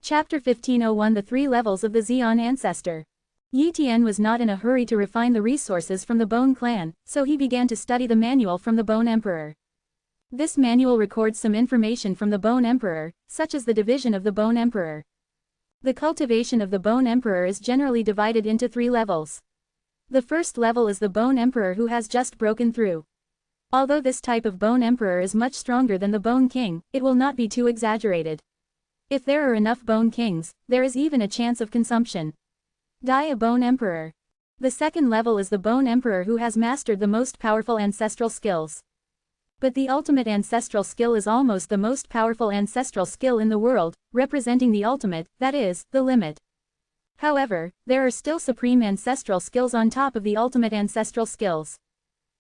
Chapter 1501 The Three Levels of the Xian Ancestor. Yi Tian was not in a hurry to refine the resources from the Bone Clan, so he began to study the manual from the Bone Emperor. This manual records some information from the Bone Emperor, such as the division of the Bone Emperor. The cultivation of the Bone Emperor is generally divided into 3 levels. The first level is the Bone Emperor who has just broken through. Although this type of Bone Emperor is much stronger than the Bone King, it will not be too exaggerated. If there are enough Bone Kings, there is even a chance of consumption. Die a Bone Emperor. The second level is the Bone Emperor who has mastered the most powerful ancestral skills. But the ultimate ancestral skill is almost the most powerful ancestral skill in the world, representing the ultimate, that is, the limit. However, there are still supreme ancestral skills on top of the ultimate ancestral skills.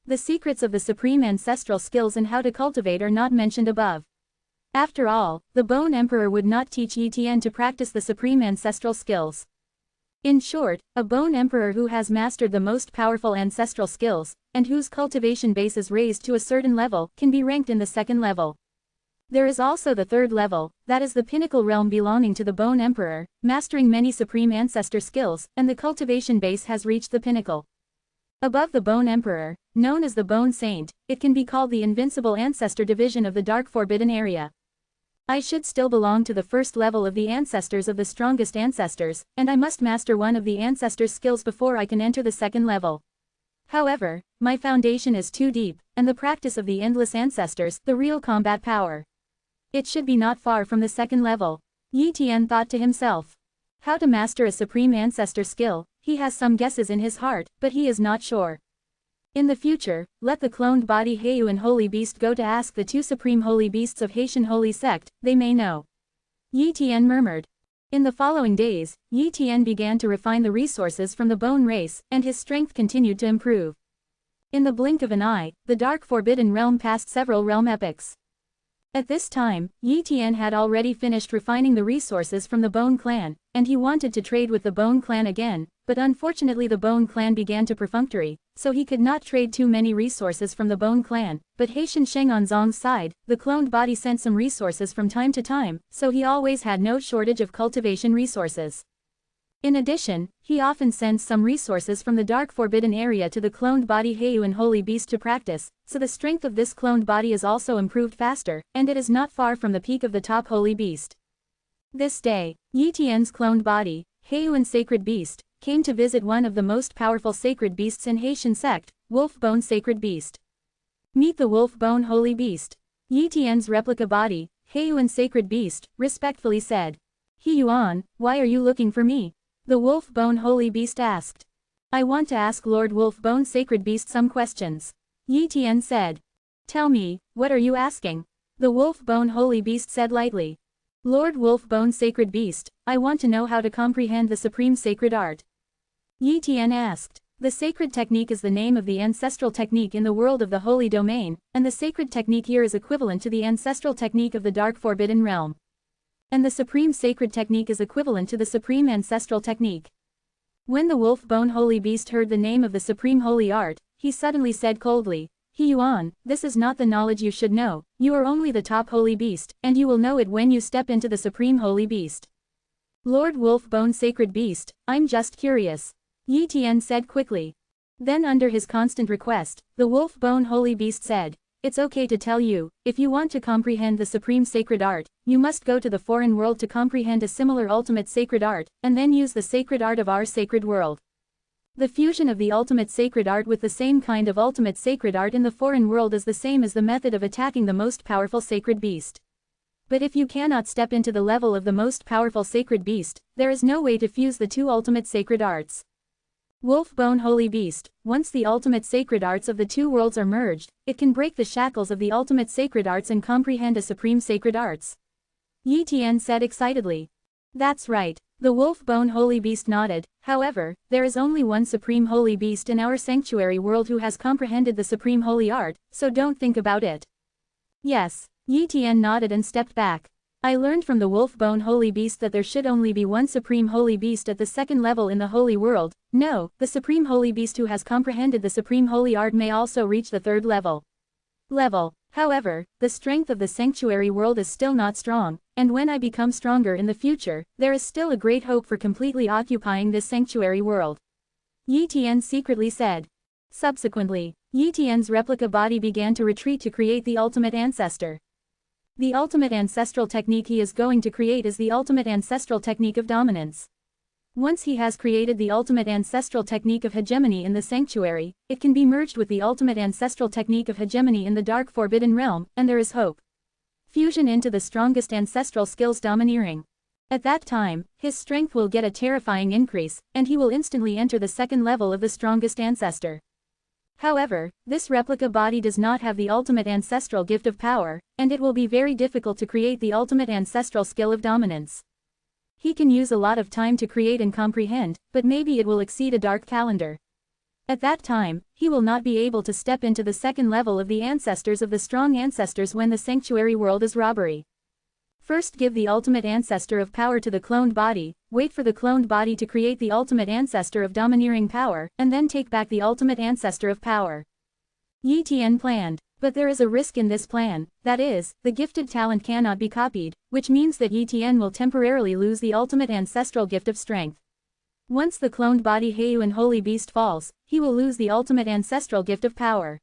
The secrets of the supreme ancestral skills and how to cultivate are not mentioned above. After all, the Bone Emperor would not teach Yi Tian to practice the supreme ancestral skills. In short, a Bone Emperor who has mastered the most powerful ancestral skills, and whose cultivation base is raised to a certain level, can be ranked in the second level. There is also the third level, that is the pinnacle realm belonging to the Bone Emperor, mastering many supreme ancestor skills, and the cultivation base has reached the pinnacle. Above the Bone Emperor, known as the Bone Saint, it can be called the Invincible Ancestor Division of the Dark Forbidden Area. I should still belong to the first level of the ancestors of the strongest ancestors, and I must master one of the ancestors' skills before I can enter the second level. However, my foundation is too deep, and the practice of the endless ancestors, the real combat power. It should be not far from the second level. Yi Tian thought to himself. How to master a supreme ancestor skill, he has some guesses in his heart, but he is not sure. In the future, let the cloned body Heiyu and Holy Beast go to ask the 2 supreme holy beasts of Haitian Holy Sect, they may know. Yi Tian murmured. In the following days, Yi Tian began to refine the resources from the bone race, and his strength continued to improve. In the blink of an eye, the Dark Forbidden Realm passed several realm epochs. At this time, Yi Tian had already finished refining the resources from the Bone Clan, and he wanted to trade with the Bone Clan again, but unfortunately the Bone Clan began to perfunctory, so he could not trade too many resources from the Bone Clan, but Haitian Sheng on Zong's side, the cloned body sent some resources from time to time, so he always had no shortage of cultivation resources. In addition, he often sends some resources from the Dark Forbidden Area to the cloned body Heiyu and Holy Beast to practice, so the strength of this cloned body is also improved faster, and it is not far from the peak of the top Holy Beast. This day, Yi Tian's cloned body, Heiyu and Sacred Beast, came to visit one of the most powerful sacred beasts in Haitian sect, Wolf Bone Sacred Beast. Meet the Wolf Bone Holy Beast. Yi Tian's replica body, Heiyu and Sacred Beast, respectfully said. He Yuan, why are you looking for me? The Wolf Bone Holy Beast asked. I want to ask Lord Wolf Bone Sacred Beast some questions. Yi Tian said. Tell me, what are you asking? The Wolf Bone Holy Beast said lightly. Lord Wolf Bone Sacred Beast, I want to know how to comprehend the supreme sacred art. Yi Tian asked. The sacred technique is the name of the ancestral technique in the world of the holy domain, and the sacred technique here is equivalent to the ancestral technique of the Dark Forbidden Realm. And the supreme sacred technique is equivalent to the supreme ancestral technique. When the Wolf Bone Holy Beast heard the name of the supreme holy art, he suddenly said coldly, He Yuan, this is not the knowledge you should know, you are only the top holy beast, and you will know it when you step into the supreme holy beast. Lord Wolf Bone Sacred Beast, I'm just curious. Yi Tian said quickly. Then under his constant request, the Wolf Bone Holy Beast said, It's okay to tell you, if you want to comprehend the supreme sacred art, you must go to the foreign world to comprehend a similar ultimate sacred art, and then use the sacred art of our sacred world. The fusion of the ultimate sacred art with the same kind of ultimate sacred art in the foreign world is the same as the method of attacking the most powerful sacred beast. But if you cannot step into the level of the most powerful sacred beast, there is no way to fuse the 2 ultimate sacred arts. Wolf Bone Holy Beast, once the ultimate sacred arts of the 2 worlds are merged, it can break the shackles of the ultimate sacred arts and comprehend a supreme sacred arts. Yi Tian said excitedly. That's right, the Wolf Bone Holy Beast nodded. However, there is only one supreme holy beast in our sanctuary world who has comprehended the supreme holy art, so don't think about it. Yes, Yi Tian nodded and stepped back. I learned from the Wolf Bone Holy Beast that there should only be one Supreme Holy Beast at the second level in the Holy World. No, the Supreme Holy Beast who has comprehended the Supreme Holy Art may also reach the third level. level. However, the strength of the sanctuary world is still not strong, and when I become stronger in the future, there is still a great hope for completely occupying this sanctuary world. Yi Tian secretly said. Subsequently, Yi Tian's replica body began to retreat to create the ultimate ancestor. The ultimate ancestral technique he is going to create is the ultimate ancestral technique of dominance. Once he has created the ultimate ancestral technique of hegemony in the sanctuary, it can be merged with the ultimate ancestral technique of hegemony in the dark forbidden realm, and there is hope. Fusion into the strongest ancestral skills domineering. At that time, his strength will get a terrifying increase, and he will instantly enter the second level of the strongest ancestor. However, this replica body does not have the ultimate ancestral gift of power, and it will be very difficult to create the ultimate ancestral skill of dominance. He can use a lot of time to create and comprehend, but maybe it will exceed a dark calendar. At that time, he will not be able to step into the second level of the ancestors of the strong ancestors when the sanctuary world is robbery. First give the ultimate ancestor of power to the cloned body, wait for the cloned body to create the ultimate ancestor of domineering power, and then take back the ultimate ancestor of power. Yi Tian planned. But there is a risk in this plan, that is, the gifted talent cannot be copied, which means that Yi Tian will temporarily lose the ultimate ancestral gift of strength. Once the cloned body Heiyuan Holy Beast falls, he will lose the ultimate ancestral gift of power.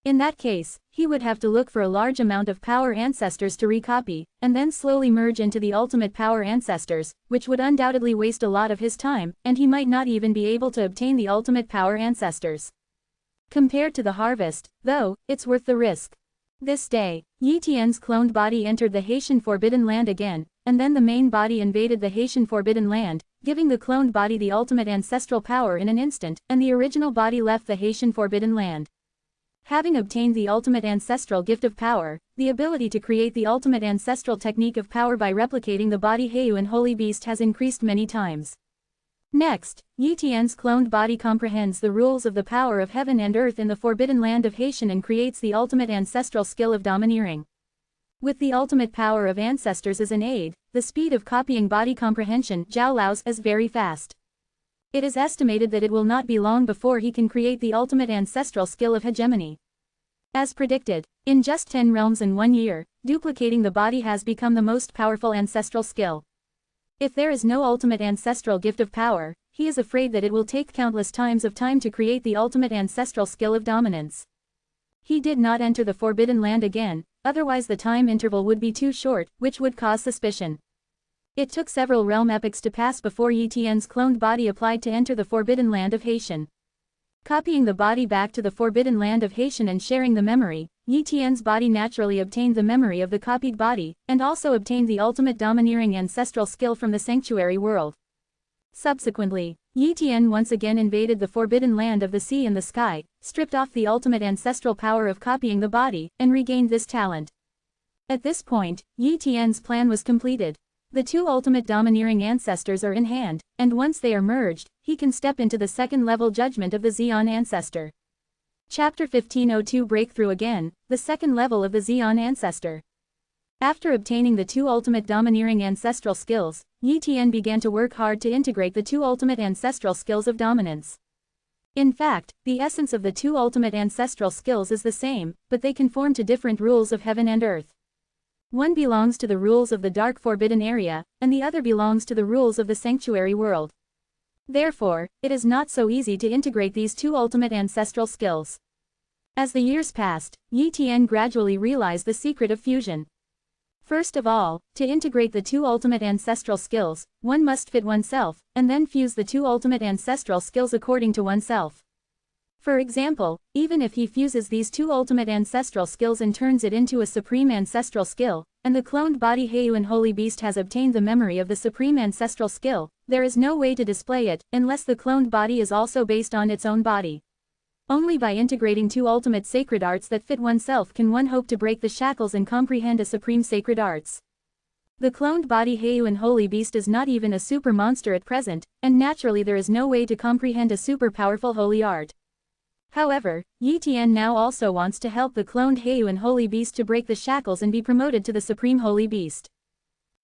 In that case, he would have to look for a large amount of power ancestors to recopy, and then slowly merge into the ultimate power ancestors, which would undoubtedly waste a lot of his time, and he might not even be able to obtain the ultimate power ancestors. Compared to the harvest, though, it's worth the risk. This day, Yi Tian's cloned body entered the Haitian Forbidden Land again, and then the main body invaded the Haitian Forbidden Land, giving the cloned body the ultimate ancestral power in an instant, and the original body left the Haitian Forbidden Land. Having obtained the ultimate ancestral gift of power, the ability to create the ultimate ancestral technique of power by replicating the body Heiyuan Holy Beast has increased many times. Next, Yi Tian's cloned body comprehends the rules of the power of heaven and earth in the forbidden land of Haitian and creates the ultimate ancestral skill of domineering. With the ultimate power of ancestors as an aid, the speed of copying body comprehension Zhao Lao's is very fast. It is estimated that it will not be long before he can create the ultimate ancestral skill of hegemony. As predicted, in just 10 realms in 1 year, duplicating the body has become the most powerful ancestral skill. If there is no ultimate ancestral gift of power, he is afraid that it will take countless times of time to create the ultimate ancestral skill of dominance. He did not enter the Forbidden Land again, otherwise the time interval would be too short, which would cause suspicion. It took several realm epochs to pass before Yi Tian's cloned body applied to enter the Forbidden Land of Haitian. Copying the body back to the Forbidden Land of Haitian and sharing the memory, Yi Tian's body naturally obtained the memory of the copied body, and also obtained the ultimate domineering ancestral skill from the sanctuary world. Subsequently, Yi Tian once again invaded the Forbidden Land of the sea and the sky, stripped off the ultimate ancestral power of copying the body, and regained this talent. At this point, Yi Tian's plan was completed. The two ultimate domineering ancestors are in hand, and once they are merged, he can step into the second-level judgment of the Xian ancestor. Chapter 1502 Breakthrough Again, the second level of the Xian ancestor. After obtaining the two ultimate domineering ancestral skills, Yi Tian began to work hard to integrate the two ultimate ancestral skills of dominance. In fact, the essence of the two ultimate ancestral skills is the same, but they conform to different rules of heaven and earth. One belongs to the rules of the dark forbidden area, and the other belongs to the rules of the sanctuary world. Therefore, it is not so easy to integrate these two ultimate ancestral skills. As the years passed, Yi Tian gradually realized the secret of fusion. First of all, to integrate the two ultimate ancestral skills, one must fit oneself, and then fuse the two ultimate ancestral skills according to oneself. For example, even if he fuses these two ultimate ancestral skills and turns it into a supreme ancestral skill, and the cloned body Heiyuan Holy Beast has obtained the memory of the supreme ancestral skill, there is no way to display it, unless the cloned body is also based on its own body. Only by integrating two ultimate sacred arts that fit oneself can one hope to break the shackles and comprehend a supreme sacred arts. The cloned body Heiyuan Holy Beast is not even a super monster at present, and naturally there is no way to comprehend a super powerful holy art. However, Yi Tian now also wants to help the cloned Heiyuan Holy Beast to break the shackles and be promoted to the Supreme Holy Beast.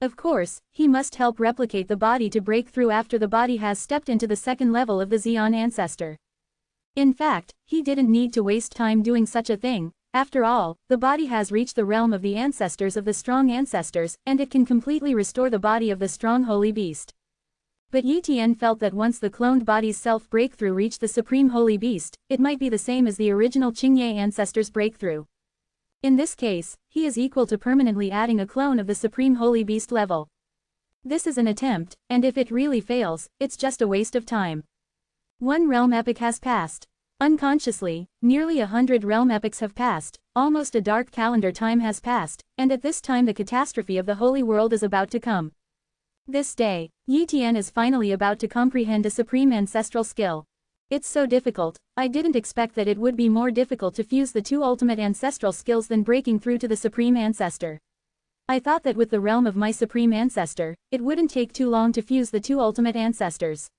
Of course, he must help replicate the body to break through after the body has stepped into the second level of the Xian ancestor. In fact, he didn't need to waste time doing such a thing, After all, the body has reached the realm of the ancestors of the strong ancestors, and it can completely restore the body of the strong holy beast. But Yi Tian felt that once the cloned body's self-breakthrough reached the supreme holy beast, it might be the same as the original Qingye ancestors' breakthrough. In this case, he is equal to permanently adding a clone of the supreme holy beast level. This is an attempt, and if it really fails, it's just a waste of time. One realm epoch has passed. Unconsciously, nearly 100 realm epochs have passed, almost a dark calendar time has passed, and at this time the catastrophe of the holy world is about to come. This day, Yi Tian is finally about to comprehend a supreme ancestral skill. It's so difficult, I didn't expect that it would be more difficult to fuse the two ultimate ancestral skills than breaking through to the supreme ancestor. I thought that with the realm of my supreme ancestor, it wouldn't take too long to fuse the two ultimate ancestors.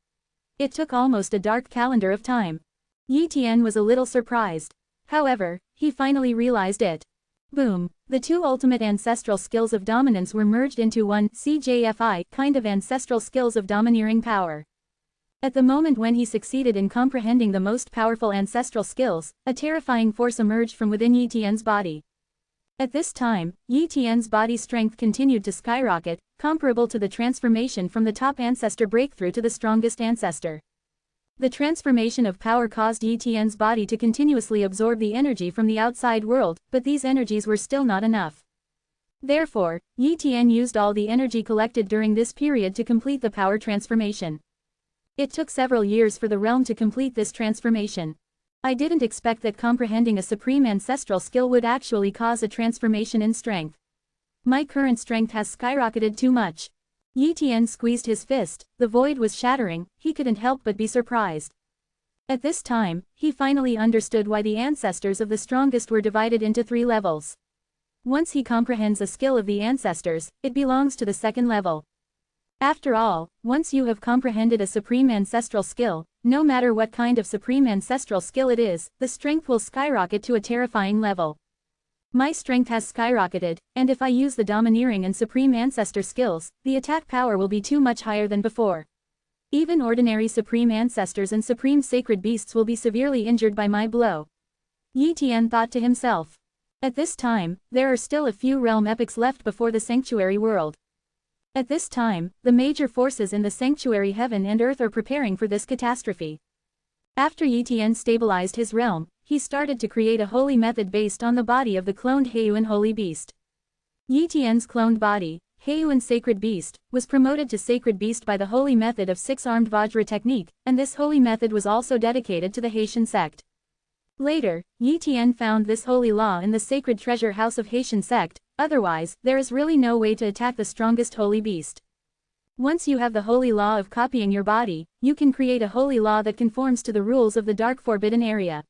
It took almost a dark calendar of time. Yi Tian was a little surprised. However, he finally realized it. Boom, the two ultimate ancestral skills of dominance were merged into one CJFI kind of ancestral skills of domineering power. At the moment when he succeeded in comprehending the most powerful ancestral skills, a terrifying force emerged from within Yi Tian's body. At this time, Yi Tian's body strength continued to skyrocket, comparable to the transformation from the top ancestor breakthrough to the strongest ancestor. The transformation of power caused Yi Tian's body to continuously absorb the energy from the outside world, but these energies were still not enough. Therefore, Yi Tian used all the energy collected during this period to complete the power transformation. It took several years for the realm to complete this transformation. I didn't expect that comprehending a supreme ancestral skill would actually cause a transformation in strength. My current strength has skyrocketed too much. Yi Tian squeezed his fist, the void was shattering, he couldn't help but be surprised. At this time, he finally understood why the ancestors of the strongest were divided into 3 levels. Once he comprehends a skill of the ancestors, it belongs to the second level. After all, once you have comprehended a supreme ancestral skill, no matter what kind of supreme ancestral skill it is, the strength will skyrocket to a terrifying level. My strength has skyrocketed, and if I use the domineering and supreme ancestor skills, the attack power will be too much higher than before. Even ordinary supreme ancestors and supreme sacred beasts will be severely injured by my blow. Yi Tian thought to himself. At this time, there are still a few realm epochs left before the sanctuary world. At this time, the major forces in the sanctuary heaven and earth are preparing for this catastrophe. After Yi Tian stabilized his realm, he started to create a holy method based on the body of the cloned Heiyuan holy beast. Yi Tian's cloned body, Heiyuan sacred beast, was promoted to sacred beast by the holy method of 6-armed Vajra technique, and this holy method was also dedicated to the Haitian sect. Later, Yi Tian found this holy law in the sacred treasure house of Haitian sect, otherwise, there is really no way to attack the strongest holy beast. Once you have the holy law of copying your body, you can create a holy law that conforms to the rules of the dark forbidden area.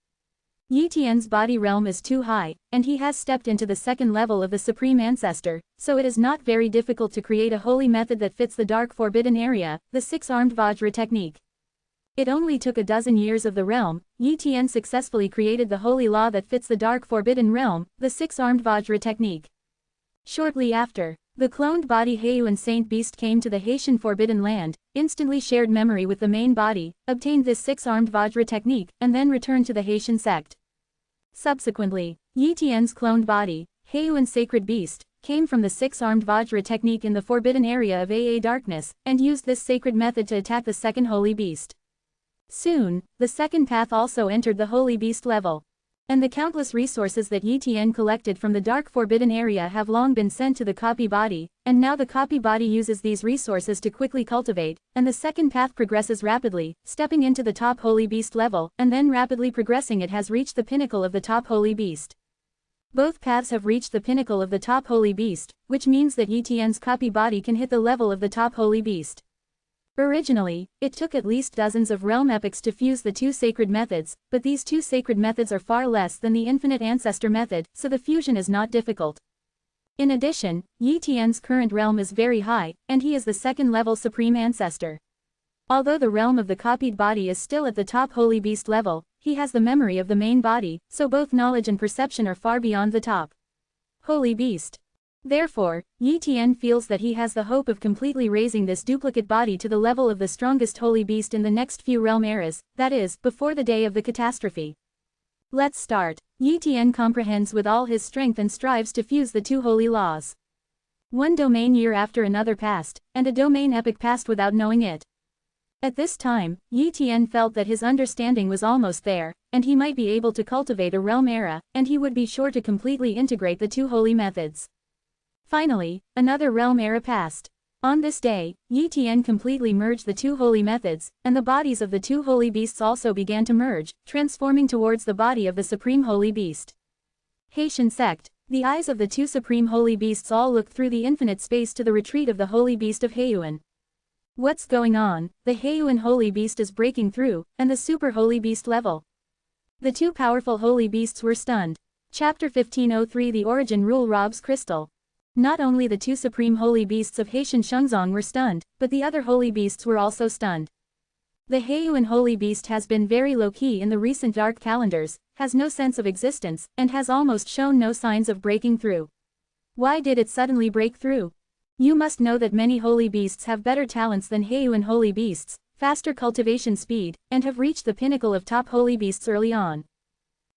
Yi Tian's body realm is too high, and he has stepped into the second level of the supreme ancestor, so it is not very difficult to create a holy method that fits the dark forbidden area, the 6-armed Vajra technique. It only took a dozen years of the realm, Yi Tian successfully created the holy law that fits the dark forbidden realm, the 6-armed Vajra technique. Shortly after, the cloned body Heiyuan Saint Beast came to the Haitian Forbidden Land, instantly shared memory with the main body, obtained this 6-armed Vajra technique, and then returned to the Haitian sect. Subsequently, Yi Tian's cloned body, Heiyuan Sacred Beast, came from the 6-armed Vajra technique in the forbidden area of AA Darkness, and used this sacred method to attack the second holy beast. Soon, the second path also entered the holy beast level. And the countless resources that Yi Tian collected from the dark forbidden area have long been sent to the copy body, and now the copy body uses these resources to quickly cultivate, and the second path progresses rapidly, stepping into the top holy beast level, and then rapidly progressing it has reached the pinnacle of the top holy beast. Both paths have reached the pinnacle of the top holy beast, which means that Yi Tian's copy body can hit the level of the top holy beast. Originally, it took at least dozens of realm epochs to fuse the 2 sacred methods, but these 2 sacred methods are far less than the infinite ancestor method, so the fusion is not difficult. In addition, Yi Tian's current realm is very high, and he is the second-level supreme ancestor. Although the realm of the copied body is still at the top holy beast level, he has the memory of the main body, so both knowledge and perception are far beyond the top holy beast. Therefore, Yi Tian feels that he has the hope of completely raising this duplicate body to the level of the strongest holy beast in the next few realm eras, that is, before the day of the catastrophe. Let's start. Yi Tian comprehends with all his strength and strives to fuse the two holy laws. One domain year after another passed, and a domain epoch passed without knowing it. At this time, Yi Tian felt that his understanding was almost there, and he might be able to cultivate a realm era, and he would be sure to completely integrate the two holy methods. Finally, another realm era passed. On this day, Yi Tian completely merged the two holy methods, and the bodies of the two holy beasts also began to merge, transforming towards the body of the supreme holy beast. Haitian sect. The eyes of the two supreme holy beasts all looked through the infinite space to the retreat of the holy beast of Heiyuan. What's going on? The Heiyuan holy beast is breaking through, and the super holy beast level. The two powerful holy beasts were stunned. Chapter 1503 The Origin Rule robs Crystal. Not only the two supreme holy beasts of Haitian Shengzong were stunned, but the other holy beasts were also stunned. The Heiyuan holy beast has been very low-key in the recent dark calendars, has no sense of existence, and has almost shown no signs of breaking through. Why did it suddenly break through? You must know that many holy beasts have better talents than Heiyuan holy beasts, faster cultivation speed, and have reached the pinnacle of top holy beasts early on.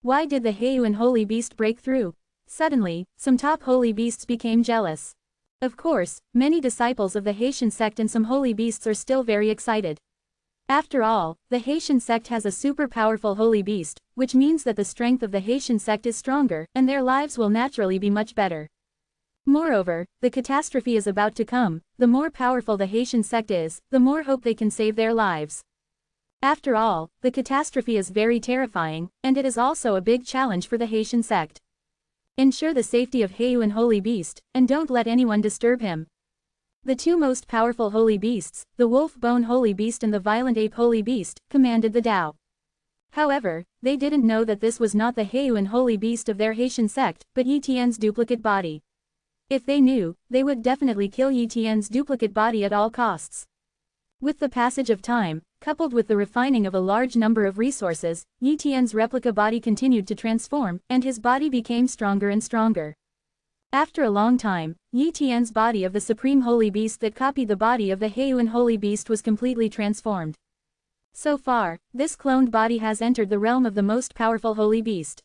Why did the Heiyuan holy beast break through? Suddenly, some top holy beasts became jealous. Of course, many disciples of the Haitian sect and some holy beasts are still very excited. After all, the Haitian sect has a super powerful holy beast, which means that the strength of the Haitian sect is stronger, and their lives will naturally be much better. Moreover, the catastrophe is about to come. The more powerful the Haitian sect is, the more hope they can save their lives. After all, the catastrophe is very terrifying, and it is also a big challenge for the Haitian sect. Ensure the safety of Heiyuan holy beast, and don't let anyone disturb him. The two most powerful holy beasts, the wolf-bone holy beast and the violent ape holy beast, commanded the Tao. However, they didn't know that this was not the Heiyuan holy beast of their Haitian sect, but Yi Tian's duplicate body. If they knew, they would definitely kill Yi Tian's duplicate body at all costs. With the passage of time, coupled with the refining of a large number of resources, Yi Tian's replica body continued to transform, and his body became stronger and stronger. After a long time, Yi Tian's body of the supreme holy beast that copied the body of the Heiyuan holy beast was completely transformed. So far, this cloned body has entered the realm of the most powerful holy beast.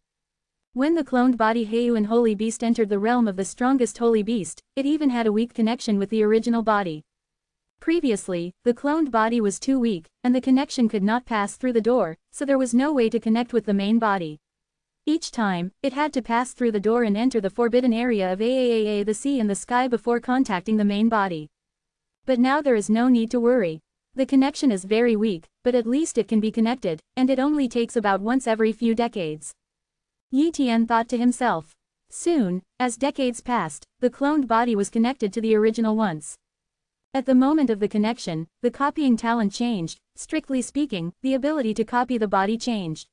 When the cloned body Heiyuan holy beast entered the realm of the strongest holy beast, it even had a weak connection with the original body. Previously, the cloned body was too weak, and the connection could not pass through the door, so there was no way to connect with the main body. Each time, it had to pass through the door and enter the forbidden area of the sea and the sky before contacting the main body. But now there is no need to worry. The connection is very weak, but at least it can be connected, and it only takes about once every few decades. Yi Tian thought to himself. Soon, as decades passed, the cloned body was connected to the original once. At the moment of the connection, the copying talent changed. Strictly speaking, the ability to copy the body changed.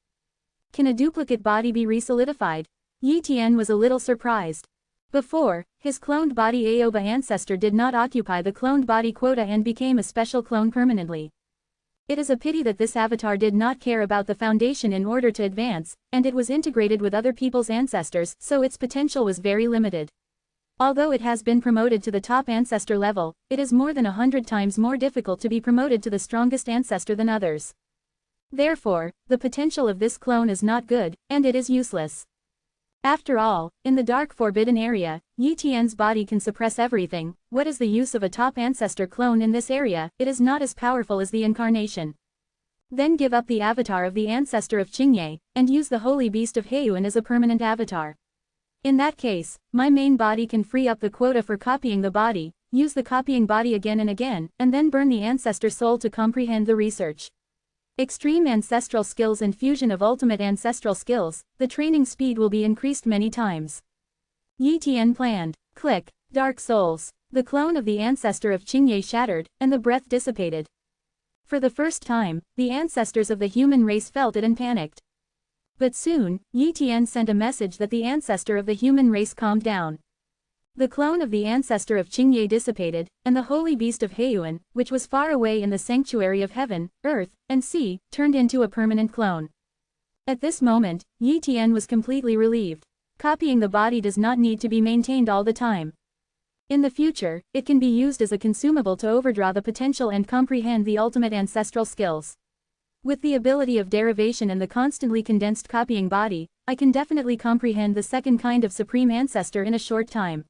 Can a duplicate body be resolidified? Yi Tian was a little surprised. Before, his cloned body Aoba ancestor did not occupy the cloned body quota and became a special clone permanently. It is a pity that this avatar did not care about the foundation in order to advance, and it was integrated with other people's ancestors, so its potential was very limited. Although it has been promoted to the top ancestor level, it is more than 100 times more difficult to be promoted to the strongest ancestor than others. Therefore, the potential of this clone is not good, and it is useless. After all, in the dark forbidden area, Yi Tian's body can suppress everything. What is the use of a top ancestor clone in this area? It is not as powerful as the incarnation. Then give up the avatar of the ancestor of Qingye, and use the holy beast of Heiyuan as a permanent avatar. In that case, my main body can free up the quota for copying the body, use the copying body again and again, and then burn the ancestor soul to comprehend the research. Extreme ancestral skills and fusion of ultimate ancestral skills, the training speed will be increased many times. Yi Tian planned. Click. Dark souls. The clone of the ancestor of Qingye shattered, and the breath dissipated. For the first time, the ancestors of the human race felt it and panicked. But soon, Yi Tian sent a message that the ancestor of the human race calmed down. The clone of the ancestor of Qingye dissipated, and the holy beast of Heiyuan, which was far away in the sanctuary of heaven, earth, and sea, turned into a permanent clone. At this moment, Yi Tian was completely relieved. Copying the body does not need to be maintained all the time. In the future, it can be used as a consumable to overdraw the potential and comprehend the ultimate ancestral skills. With the ability of derivation and the constantly condensed copying body, I can definitely comprehend the second kind of supreme ancestor in a short time.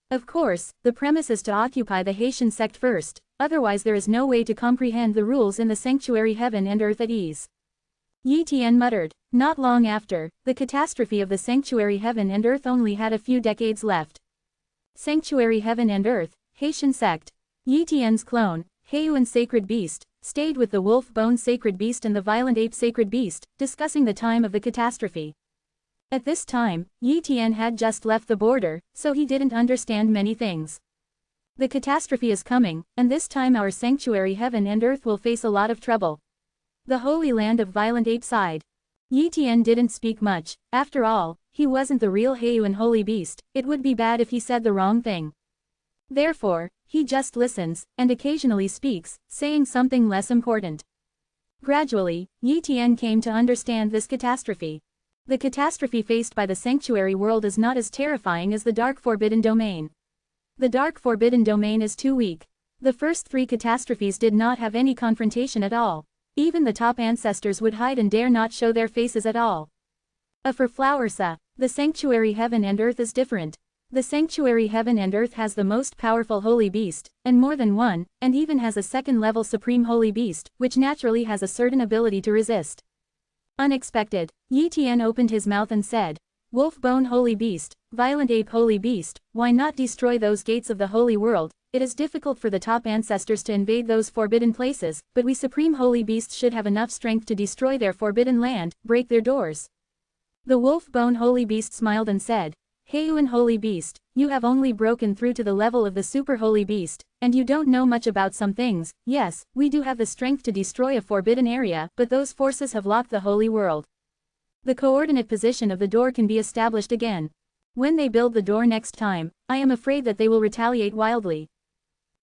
Of course, the premise is to occupy the Haitian sect first, otherwise there is no way to comprehend the rules in the sanctuary heaven and earth at ease. Yi Tian muttered. Not long after, the catastrophe of the sanctuary heaven and earth only had a few decades left. Sanctuary heaven and earth, Haitian sect. Yi Tian's clone, Heiyuan sacred beast, stayed with the wolf bone sacred beast and the violent ape sacred beast, discussing the time of the catastrophe. At this time, Yi Tian had just left the border, so he didn't understand many things. The catastrophe is coming, and this time our sanctuary heaven and earth will face a lot of trouble. The holy land of violent ape sighed. Yi Tian didn't speak much. After all, he wasn't the real Heiyuan holy beast. It would be bad if he said the wrong thing. Therefore, he just listens, and occasionally speaks, saying something less important. Gradually, Yi Tian came to understand this catastrophe. The catastrophe faced by the sanctuary world is not as terrifying as the dark forbidden domain. The dark forbidden domain is too weak. The first three catastrophes did not have any confrontation at all. Even the top ancestors would hide and dare not show their faces at all. For Flowersa, the sanctuary heaven and earth is different. The sanctuary heaven and earth has the most powerful holy beast, and more than one, and even has a second-level supreme holy beast, which naturally has a certain ability to resist. Unexpected, Yi Tian opened his mouth and said, Wolf bone holy beast, violent ape holy beast, why not destroy those gates of the holy world? It is difficult for the top ancestors to invade those forbidden places, but we supreme holy beasts should have enough strength to destroy their forbidden land, break their doors. The wolf bone holy beast smiled and said, Heiyuan holy beast, you have only broken through to the level of the super holy beast, and you don't know much about some things. Yes, we do have the strength to destroy a forbidden area, but those forces have locked the holy world. The coordinate position of the door can be established again. When they build the door next time, I am afraid that they will retaliate wildly.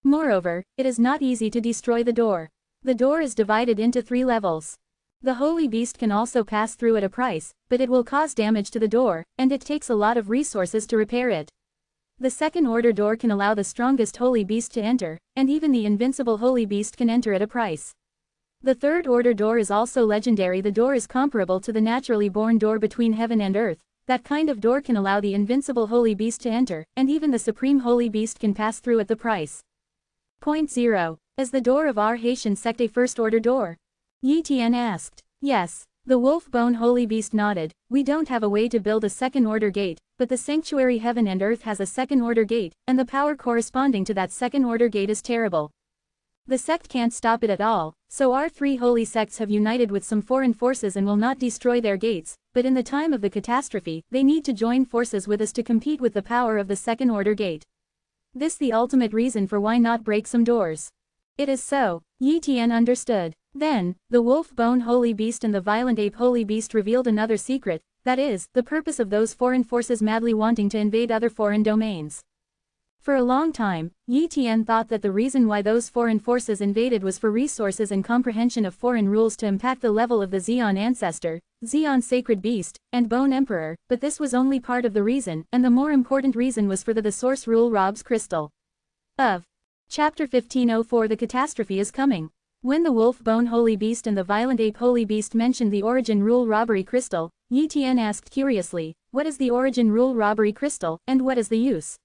Moreover, it is not easy to destroy the door. The door is divided into 3 levels. The holy beast can also pass through at a price, but it will cause damage to the door, and it takes a lot of resources to repair it. The second-order door can allow the strongest holy beast to enter, and even the invincible holy beast can enter at a price. The third-order door is also legendary. The door is comparable to the naturally born door between heaven and earth. That kind of door can allow the invincible holy beast to enter, and even the supreme holy beast can pass through at the price. Point 0. Is the door of our Haitian sect a first-order door? Yi Tian asked. Yes. The wolf bone holy beast nodded. We don't have a way to build a second-order gate, but the sanctuary heaven and earth has a second-order gate, and the power corresponding to that second-order gate is terrible. The sect can't stop it at all, so our 3 holy sects have united with some foreign forces and will not destroy their gates, but in the time of the catastrophe, they need to join forces with us to compete with the power of the second-order gate. This the ultimate reason for why not break some doors. It is so. Yi Tian understood. Then, the wolf bone holy beast and the violent ape holy beast revealed another secret, that is, the purpose of those foreign forces madly wanting to invade other foreign domains. For a long time, Yi Tian thought that the reason why those foreign forces invaded was for resources and comprehension of foreign rules to impact the level of the Xian ancestor, Xian sacred beast, and bone emperor, but this was only part of the reason, and the more important reason was for the source rule Rob's crystal. Of Chapter 1504. The catastrophe is coming. When the wolf bone holy beast and the violent ape holy beast mentioned the origin rule robbery crystal, Yi Tian asked curiously, what is the origin rule robbery crystal, and what is the use?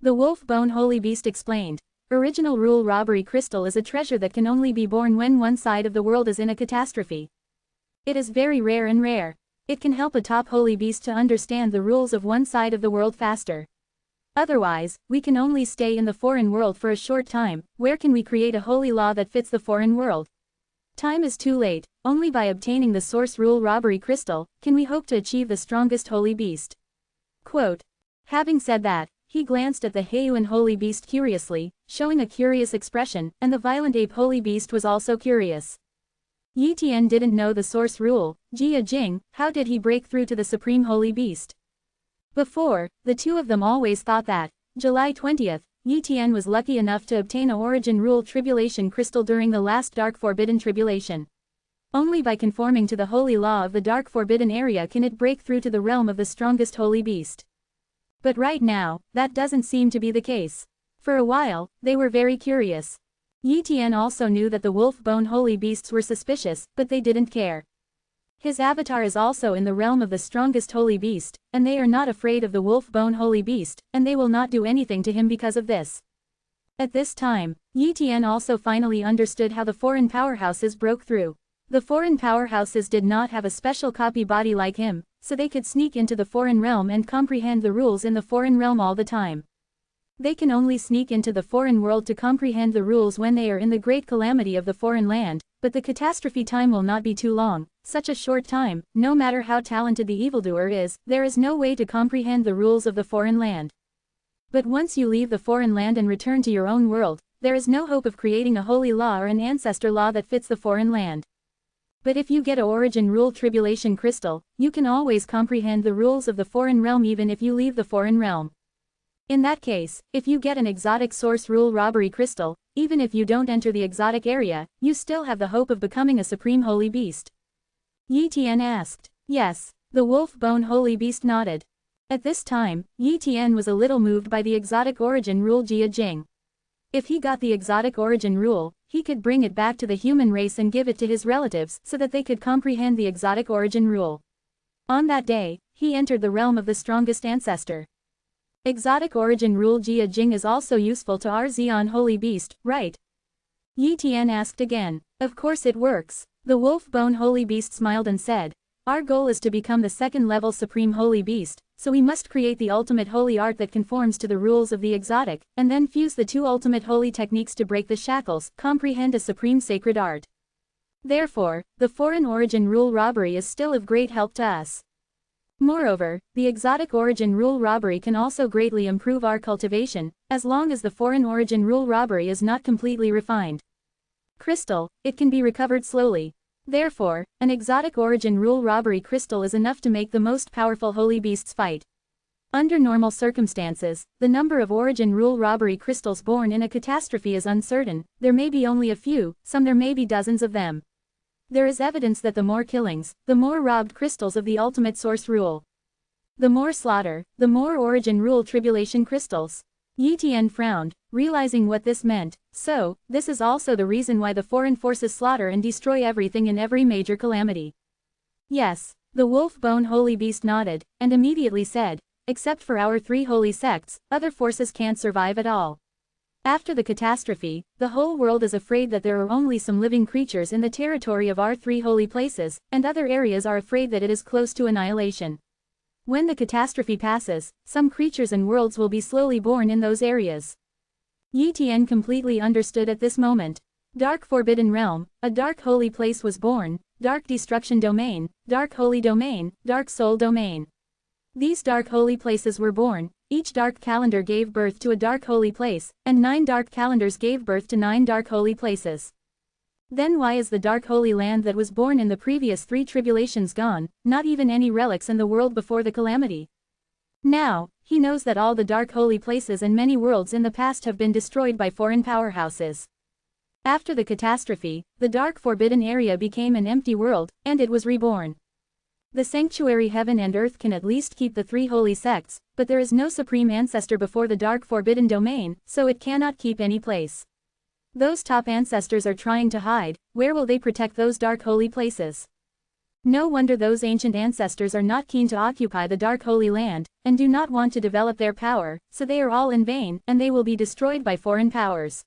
The wolf bone holy beast explained. Original rule robbery crystal is a treasure that can only be born when one side of the world is in a catastrophe. It is very rare and rare. It can help a top holy beast to understand the rules of one side of the world faster. Otherwise, we can only stay in the foreign world for a short time. Where can we create a holy law that fits the foreign world? Time is too late. Only by obtaining the source rule robbery crystal, can we hope to achieve the strongest holy beast. Quote. Having said that, he glanced at the Heiyuan holy beast curiously, showing a curious expression, and the violent ape holy beast was also curious. Yi Tian didn't know the source rule. Jia Jing, how did he break through to the supreme holy beast? Before, the two of them always thought that, July 20th, Yi Tian was lucky enough to obtain a origin rule tribulation crystal during the last dark forbidden tribulation. Only by conforming to the holy law of the dark forbidden area can it break through to the realm of the strongest holy beast. But right now, that doesn't seem to be the case. For a while, they were very curious. Yi Tian also knew that the wolf-bone holy beasts were suspicious, but they didn't care. His avatar is also in the realm of the strongest holy beast, and they are not afraid of the wolf-bone holy beast, and they will not do anything to him because of this. At this time, Yi Tian also finally understood how the foreign powerhouses broke through. The foreign powerhouses did not have a special copy body like him, so they could sneak into the foreign realm and comprehend the rules in the foreign realm all the time. They can only sneak into the foreign world to comprehend the rules when they are in the great calamity of the foreign land, but the catastrophe time will not be too long. Such a short time, no matter how talented the evildoer is, there is no way to comprehend the rules of the foreign land. But once you leave the foreign land and return to your own world, there is no hope of creating a holy law or an ancestor law that fits the foreign land. But if you get a origin rule tribulation crystal, you can always comprehend the rules of the foreign realm even if you leave the foreign realm. In that case, if you get an exotic source rule robbery crystal, even if you don't enter the exotic area, you still have the hope of becoming a supreme holy beast. Yi Tian asked. Yes. The wolf-bone holy beast nodded. At this time, Yi Tian was a little moved by the exotic origin rule Jia Jing. If he got the exotic origin rule, he could bring it back to the human race and give it to his relatives so that they could comprehend the exotic origin rule. On that day, he entered the realm of the strongest ancestor. Exotic origin rule Jia Jing is also useful to our Xian holy beast, right? Yi Tian asked again. Of course it works. The wolf-bone holy beast smiled and said, our goal is to become the second-level supreme holy beast, so we must create the ultimate holy art that conforms to the rules of the exotic, and then fuse the two ultimate holy techniques to break the shackles, comprehend a supreme sacred art. Therefore, the foreign origin rule robbery is still of great help to us. Moreover, the exotic origin rule robbery can also greatly improve our cultivation, as long as the foreign origin rule robbery is not completely refined. Crystal, it can be recovered slowly. Therefore, an exotic origin rule robbery crystal is enough to make the most powerful holy beasts fight. Under normal circumstances, the number of origin rule robbery crystals born in a catastrophe is uncertain. There may be only a few, some there may be dozens of them. There is evidence that the more killings, the more robbed crystals of the ultimate source rule. The more slaughter, the more origin rule tribulation crystals. Yi Tian frowned, realizing what this meant. So, this is also the reason why the foreign forces slaughter and destroy everything in every major calamity. Yes, the wolf-bone holy beast nodded, and immediately said, except for our three holy sects, other forces can't survive at all. After the catastrophe, the whole world is afraid that there are only some living creatures in the territory of our three holy places, and other areas are afraid that it is close to annihilation. When the catastrophe passes, some creatures and worlds will be slowly born in those areas. Yi Tian completely understood at this moment. Dark Forbidden Realm, a dark holy place was born, Dark Destruction Domain, Dark Holy Domain, Dark Soul Domain. These dark holy places were born, each dark calendar gave birth to a dark holy place, and 9 dark calendars gave birth to 9 dark holy places. Then why is the dark holy land that was born in the previous 3 tribulations gone, not even any relics in the world before the calamity? Now, he knows that all the dark holy places and many worlds in the past have been destroyed by foreign powerhouses. After the catastrophe, the dark forbidden area became an empty world, and it was reborn. The sanctuary heaven and earth can at least keep the 3 holy sects, but there is no supreme ancestor before the dark forbidden domain, so it cannot keep any place. Those top ancestors are trying to hide. Where will they protect those dark holy places? No wonder those ancient ancestors are not keen to occupy the dark holy land, and do not want to develop their power, so they are all in vain, and they will be destroyed by foreign powers.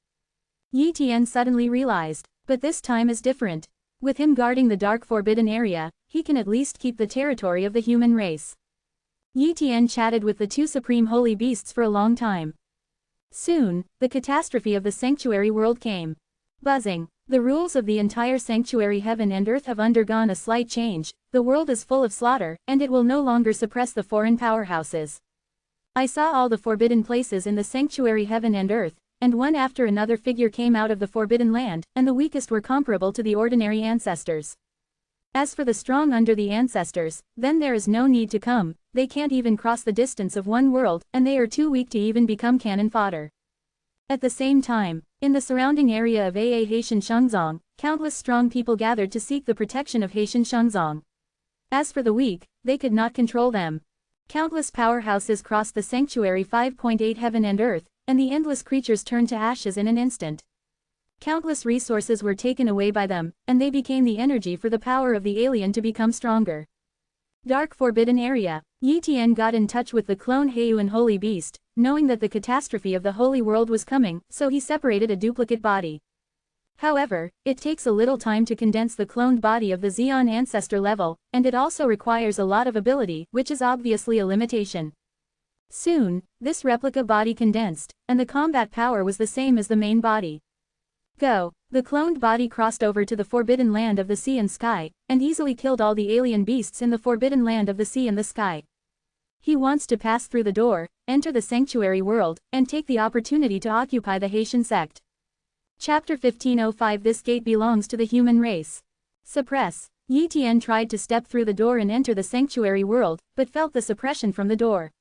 Yi Tian suddenly realized, but this time is different. With him guarding the dark forbidden area, he can at least keep the territory of the human race. Yi Tian chatted with the 2 supreme holy beasts for a long time. Soon, the catastrophe of the sanctuary world came. Buzzing. The rules of the entire sanctuary heaven and earth have undergone a slight change. The world is full of slaughter, and it will no longer suppress the foreign powerhouses. I saw all the forbidden places in the sanctuary heaven and earth, and one after another figure came out of the forbidden land, and the weakest were comparable to the ordinary ancestors. As for the strong under the ancestors, then there is no need to come. They can't even cross the distance of one world, and they are too weak to even become cannon fodder. At the same time, in the surrounding area of Haitian Shengzong, countless strong people gathered to seek the protection of Haitian Shengzong. As for the weak, they could not control them. Countless powerhouses crossed the sanctuary 5.8 heaven and earth, and the endless creatures turned to ashes in an instant. Countless resources were taken away by them, and they became the energy for the power of the alien to become stronger. Dark Forbidden Area. Yi Tian got in touch with the clone Heiyuan Holy Beast, knowing that the catastrophe of the Holy World was coming, so he separated a duplicate body. However, it takes a little time to condense the cloned body of the Zeon ancestor level, and it also requires a lot of ability, which is obviously a limitation. Soon, this replica body condensed, and the combat power was the same as the main body. Go. The cloned body crossed over to the forbidden land of the sea and sky, and easily killed all the alien beasts in the forbidden land of the sea and the sky. He wants to pass through the door, enter the sanctuary world, and take the opportunity to occupy the Haitian sect. Chapter 1505. This gate belongs to the human race. Suppress. Yi Tian tried to step through the door and enter the sanctuary world, but felt the suppression from the door.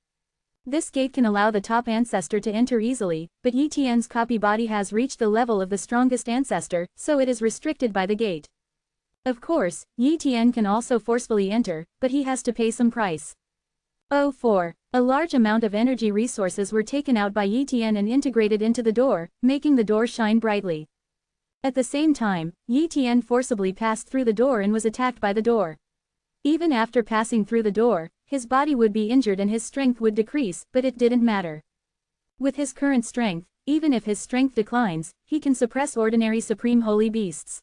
This gate can allow the top ancestor to enter easily, but Yi Tian's copy body has reached the level of the strongest ancestor, so it is restricted by the gate. Of course, Yi Tian can also forcefully enter, but he has to pay some price. 04. A large amount of energy resources were taken out by Yi Tian and integrated into the door, making the door shine brightly. At the same time, Yi Tian forcibly passed through the door and was attacked by the door. Even after passing through the door, his body would be injured and his strength would decrease, but it didn't matter. With his current strength, even if his strength declines, he can suppress ordinary supreme holy beasts.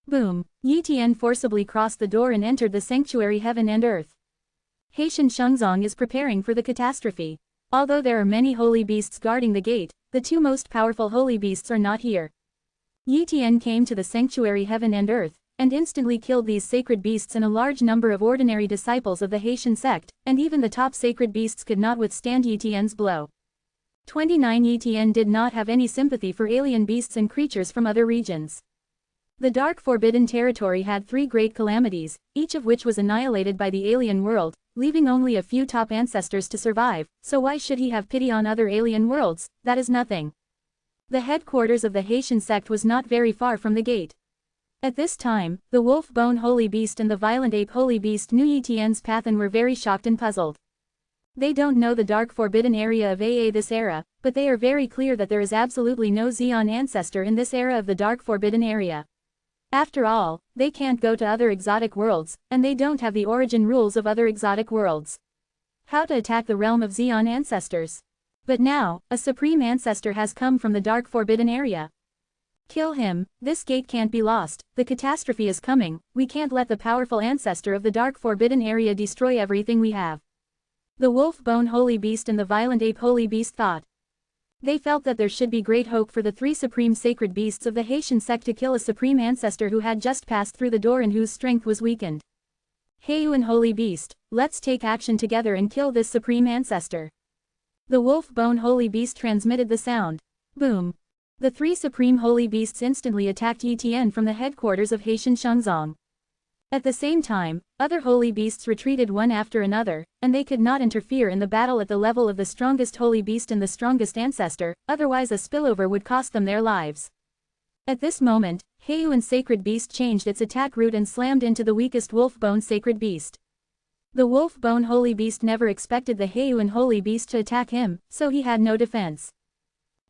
Boom! Yi Tian forcibly crossed the door and entered the sanctuary heaven and earth. Haitian Shengzong is preparing for the catastrophe. Although there are many holy beasts guarding the gate, the two most powerful holy beasts are not here. Yi Tian came to the sanctuary heaven and earth, and instantly killed these sacred beasts and a large number of ordinary disciples of the Haitian sect, and even the top sacred beasts could not withstand Yi Tian's blow. 29. Yi Tian did not have any sympathy for alien beasts and creatures from other regions. The Dark Forbidden Territory had 3 great calamities, each of which was annihilated by the alien world, leaving only a few top ancestors to survive, so why should he have pity on other alien worlds? That is nothing. The headquarters of the Haitian sect was not very far from the gate. At this time, the Wolf Bone Holy Beast and the Violent Ape Holy Beast knew Yi Tian's path and were very shocked and puzzled. They don't know the Dark Forbidden Area of this era, but they are very clear that there is absolutely no Zeon ancestor in this era of the Dark Forbidden Area. After all, they can't go to other exotic worlds, and they don't have the origin rules of other exotic worlds. How to attack the realm of Zeon ancestors? But now, a supreme ancestor has come from the Dark Forbidden Area. Kill him, this gate can't be lost, the catastrophe is coming, we can't let the powerful ancestor of the Dark Forbidden Area destroy everything we have. The Wolf Bone Holy Beast and the Violent Ape Holy Beast thought. They felt that there should be great hope for the 3 supreme sacred beasts of the Haitian sect to kill a supreme ancestor who had just passed through the door and whose strength was weakened. Heiyuan Holy Beast, let's take action together and kill this supreme ancestor. The Wolf Bone Holy Beast transmitted the sound. Boom! The 3 supreme holy beasts instantly attacked Yi Tian from the headquarters of Haitian Shengzong. At the same time, other holy beasts retreated one after another, and they could not interfere in the battle at the level of the strongest holy beast and the strongest ancestor, otherwise a spillover would cost them their lives. At this moment, Heiyuan Sacred Beast changed its attack route and slammed into the weakest Wolf Bone Sacred Beast. The Wolf Bone Holy Beast never expected the Heiyuan Holy Beast to attack him, so he had no defense.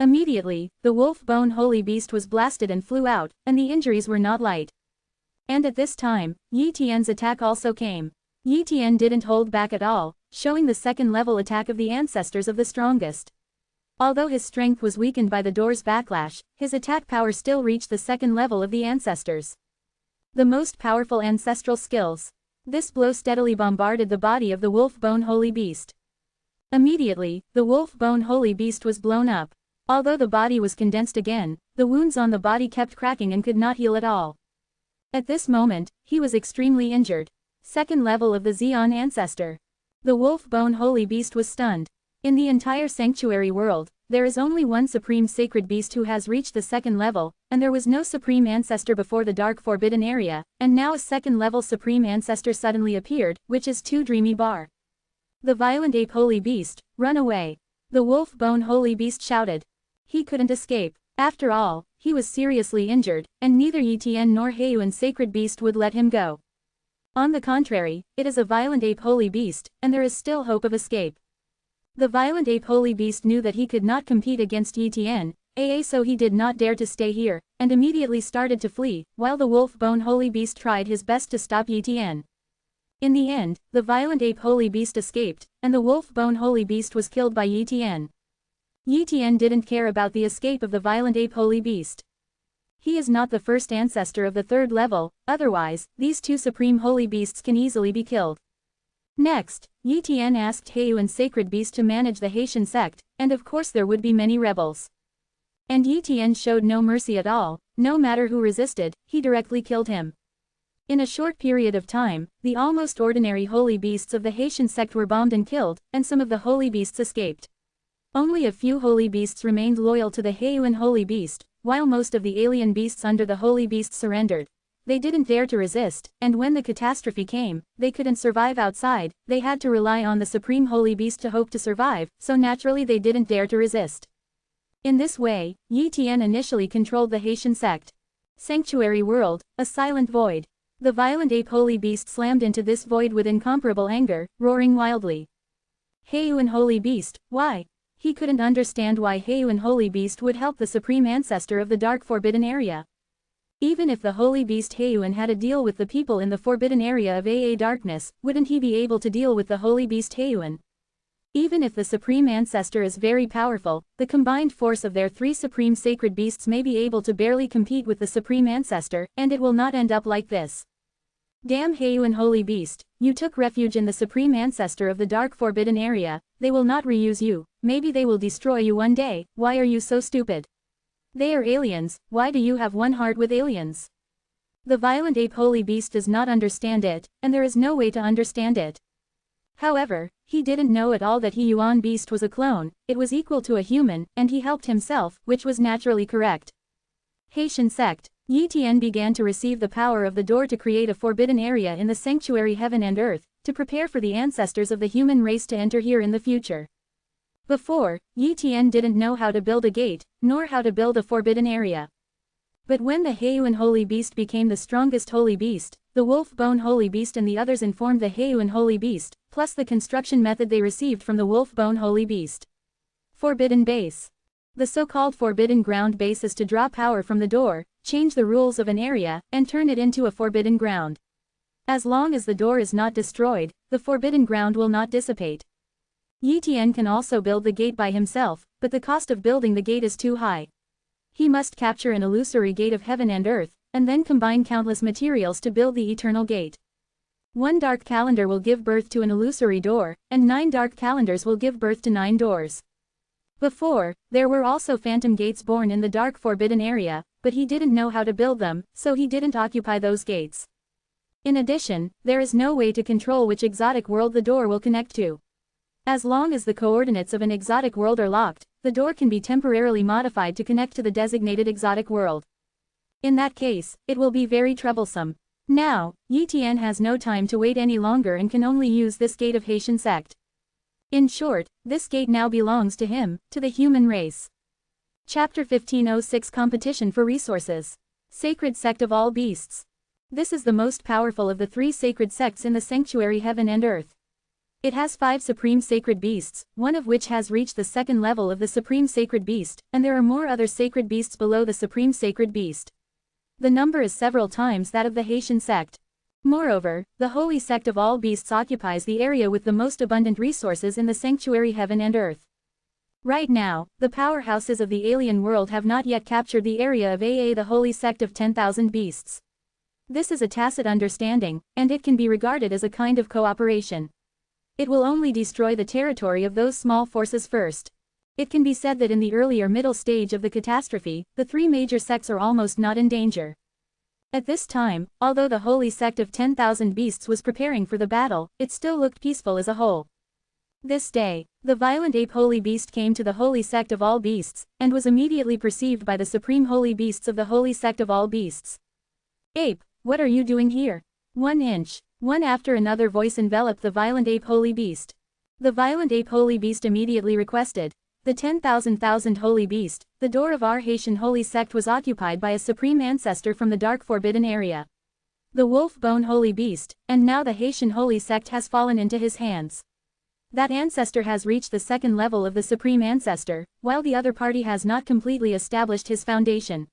Immediately, the Wolf Bone Holy Beast was blasted and flew out, and the injuries were not light. And at this time, Yi Tian's attack also came. Yi Tian didn't hold back at all, showing the second-level attack of the ancestors of the strongest. Although his strength was weakened by the door's backlash, his attack power still reached the second level of the ancestors. The most powerful ancestral skills. This blow steadily bombarded the body of the Wolf Bone Holy Beast. Immediately, the Wolf Bone Holy Beast was blown up. Although the body was condensed again, the wounds on the body kept cracking and could not heal at all. At this moment, he was extremely injured. Second level of the Zeon ancestor. The Wolf Bone Holy Beast was stunned. In the entire sanctuary world, there is only one supreme sacred beast who has reached the second level, and there was no supreme ancestor before the Dark Forbidden Area, and now a second-level supreme ancestor suddenly appeared, which is too dreamy bar. The Violent Ape Holy Beast, run away. The Wolf Bone Holy Beast shouted. He couldn't escape. After all, he was seriously injured, and neither Yi Tian nor Heiyuan Sacred Beast would let him go. On the contrary, it is a Violent Ape Holy Beast, and there is still hope of escape. The Violent Ape Holy Beast knew that he could not compete against Yi Tian, So he did not dare to stay here, and immediately started to flee, while the wolf-bone holy beast tried his best to stop Yi Tian. In the end, the violent ape holy beast escaped, and the wolf-bone holy beast was killed by Yi Tian. Yi Tian didn't care about the escape of the violent ape holy beast. He is not the first ancestor of the third level, otherwise, these two supreme holy beasts can easily be killed. Next, Yi Tian asked Heiyuan's sacred beast to manage the Haitian sect, and of course there would be many rebels. And Yi Tian showed no mercy at all, no matter who resisted, he directly killed him. In a short period of time, the almost ordinary holy beasts of the Haitian sect were bombed and killed, and some of the holy beasts escaped. Only a few holy beasts remained loyal to the Heiyuan holy beast, while most of the alien beasts under the holy beast surrendered. They didn't dare to resist, and when the catastrophe came, they couldn't survive outside, they had to rely on the supreme holy beast to hope to survive, so naturally they didn't dare to resist. In this way, Yi Tian initially controlled the Haitian sect. Sanctuary world, a silent void. The violent ape holy beast slammed into this void with incomparable anger, roaring wildly. Heiyuan holy beast, why? He couldn't understand why Heiyuan holy beast would help the supreme ancestor of the dark forbidden area. Even if the holy beast Heiyuan had a deal with the people in the forbidden area of darkness, wouldn't he be able to deal with the holy beast Heiyuan? Even if the supreme ancestor is very powerful, the combined force of their three supreme sacred beasts may be able to barely compete with the supreme ancestor, and it will not end up like this. Damn Heiyuan holy beast, you took refuge in the supreme ancestor of the dark forbidden area, they will not reuse you, maybe they will destroy you one day, why are you so stupid? They are aliens, why do you have one heart with aliens? The violent ape holy beast does not understand it, and there is no way to understand it. However, he didn't know at all that Heiyuan beast was a clone, it was equal to a human, and he helped himself, which was naturally correct. Haitian sect. Yi Tian began to receive the power of the door to create a forbidden area in the sanctuary heaven and earth, to prepare for the ancestors of the human race to enter here in the future. Before, Yi Tian didn't know how to build a gate, nor how to build a forbidden area. But when the Heiyuan holy beast became the strongest holy beast, the wolf-bone holy beast and the others informed the Heiyuan holy beast, plus the construction method they received from the wolf-bone holy beast. Forbidden base. The so-called forbidden ground base is to draw power from the door, change the rules of an area, and turn it into a forbidden ground. As long as the door is not destroyed, the forbidden ground will not dissipate. Yi Tian can also build the gate by himself, but the cost of building the gate is too high. He must capture an illusory gate of heaven and earth, and then combine countless materials to build the eternal gate. One dark calendar will give birth to an illusory door, and 9 dark calendars will give birth to 9 doors. Before, there were also phantom gates born in the dark forbidden area, but he didn't know how to build them, so he didn't occupy those gates. In addition, there is no way to control which exotic world the door will connect to. As long as the coordinates of an exotic world are locked, the door can be temporarily modified to connect to the designated exotic world. In that case, it will be very troublesome. Now, Yi Tian has no time to wait any longer and can only use this gate of Haitian sect. In short, this gate now belongs to him, to the human race. Chapter 1506 Competition for Resources. Sacred Sect of All Beasts. This is the most powerful of the 3 sacred sects in the sanctuary heaven and earth. It has 5 supreme sacred beasts, one of which has reached the 2nd level of the supreme sacred beast, and there are more other sacred beasts below the supreme sacred beast. The number is several times that of the Haitian sect. Moreover, the holy sect of all beasts occupies the area with the most abundant resources in the sanctuary heaven and earth. Right now, the powerhouses of the alien world have not yet captured the area of the holy sect of 10,000 beasts. This is a tacit understanding, and it can be regarded as a kind of cooperation. It will only destroy the territory of those small forces first. It can be said that in the earlier middle stage of the catastrophe, the 3 major sects are almost not in danger. At this time, although the holy sect of 10,000 beasts was preparing for the battle, it still looked peaceful as a whole. This day, the violent ape holy beast came to the holy sect of all beasts, and was immediately perceived by the supreme holy beasts of the holy sect of all beasts. Ape, what are you doing here? 1 inch. One after another voice enveloped the violent ape holy beast. The violent ape holy beast immediately requested, the 10,000 holy beast, the door of our Haitian holy sect was occupied by a supreme ancestor from the dark forbidden area. The wolf-bone holy beast, and now the Haitian holy sect has fallen into his hands. That ancestor has reached the second level of the supreme ancestor, while the other party has not completely established his foundation.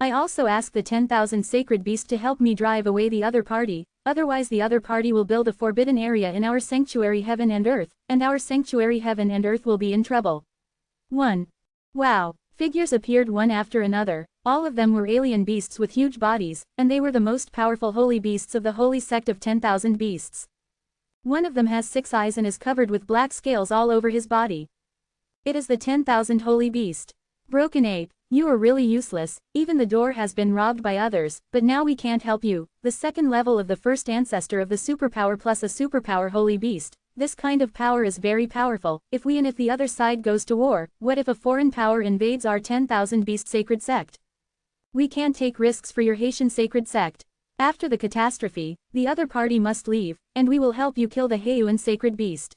I also ask the 10,000 sacred beasts to help me drive away the other party, otherwise the other party will build a forbidden area in our sanctuary heaven and earth, and our sanctuary heaven and earth will be in trouble. 1. Wow. Figures appeared one after another, all of them were alien beasts with huge bodies, and they were the most powerful holy beasts of the holy sect of 10,000 beasts. One of them has 6 eyes and is covered with black scales all over his body. It is the 10,000 holy beast. Broken ape, you are really useless, even the door has been robbed by others, but now we can't help you. The second level of the first ancestor of the superpower plus a superpower holy beast. This kind of power is very powerful. If the other side goes to war, what if a foreign power invades our 10,000 beast sacred sect? We can't take risks for your Haitian sacred sect. After the catastrophe, the other party must leave, and we will help you kill the Heian sacred beast.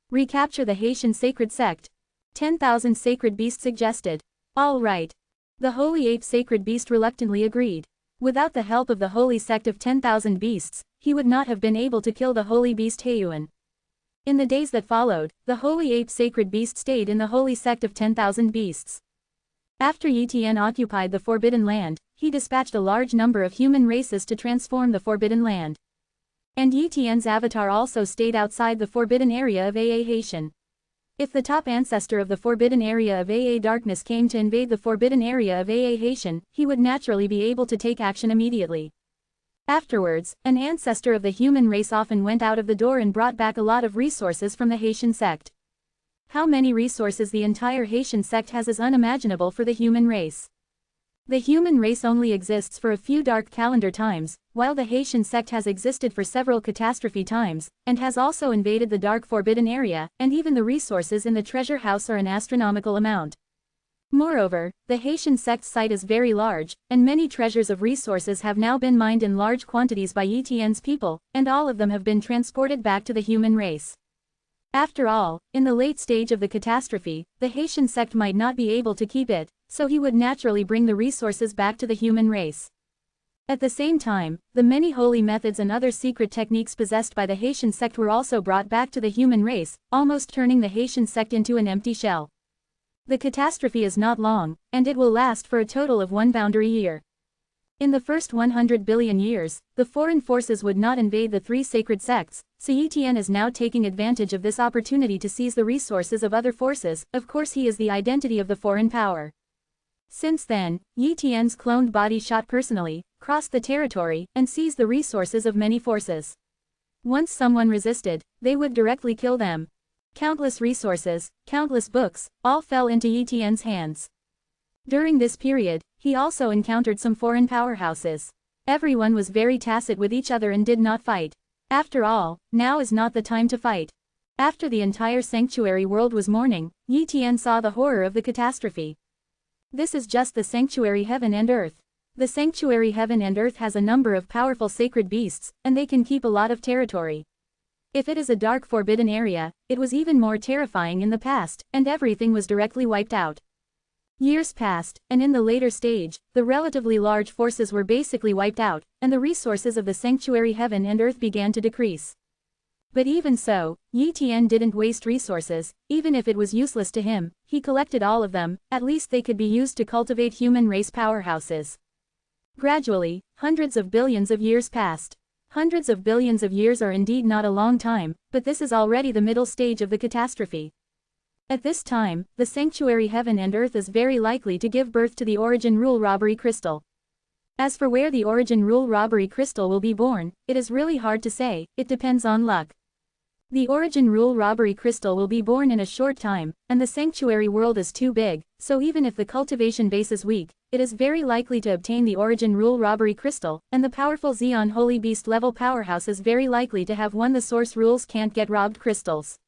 Recapture the Haitian sacred sect. 10,000 sacred beast suggested. All right. The holy ape sacred beast reluctantly agreed. Without the help of the holy sect of 10,000 beasts, he would not have been able to kill the holy beast Heian. In the days that followed, the holy ape sacred beast stayed in the holy sect of 10,000 beasts. After Yitian occupied the Forbidden Land, he dispatched a large number of human races to transform the Forbidden Land. And Yitian's avatar also stayed outside the Forbidden Area of Aa Haitian. If the top ancestor of the Forbidden Area of Aa Darkness came to invade the Forbidden Area of Aa Haitian, he would naturally be able to take action immediately. Afterwards, an ancestor of the human race often went out of the door and brought back a lot of resources from the Haitian sect. How many resources the entire Haitian sect has is unimaginable for the human race. The human race only exists for a few dark calendar times, while the Haitian sect has existed for several catastrophe times, and has also invaded the dark forbidden area, and even the resources in the treasure house are an astronomical amount. Moreover, the Haitian sect site is very large, and many treasures of resources have now been mined in large quantities by Yitian's people, and all of them have been transported back to the human race. After all, in the late stage of the catastrophe, the Haitian sect might not be able to keep it, so he would naturally bring the resources back to the human race. At the same time, the many holy methods and other secret techniques possessed by the Haitian sect were also brought back to the human race, almost turning the Haitian sect into an empty shell. The catastrophe is not long, and it will last for a total of 1 boundary year. In the first 100 billion years, the foreign forces would not invade the 3 sacred sects, so Yitian is now taking advantage of this opportunity to seize the resources of other forces. Of course he is the identity of the foreign power. Since then, Yitian's cloned body shot personally, crossed the territory, and seized the resources of many forces. Once someone resisted, they would directly kill them. Countless resources, countless books, all fell into Yitian's hands. During this period, he also encountered some foreign powerhouses. Everyone was very tacit with each other and did not fight. After all, now is not the time to fight. After the entire sanctuary world was mourning, Yitian saw the horror of the catastrophe. This is just the sanctuary heaven and earth. The sanctuary heaven and earth has a number of powerful sacred beasts, and they can keep a lot of territory. If it is a dark forbidden area, it was even more terrifying in the past, and everything was directly wiped out. Years passed, and in the later stage, the relatively large forces were basically wiped out, and the resources of the sanctuary heaven and earth began to decrease. But even so, Yitian didn't waste resources. Even if it was useless to him, he collected all of them. At least they could be used to cultivate human race powerhouses. Gradually, hundreds of billions of years passed. Hundreds of billions of years are indeed not a long time, but this is already the middle stage of the catastrophe. At this time, the sanctuary heaven and earth is very likely to give birth to the origin rule robbery crystal. As for where the origin rule robbery crystal will be born, it is really hard to say. It depends on luck. The origin rule robbery crystal will be born in a short time, and the sanctuary world is too big, so even if the cultivation base is weak, it is very likely to obtain the origin rule robbery crystal, and the powerful Xeon Holy Beast level powerhouse is very likely to have one the source rules can't get robbed crystals.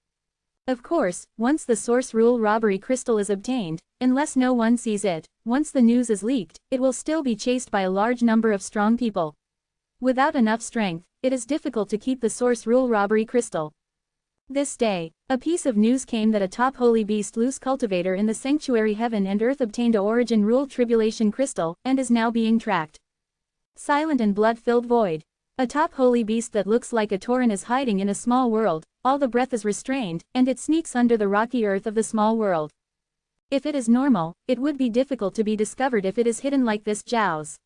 Of course, once the source rule robbery crystal is obtained, unless no one sees it, once the news is leaked, it will still be chased by a large number of strong people. Without enough strength, it is difficult to keep the source rule robbery crystal. This day, a piece of news came that a top holy beast loose cultivator in the sanctuary heaven and earth obtained a origin rule tribulation crystal, and is now being tracked. Silent and blood-filled void. A top holy beast that looks like a Tauren is hiding in a small world, all the breath is restrained, and it sneaks under the rocky earth of the small world. If it is normal, it would be difficult to be discovered if it is hidden like this Zhao's.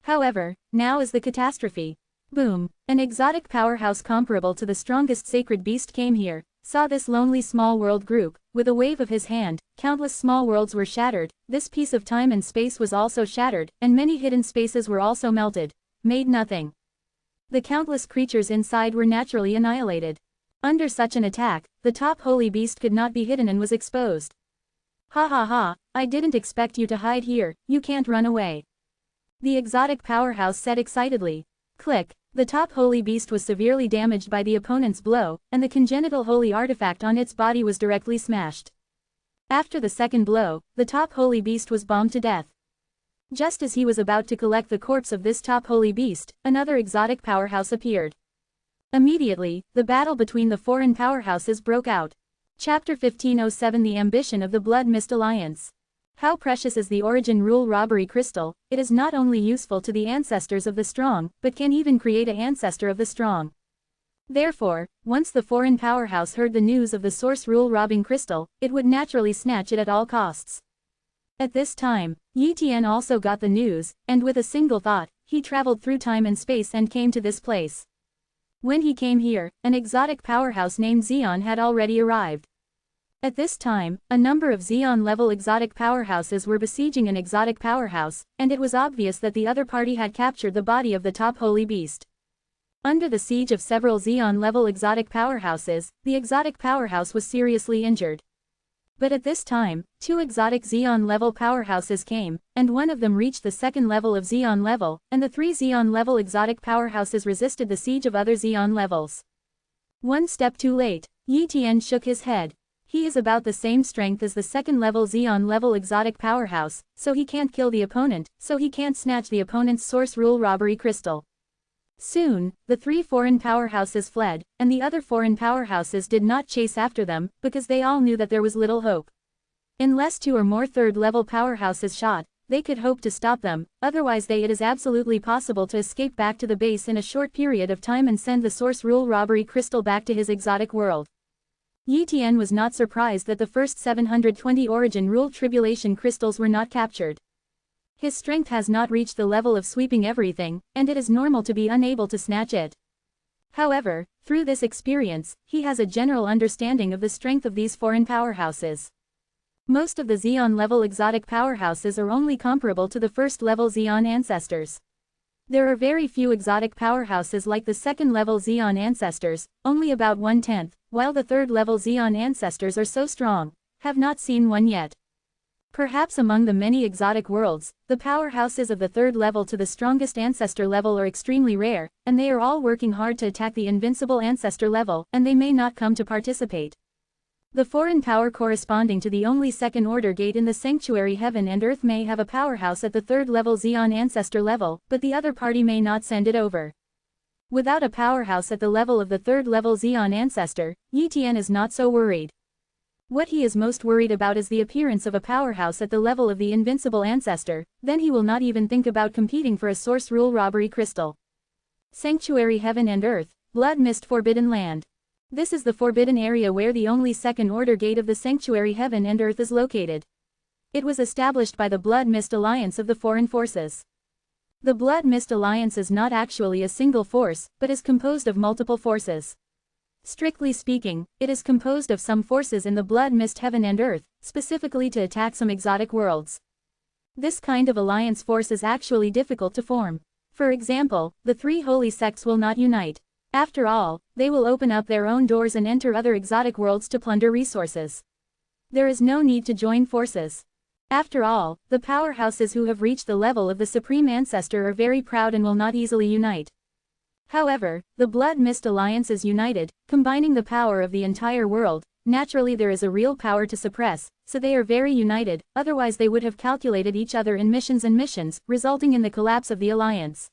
However, now is the catastrophe. Boom, an exotic powerhouse comparable to the strongest sacred beast came here, saw this lonely small world group, with a wave of his hand, countless small worlds were shattered, this piece of time and space was also shattered, and many hidden spaces were also melted, made nothing. The countless creatures inside were naturally annihilated. Under such an attack, the top holy beast could not be hidden and was exposed. Ha ha ha, I didn't expect you to hide here, you can't run away. The exotic powerhouse said excitedly. Click, the top holy beast was severely damaged by the opponent's blow, and the congenital holy artifact on its body was directly smashed. After the second blow, the top holy beast was bombed to death. Just as he was about to collect the corpse of this top holy beast, another exotic powerhouse appeared. Immediately, the battle between the foreign powerhouses broke out. Chapter 1507 The Ambition of the Blood Mist Alliance. How precious is the origin rule robbery crystal, it is not only useful to the ancestors of the strong, but can even create an ancestor of the strong. Therefore, once the foreign powerhouse heard the news of the source rule robbing crystal, it would naturally snatch it at all costs. At this time, Yi Tian also got the news, and with a single thought, he traveled through time and space and came to this place. When he came here, an exotic powerhouse named Xion had already arrived. At this time, a number of Xion-level exotic powerhouses were besieging an exotic powerhouse, and it was obvious that the other party had captured the body of the top holy beast. Under the siege of several Xion-level exotic powerhouses, the exotic powerhouse was seriously injured. But at this time, two exotic Xion-level powerhouses came, and one of them reached the second level of Xion level, and the three Xion-level exotic powerhouses resisted the siege of other Xion levels. One step too late, Yi Tian shook his head. He is about the same strength as the second-level Xion-level exotic powerhouse, so he can't kill the opponent, so he can't snatch the opponent's source rule robbery crystal. Soon, the three foreign powerhouses fled, and the other foreign powerhouses did not chase after them, because they all knew that there was little hope. Unless two or more third-level powerhouses shot, they could hope to stop them, otherwise it is absolutely possible to escape back to the base in a short period of time and send the source rule robbery crystal back to his exotic world. Yi Tian was not surprised that the first 720 origin rule tribulation crystals were not captured. His strength has not reached the level of sweeping everything, and it is normal to be unable to snatch it. However, through this experience, he has a general understanding of the strength of these foreign powerhouses. Most of the Xion-level exotic powerhouses are only comparable to the first-level Xion ancestors. There are very few exotic powerhouses like the second-level Xion ancestors, only about 1/10, while the third-level Xion ancestors are so strong, have not seen one yet. Perhaps among the many exotic worlds, the powerhouses of the third level to the strongest ancestor level are extremely rare, and they are all working hard to attack the invincible ancestor level, and they may not come to participate. The foreign power corresponding to the only second-order gate in the sanctuary heaven and earth may have a powerhouse at the third-level Xion ancestor level, but the other party may not send it over. Without a powerhouse at the level of the third-level Xion ancestor, Yi Tian is not so worried. What he is most worried about is the appearance of a powerhouse at the level of the invincible ancestor, then he will not even think about competing for a source rule robbery crystal. Sanctuary heaven and earth, blood mist forbidden land. This is the forbidden area where the only second-order gate of the sanctuary heaven and earth is located. It was established by the Blood Mist Alliance of the foreign forces. The Blood Mist Alliance is not actually a single force, but is composed of multiple forces. Strictly speaking, it is composed of some forces in the Blood Mist heaven and earth, specifically to attack some exotic worlds. This kind of alliance force is actually difficult to form. For example, the three holy sects will not unite. After all, they will open up their own doors and enter other exotic worlds to plunder resources. There is no need to join forces. After all, the powerhouses who have reached the level of the Supreme Ancestor are very proud and will not easily unite. However, the Blood Mist Alliance is united, combining the power of the entire world. Naturally there is a real power to suppress, so they are very united, otherwise they would have calculated each other in missions, resulting in the collapse of the alliance.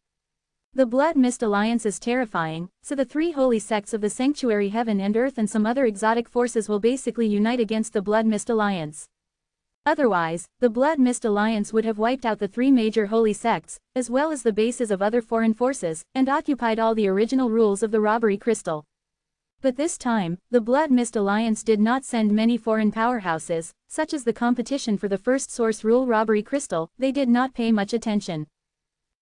The Blood Mist Alliance is terrifying, so the three holy sects of the Sanctuary Heaven and Earth and some other exotic forces will basically unite against the Blood Mist Alliance. Otherwise, the Blood Mist Alliance would have wiped out the three major holy sects, as well as the bases of other foreign forces, and occupied all the original rules of the robbery crystal. But this time, the Blood Mist Alliance did not send many foreign powerhouses, such as the competition for the first source rule robbery crystal. They did not pay much attention.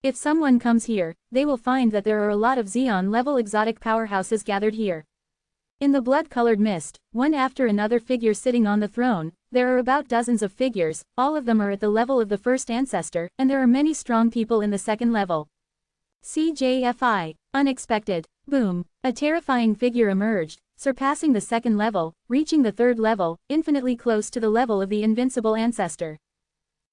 If someone comes here, they will find that there are a lot of Xeon-level exotic powerhouses gathered here. In the blood-colored mist, one after another figure sitting on the throne, there are about dozens of figures, all of them are at the level of the first ancestor, and there are many strong people in the second level. CJFI. Unexpected. Boom. A terrifying figure emerged, surpassing the second level, reaching the third level, infinitely close to the level of the invincible ancestor.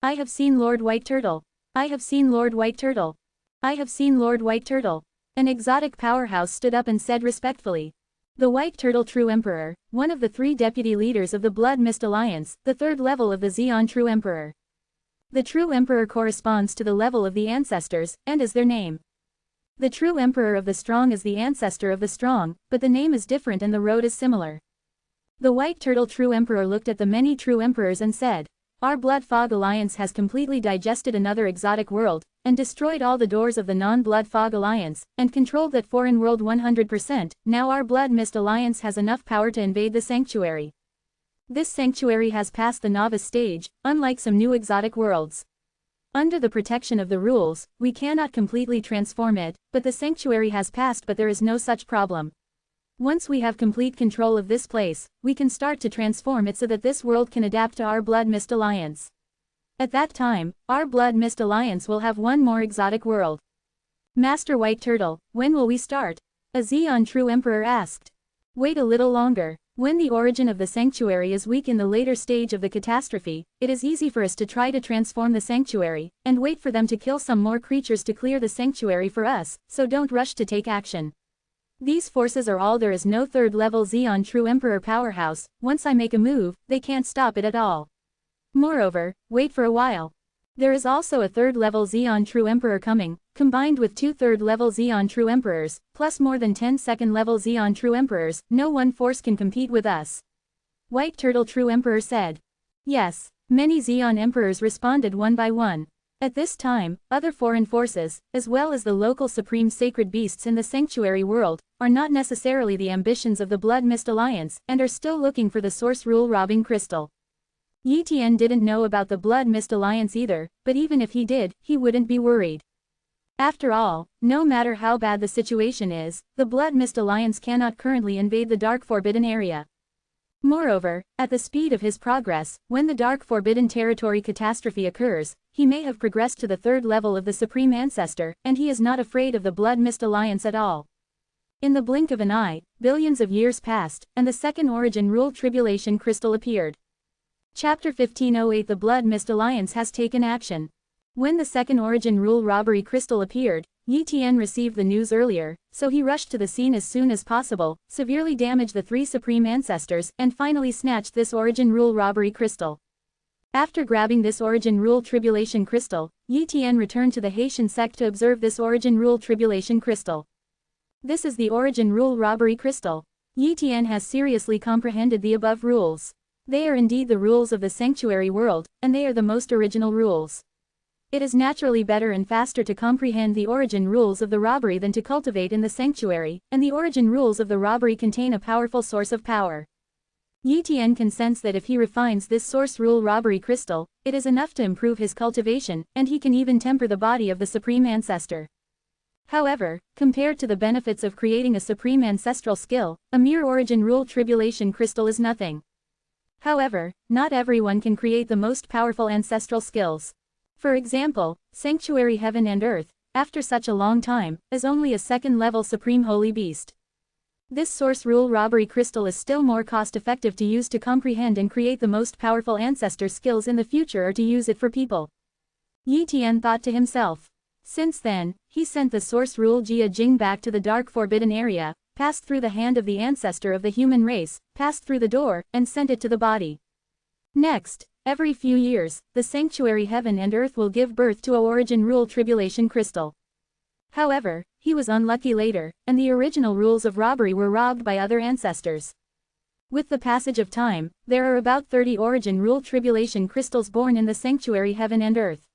I have seen Lord White Turtle. I have seen Lord White Turtle. I have seen Lord White Turtle. An exotic powerhouse stood up and said respectfully. The White Turtle True Emperor, one of the three deputy leaders of the Blood Mist Alliance, the third level of the Xeon True Emperor. The True Emperor corresponds to the level of the ancestors, and is their name. The True Emperor of the Strong is the ancestor of the Strong, but the name is different and the road is similar. The White Turtle True Emperor looked at the many True Emperors and said, "Our Blood Fog Alliance has completely digested another exotic world, and destroyed all the doors of the non-Blood Fog Alliance, and controlled that foreign world 100%, now our Blood Mist Alliance has enough power to invade the sanctuary. This sanctuary has passed the novice stage, unlike some new exotic worlds. Under the protection of the rules, we cannot completely transform it, but the sanctuary has passed, but there is no such problem. Once we have complete control of this place, we can start to transform it so that this world can adapt to our Blood Mist Alliance. At that time, our Blood Mist Alliance will have one more exotic world." Master White Turtle, when will we start? A Xeon True Emperor asked. Wait a little longer. When the origin of the sanctuary is weak in the later stage of the catastrophe, it is easy for us to try to transform the sanctuary, and wait for them to kill some more creatures to clear the sanctuary for us, so don't rush to take action. These forces are all there is. No third-level Xeon True Emperor powerhouse. Once I make a move, they can't stop it at all. Moreover, wait for a while. There is also a third-level Xeon True Emperor coming, combined with two third-level Xeon True Emperors, plus more than 10 second-level Xeon True Emperors. No one force can compete with us. White Turtle True Emperor said. Yes, many Xeon Emperors responded one by one. At this time, other foreign forces, as well as the local supreme sacred beasts in the sanctuary world, are not necessarily the ambitions of the Blood Mist Alliance, and are still looking for the source rule robbing crystal. Yi Tian didn't know about the Blood Mist Alliance either, but even if he did, he wouldn't be worried. After all, no matter how bad the situation is, the Blood Mist Alliance cannot currently invade the Dark Forbidden area. Moreover, at the speed of his progress, when the Dark Forbidden Territory catastrophe occurs, he may have progressed to the third level of the Supreme Ancestor, and he is not afraid of the Blood Mist Alliance at all. In the blink of an eye, billions of years passed, and the second Origin Rule Tribulation Crystal appeared. Chapter 1508. The Blood Mist Alliance has taken action. When the second Origin Rule Robbery Crystal appeared, Yi Tian received the news earlier, so he rushed to the scene as soon as possible, severely damaged the three Supreme Ancestors, and finally snatched this Origin Rule Robbery Crystal. After grabbing this Origin Rule Tribulation Crystal, Yi Tian returned to the Haitian sect to observe this Origin Rule Tribulation Crystal. This is the Origin Rule Robbery Crystal. Yi Tian has seriously comprehended the above rules. They are indeed the rules of the sanctuary world, and they are the most original rules. It is naturally better and faster to comprehend the origin rules of the robbery than to cultivate in the sanctuary, and the origin rules of the robbery contain a powerful source of power. Yi Tian can sense that if he refines this source rule robbery crystal, it is enough to improve his cultivation, and he can even temper the body of the Supreme Ancestor. However, compared to the benefits of creating a Supreme Ancestral skill, a mere origin rule tribulation crystal is nothing. However, not everyone can create the most powerful ancestral skills. For example, Sanctuary Heaven and Earth, after such a long time, is only a second-level Supreme Holy Beast. This source rule robbery crystal is still more cost-effective to use to comprehend and create the most powerful ancestor skills in the future, or to use it for people. Yi Tian thought to himself. Since then, he sent the source rule Jia Jing back to the Dark Forbidden area, passed through the hand of the ancestor of the human race, passed through the door, and sent it to the body. Next, every few years, the Sanctuary Heaven and Earth will give birth to a Origin Rule Tribulation Crystal. However, he was unlucky later, and the original rules of robbery were robbed by other ancestors. With the passage of time, there are about 30 origin rule tribulation crystals born in the sanctuary heaven and earth.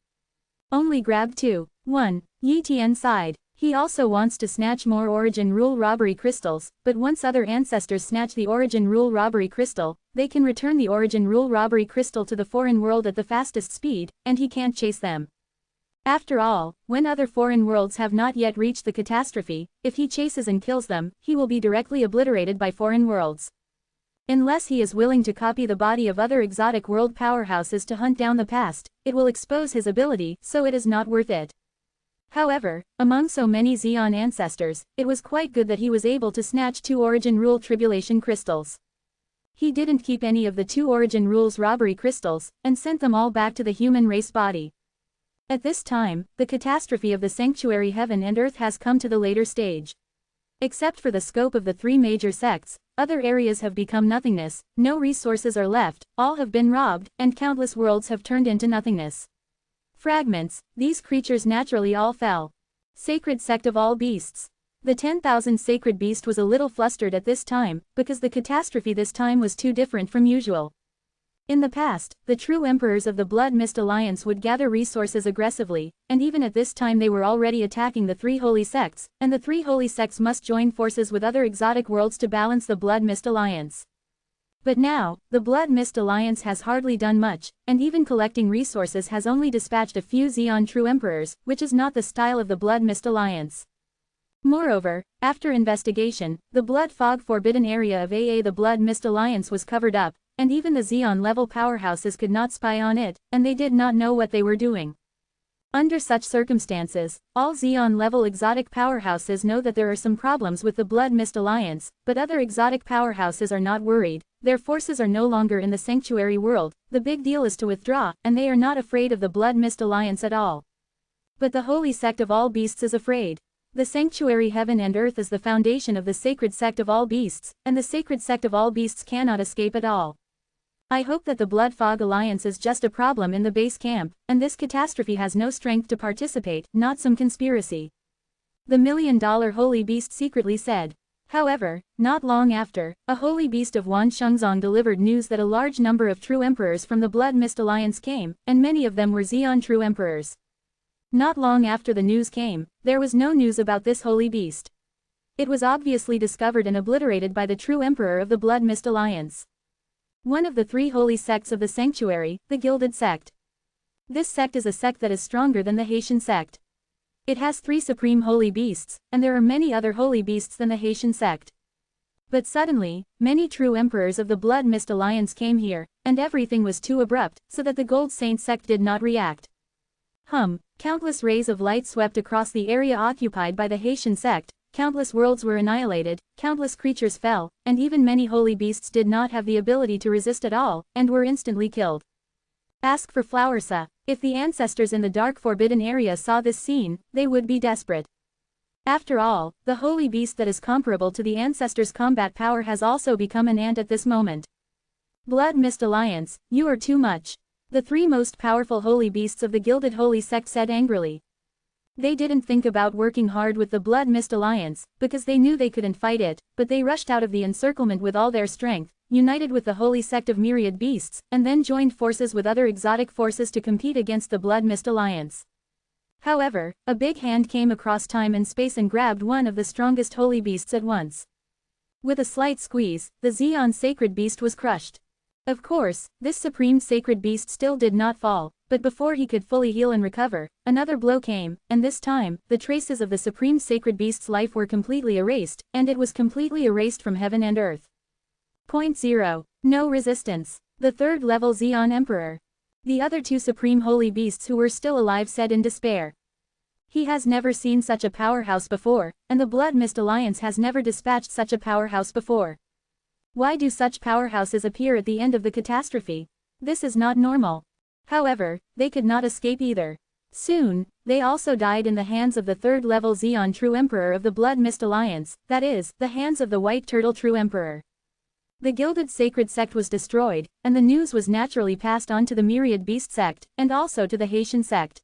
Only grab 2. 1. Yi Tian sighed. He also wants to snatch more origin rule robbery crystals, but once other ancestors snatch the origin rule robbery crystal, they can return the origin rule robbery crystal to the foreign world at the fastest speed, and he can't chase them. After all, when other foreign worlds have not yet reached the catastrophe, if he chases and kills them, he will be directly obliterated by foreign worlds. Unless he is willing to copy the body of other exotic world powerhouses to hunt down the past, it will expose his ability, so it is not worth it. However, among so many Xeon ancestors, it was quite good that he was able to snatch 2 origin rule tribulation crystals. He didn't keep any of the 2 origin rules robbery crystals, and sent them all back to the human race body. At this time, the catastrophe of the sanctuary heaven and earth has come to the later stage. Except for the scope of the 3 major sects, other areas have become nothingness, no resources are left, all have been robbed, and countless worlds have turned into nothingness. Fragments, these creatures naturally all fell. Sacred sect of all beasts. The 10,000 sacred beast was a little flustered at this time, because the catastrophe this time was too different from usual. In the past, the true emperors of the Blood Mist Alliance would gather resources aggressively, and even at this time they were already attacking the 3 holy sects, and the 3 holy sects must join forces with other exotic worlds to balance the Blood Mist Alliance. But now, the Blood Mist Alliance has hardly done much, and even collecting resources has only dispatched a few Xeon true emperors, which is not the style of the Blood Mist Alliance. Moreover, after investigation, the Blood Fog Forbidden area of the Blood Mist Alliance was covered up, and even the Xeon-level powerhouses could not spy on it, and they did not know what they were doing. Under such circumstances, all Xeon-level exotic powerhouses know that there are some problems with the Blood Mist Alliance, but other exotic powerhouses are not worried, their forces are no longer in the sanctuary world, the big deal is to withdraw, and they are not afraid of the Blood Mist Alliance at all. But the holy sect of all beasts is afraid. The sanctuary heaven and earth is the foundation of the sacred sect of all beasts, and the sacred sect of all beasts cannot escape at all. I hope that the Blood Fog Alliance is just a problem in the base camp, and this catastrophe has no strength to participate, not some conspiracy. The $1 million holy beast secretly said. However, not long after, a holy beast of Wan Shengzong delivered news that a large number of true emperors from the Blood Mist Alliance came, and many of them were Xeon true emperors. Not long after the news came, there was no news about this holy beast. It was obviously discovered and obliterated by the true emperor of the Blood Mist Alliance. One of the 3 holy sects of the sanctuary, the Gilded Sect. This sect is a sect that is stronger than the Haitian sect. It has 3 supreme holy beasts, and there are many other holy beasts than the Haitian sect. But suddenly, many true emperors of the Blood Mist Alliance came here, and everything was too abrupt, so that the Gold Saint sect did not react. Countless rays of light swept across the area occupied by the Haitian sect, countless worlds were annihilated, countless creatures fell, and even many holy beasts did not have the ability to resist at all, and were instantly killed. Ask for Flowersa. If the ancestors in the dark forbidden area saw this scene, they would be desperate. After all, the holy beast that is comparable to the ancestors' combat power has also become an ant at this moment. Blood Mist Alliance, you are too much. The 3 most powerful holy beasts of the Gilded Holy Sect said angrily. They didn't think about working hard with the Blood Mist Alliance, because they knew they couldn't fight it, but they rushed out of the encirclement with all their strength, united with the holy sect of myriad beasts, and then joined forces with other exotic forces to compete against the Blood Mist Alliance. However, a big hand came across time and space and grabbed one of the strongest holy beasts at once. With a slight squeeze, the Xeon sacred beast was crushed. Of course, this supreme sacred beast still did not fall, but before he could fully heal and recover, another blow came, and this time, the traces of the supreme sacred beast's life were completely erased, and it was completely erased from heaven and earth. Point 0. No resistance. The 3rd level Xeon Emperor. The other 2 supreme holy beasts who were still alive said in despair. He has never seen such a powerhouse before, and the Blood Mist Alliance has never dispatched such a powerhouse before. Why do such powerhouses appear at the end of the catastrophe? This is not normal. However, they could not escape either. Soon, they also died in the hands of the 3rd level Xeon True Emperor of the Blood Mist Alliance, that is, the hands of the White Turtle True Emperor. The Gilded Sacred Sect was destroyed, and the news was naturally passed on to the Myriad Beast Sect, and also to the Haitian Sect.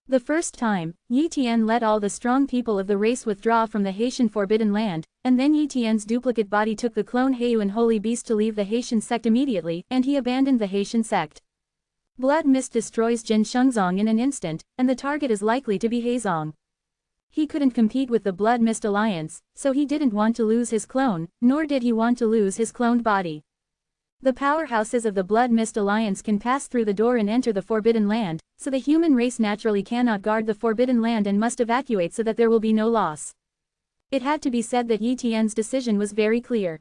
The first time, Yi Tian let all the strong people of the race withdraw from the Haitian Forbidden Land, and then Yi Tian's duplicate body took the clone Heiyuan holy beast to leave the Haitian sect immediately, and he abandoned the Haitian sect. Blood mist destroys Jin Shengzong in an instant, and the target is likely to be Heizong. He couldn't compete with the Blood Mist Alliance, so he didn't want to lose his clone, nor did he want to lose his cloned body. The powerhouses of the Blood Mist Alliance can pass through the door and enter the Forbidden Land, so the human race naturally cannot guard the Forbidden Land and must evacuate so that there will be no loss. It had to be said that Yi Tian's decision was very clear.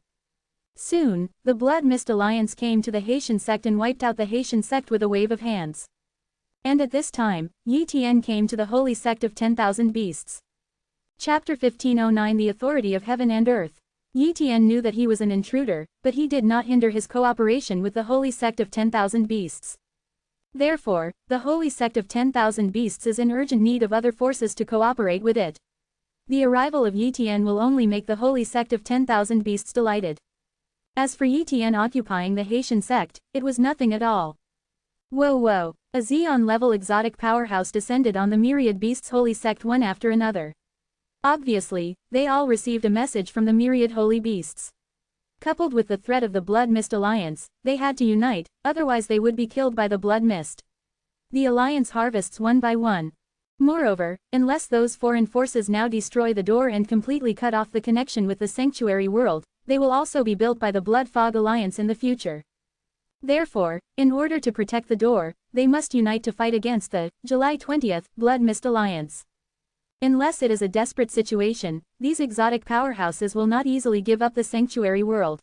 Soon, the Blood Mist Alliance came to the Haitian sect and wiped out the Haitian sect with a wave of hands. And at this time, Yi Tian came to the holy sect of 10,000 beasts. Chapter 1509 The Authority of Heaven and Earth. Yi Tian knew that he was an intruder, but he did not hinder his cooperation with the holy sect of 10,000 beasts. Therefore, the holy sect of 10,000 beasts is in urgent need of other forces to cooperate with it. The arrival of Yi Tian will only make the holy sect of 10,000 beasts delighted. As for Yi Tian occupying the Haitian sect, it was nothing at all. Whoa! A Xeon-level exotic powerhouse descended on the myriad beasts' holy sect one after another. Obviously, they all received a message from the myriad holy beasts. Coupled with the threat of the Blood Mist Alliance, they had to unite, otherwise they would be killed by the Blood Mist. The Alliance harvests one by one. Moreover, unless those foreign forces now destroy the door and completely cut off the connection with the Sanctuary World, they will also be built by the Blood Fog Alliance in the future. Therefore, in order to protect the door, they must unite to fight against the July 20th Blood Mist Alliance. Unless it is a desperate situation, these exotic powerhouses will not easily give up the Sanctuary World.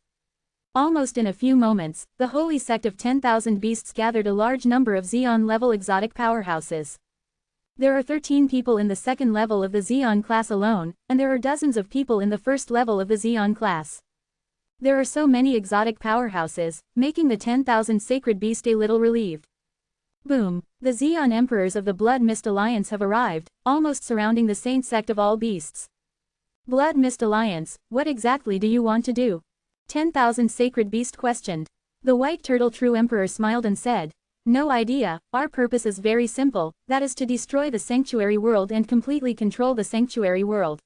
Almost in a few moments, the holy sect of 10,000 beasts gathered a large number of Xeon-level exotic powerhouses. There are 13 people in the second level of the Xeon class alone, and there are dozens of people in the first level of the Xeon class. There are so many exotic powerhouses, making the 10,000 sacred beast a little relieved. Boom! The Xeon Emperors of the Blood Mist Alliance have arrived, almost surrounding the Saint Sect of all beasts. Blood Mist Alliance, what exactly do you want to do? 10,000 Sacred Beast questioned. The White Turtle True Emperor smiled and said, no idea, our purpose is very simple, that is to destroy the Sanctuary World and completely control the Sanctuary World.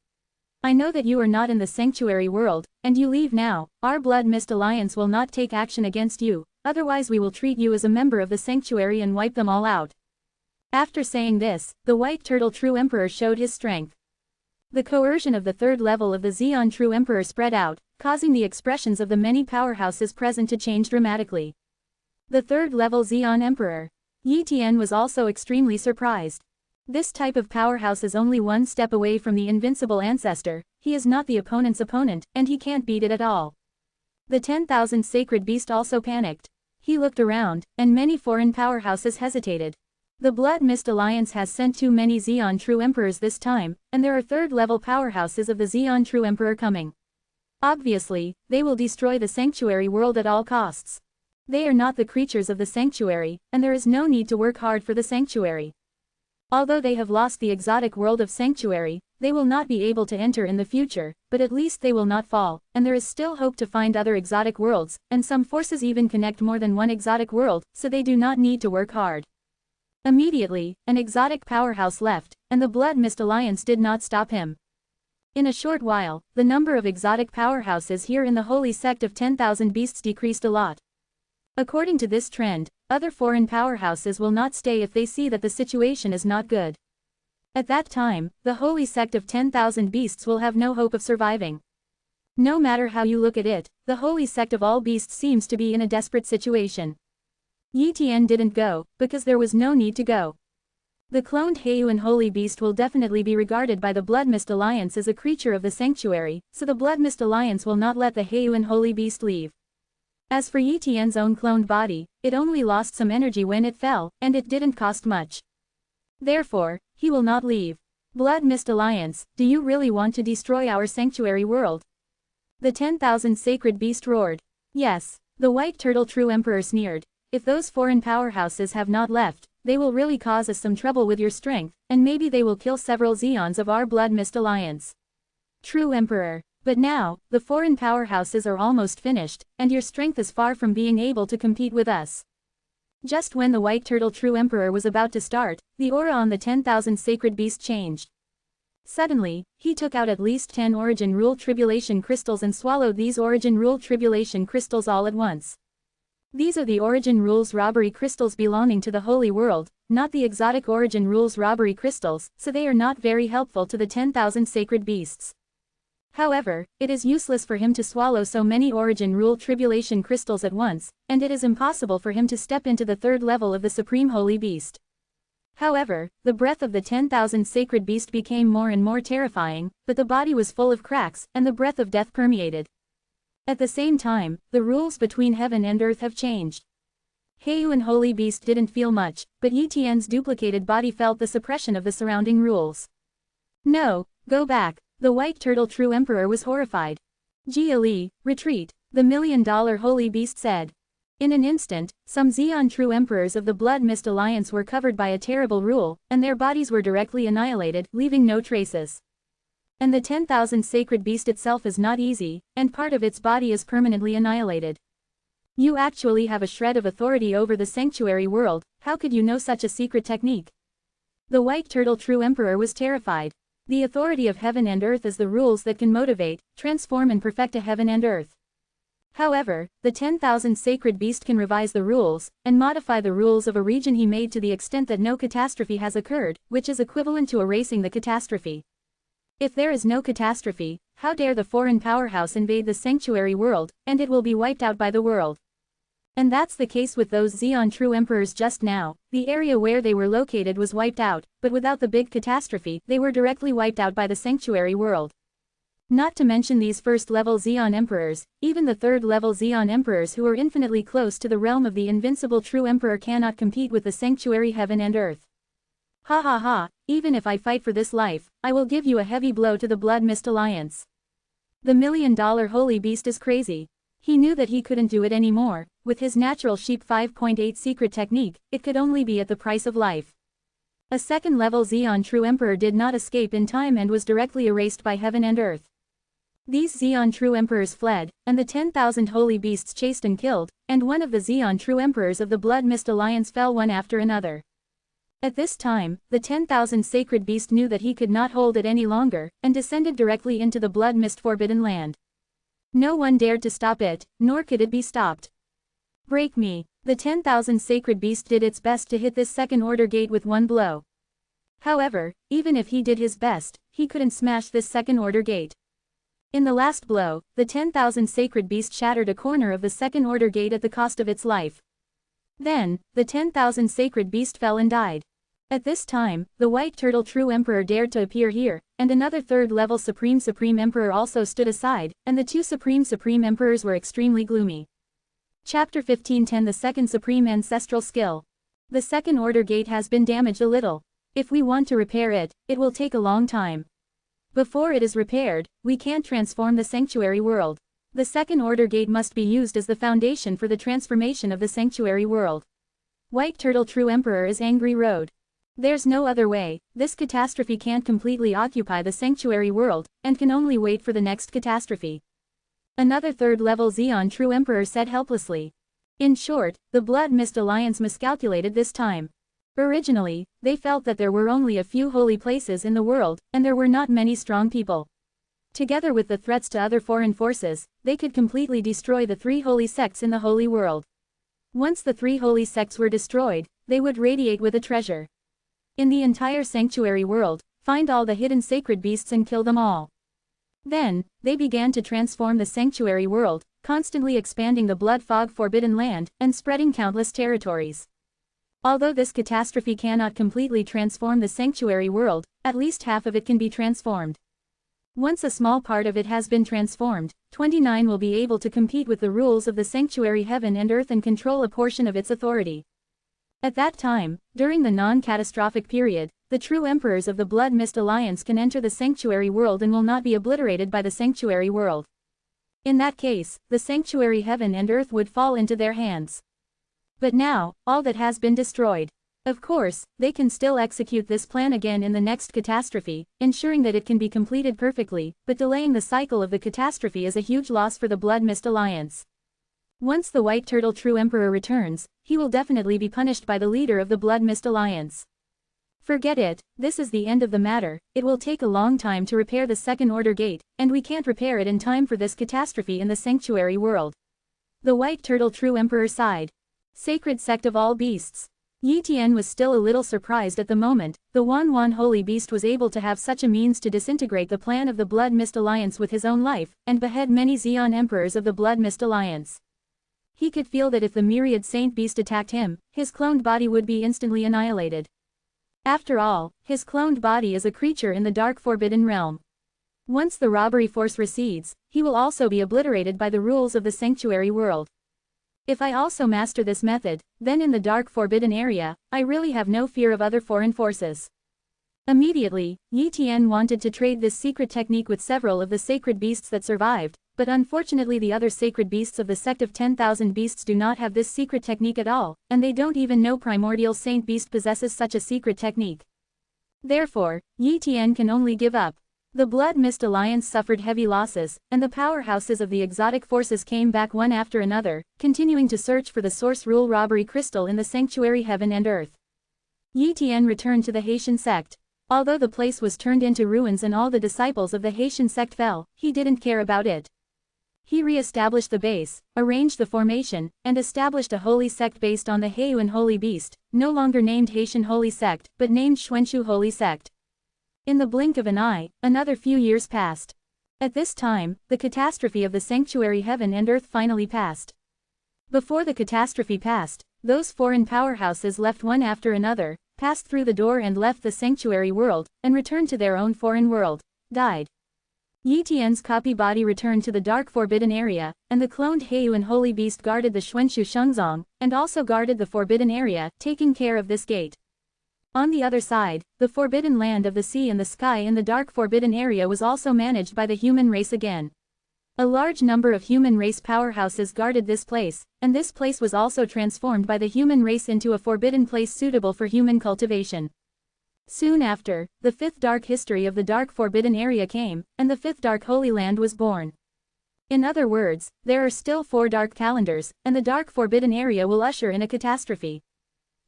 I know that you are not in the Sanctuary World, and you leave now, our Blood Mist Alliance will not take action against you. Otherwise we will treat you as a member of the Sanctuary and wipe them all out. After saying this, the White Turtle True Emperor showed his strength. The coercion of the third level of the Xeon True Emperor spread out, causing the expressions of the many powerhouses present to change dramatically. The third level Xeon Emperor. Yi Tian was also extremely surprised. This type of powerhouse is only one step away from the invincible ancestor, he is not the opponent's opponent, and he can't beat it at all. The 10,000 Sacred Beast also panicked. He looked around, and many foreign powerhouses hesitated. The Blood Mist Alliance has sent too many Xeon True Emperors this time, and there are third-level powerhouses of the Xeon True Emperor coming. Obviously, they will destroy the Sanctuary World at all costs. They are not the creatures of the Sanctuary, and there is no need to work hard for the Sanctuary. Although they have lost the exotic world of Sanctuary, they will not be able to enter in the future, but at least they will not fall, and there is still hope to find other exotic worlds, and some forces even connect more than one exotic world, so they do not need to work hard. Immediately, an exotic powerhouse left, and the Blood Mist Alliance did not stop him. In a short while, the number of exotic powerhouses here in the holy sect of 10,000 beasts decreased a lot. According to this trend, other foreign powerhouses will not stay if they see that the situation is not good. At that time, the holy sect of 10,000 beasts will have no hope of surviving. No matter how you look at it, the holy sect of all beasts seems to be in a desperate situation. Yi Tian didn't go, because there was no need to go. The cloned Heiyuan holy beast will definitely be regarded by the Blood Mist Alliance as a creature of the Sanctuary, so the Blood Mist Alliance will not let the Heiyuan holy beast leave. As for Yi Tian's own cloned body, it only lost some energy when it fell, and it didn't cost much. Therefore, he will not leave. Blood Mist Alliance, do you really want to destroy our Sanctuary World? The 10,000 Sacred Beast roared. Yes. The White Turtle True Emperor sneered. If those foreign powerhouses have not left, they will really cause us some trouble with your strength, and maybe they will kill several Xeons of our Blood Mist Alliance. True Emperor. But now, the foreign powerhouses are almost finished, and your strength is far from being able to compete with us. Just when the White Turtle True Emperor was about to start, the aura on the 10,000 sacred beast changed. Suddenly, he took out at least 10 Origin Rule Tribulation crystals and swallowed these Origin Rule Tribulation crystals all at once. These are the Origin Rules Robbery crystals belonging to the Holy World, not the exotic Origin Rules Robbery crystals, so they are not very helpful to the 10,000 sacred beasts. However, it is useless for him to swallow so many Origin Rule Tribulation crystals at once, and it is impossible for him to step into the third level of the Supreme Holy Beast. However, the breath of the 10,000 sacred beast became more and more terrifying, but the body was full of cracks, and the breath of death permeated. At the same time, the rules between heaven and earth have changed. Heian Holy Beast didn't feel much, but Yi Tian's duplicated body felt the suppression of the surrounding rules. No, go back. The White Turtle True Emperor was horrified. Jia Li, retreat, the $1 Million Holy Beast said. In an instant, some Zeon True Emperors of the Blood Mist Alliance were covered by a terrible rule, and their bodies were directly annihilated, leaving no traces. And the 10,000 sacred beast itself is not easy, and part of its body is permanently annihilated. You actually have a shred of authority over the sanctuary world, how could you know such a secret technique? The White Turtle True Emperor was terrified. The authority of heaven and earth is the rules that can motivate, transform and perfect a heaven and earth. However, the 10,000 sacred beast can revise the rules, and modify the rules of a region he made to the extent that no catastrophe has occurred, which is equivalent to erasing the catastrophe. If there is no catastrophe, how dare the foreign powerhouse invade the sanctuary world, and it will be wiped out by the world. And that's the case with those Zeon True Emperors just now. The area where they were located was wiped out, but without the big catastrophe, they were directly wiped out by the sanctuary world. Not to mention these first-level Zeon Emperors, even the third-level Zeon Emperors who are infinitely close to the realm of the invincible True Emperor cannot compete with the sanctuary heaven and earth. Ha ha ha, even if I fight for this life, I will give you a heavy blow to the Blood Mist Alliance. The $1 Million Holy Beast is crazy. He knew that he couldn't do it anymore. With his natural sheep 5.8 secret technique, it could only be at the price of life. A second-level Zeon True Emperor did not escape in time and was directly erased by heaven and earth. These Zeon True Emperors fled, and the 10,000 holy beasts chased and killed, and one of the Zeon True Emperors of the Blood Mist Alliance fell one after another. At this time, the 10,000 sacred beast knew that he could not hold it any longer, and descended directly into the Blood Mist Forbidden Land. No one dared to stop it, nor could it be stopped. Break me. The 10,000 sacred beast did its best to hit this second-order gate with one blow. However, even if he did his best, he couldn't smash this second-order gate. In the last blow, the 10,000 sacred beast shattered a corner of the second-order gate at the cost of its life. Then, the 10,000 sacred beast fell and died. At this time, the White Turtle True Emperor dared to appear here, and another third-level Supreme Emperor also stood aside, and the two Supreme Emperors were extremely gloomy. Chapter 15:10 The Second Supreme Ancestral Skill. The second-order gate has been damaged a little. If we want to repair it, it will take a long time. Before it is repaired, we can't transform the sanctuary world. The second-order gate must be used as the foundation for the transformation of the sanctuary world. White Turtle True Emperor is angry road. There's no other way, this catastrophe can't completely occupy the sanctuary world, and can only wait for the next catastrophe. Another third-level Zeon True Emperor said helplessly. In short, the Blood Mist Alliance miscalculated this time. Originally, they felt that there were only a few holy places in the world, and there were not many strong people. Together with the threats to other foreign forces, they could completely destroy the three holy sects in the holy world. Once the three holy sects were destroyed, they would radiate with a treasure. In the entire sanctuary world, find all the hidden sacred beasts and kill them all. Then, they began to transform the sanctuary world, constantly expanding the Blood Fog Forbidden Land, and spreading countless territories. Although this catastrophe cannot completely transform the sanctuary world, at least half of it can be transformed. Once a small part of it has been transformed, 29 will be able to compete with the rules of the sanctuary heaven and earth and control a portion of its authority. At that time, during the non-catastrophic period, the true emperors of the Blood Mist Alliance can enter the sanctuary world and will not be obliterated by the sanctuary world. In that case, the sanctuary heaven and earth would fall into their hands. But now, all that has been destroyed. Of course, they can still execute this plan again in the next catastrophe, ensuring that it can be completed perfectly, but delaying the cycle of the catastrophe is a huge loss for the Blood Mist Alliance. Once the White Turtle True Emperor returns, he will definitely be punished by the leader of the Blood Mist Alliance. Forget it, this is the end of the matter. It will take a long time to repair the Second Order Gate, and we can't repair it in time for this catastrophe in the Sanctuary World. The White Turtle True Emperor sighed. Sacred Sect of all beasts. Yi Tian was still a little surprised at the moment. The Wan Holy Beast was able to have such a means to disintegrate the plan of the Blood Mist Alliance with his own life, and behead many Zeon Emperors of the Blood Mist Alliance. He could feel that if the myriad Saint Beast attacked him, his cloned body would be instantly annihilated. After all, his cloned body is a creature in the Dark Forbidden Realm. Once the robbery force recedes, he will also be obliterated by the rules of the Sanctuary World. If I also master this method, then in the Dark Forbidden area, I really have no fear of other foreign forces. Immediately, Yi Tian wanted to trade this secret technique with several of the sacred beasts that survived, but unfortunately the other sacred beasts of the sect of 10,000 beasts do not have this secret technique at all, and they don't even know Primordial Saint Beast possesses such a secret technique. Therefore, Yi Tian can only give up. The Blood Mist Alliance suffered heavy losses, and the powerhouses of the exotic forces came back one after another, continuing to search for the Source Rule Robbery Crystal in the Sanctuary Heaven and Earth. Yi Tian returned to the Haitian sect. Although the place was turned into ruins and all the disciples of the Haitian sect fell, he didn't care about it. He re-established the base, arranged the formation, and established a holy sect based on the Heiyuan Holy Beast, no longer named Haitian Holy Sect, but named Xuanxu Holy Sect. In the blink of an eye, another few years passed. At this time, the catastrophe of the Sanctuary Heaven and Earth finally passed. Before the catastrophe passed, those foreign powerhouses left one after another, passed through the door and left the Sanctuary World, and returned to their own foreign world, died. Yi Tian's copy body returned to the Dark Forbidden Area, and the cloned Heiyuan Holy Beast guarded the Xuanxu Shengzong, and also guarded the Forbidden Area, taking care of this gate. On the other side, the Forbidden Land of the Sea and the Sky in the Dark Forbidden Area was also managed by the human race again. A large number of human race powerhouses guarded this place, and this place was also transformed by the human race into a forbidden place suitable for human cultivation. Soon after, the fifth dark history of the Dark Forbidden Area came, and the fifth Dark Holy Land was born. In other words, there are still 4 dark calendars, and the Dark Forbidden Area will usher in a catastrophe.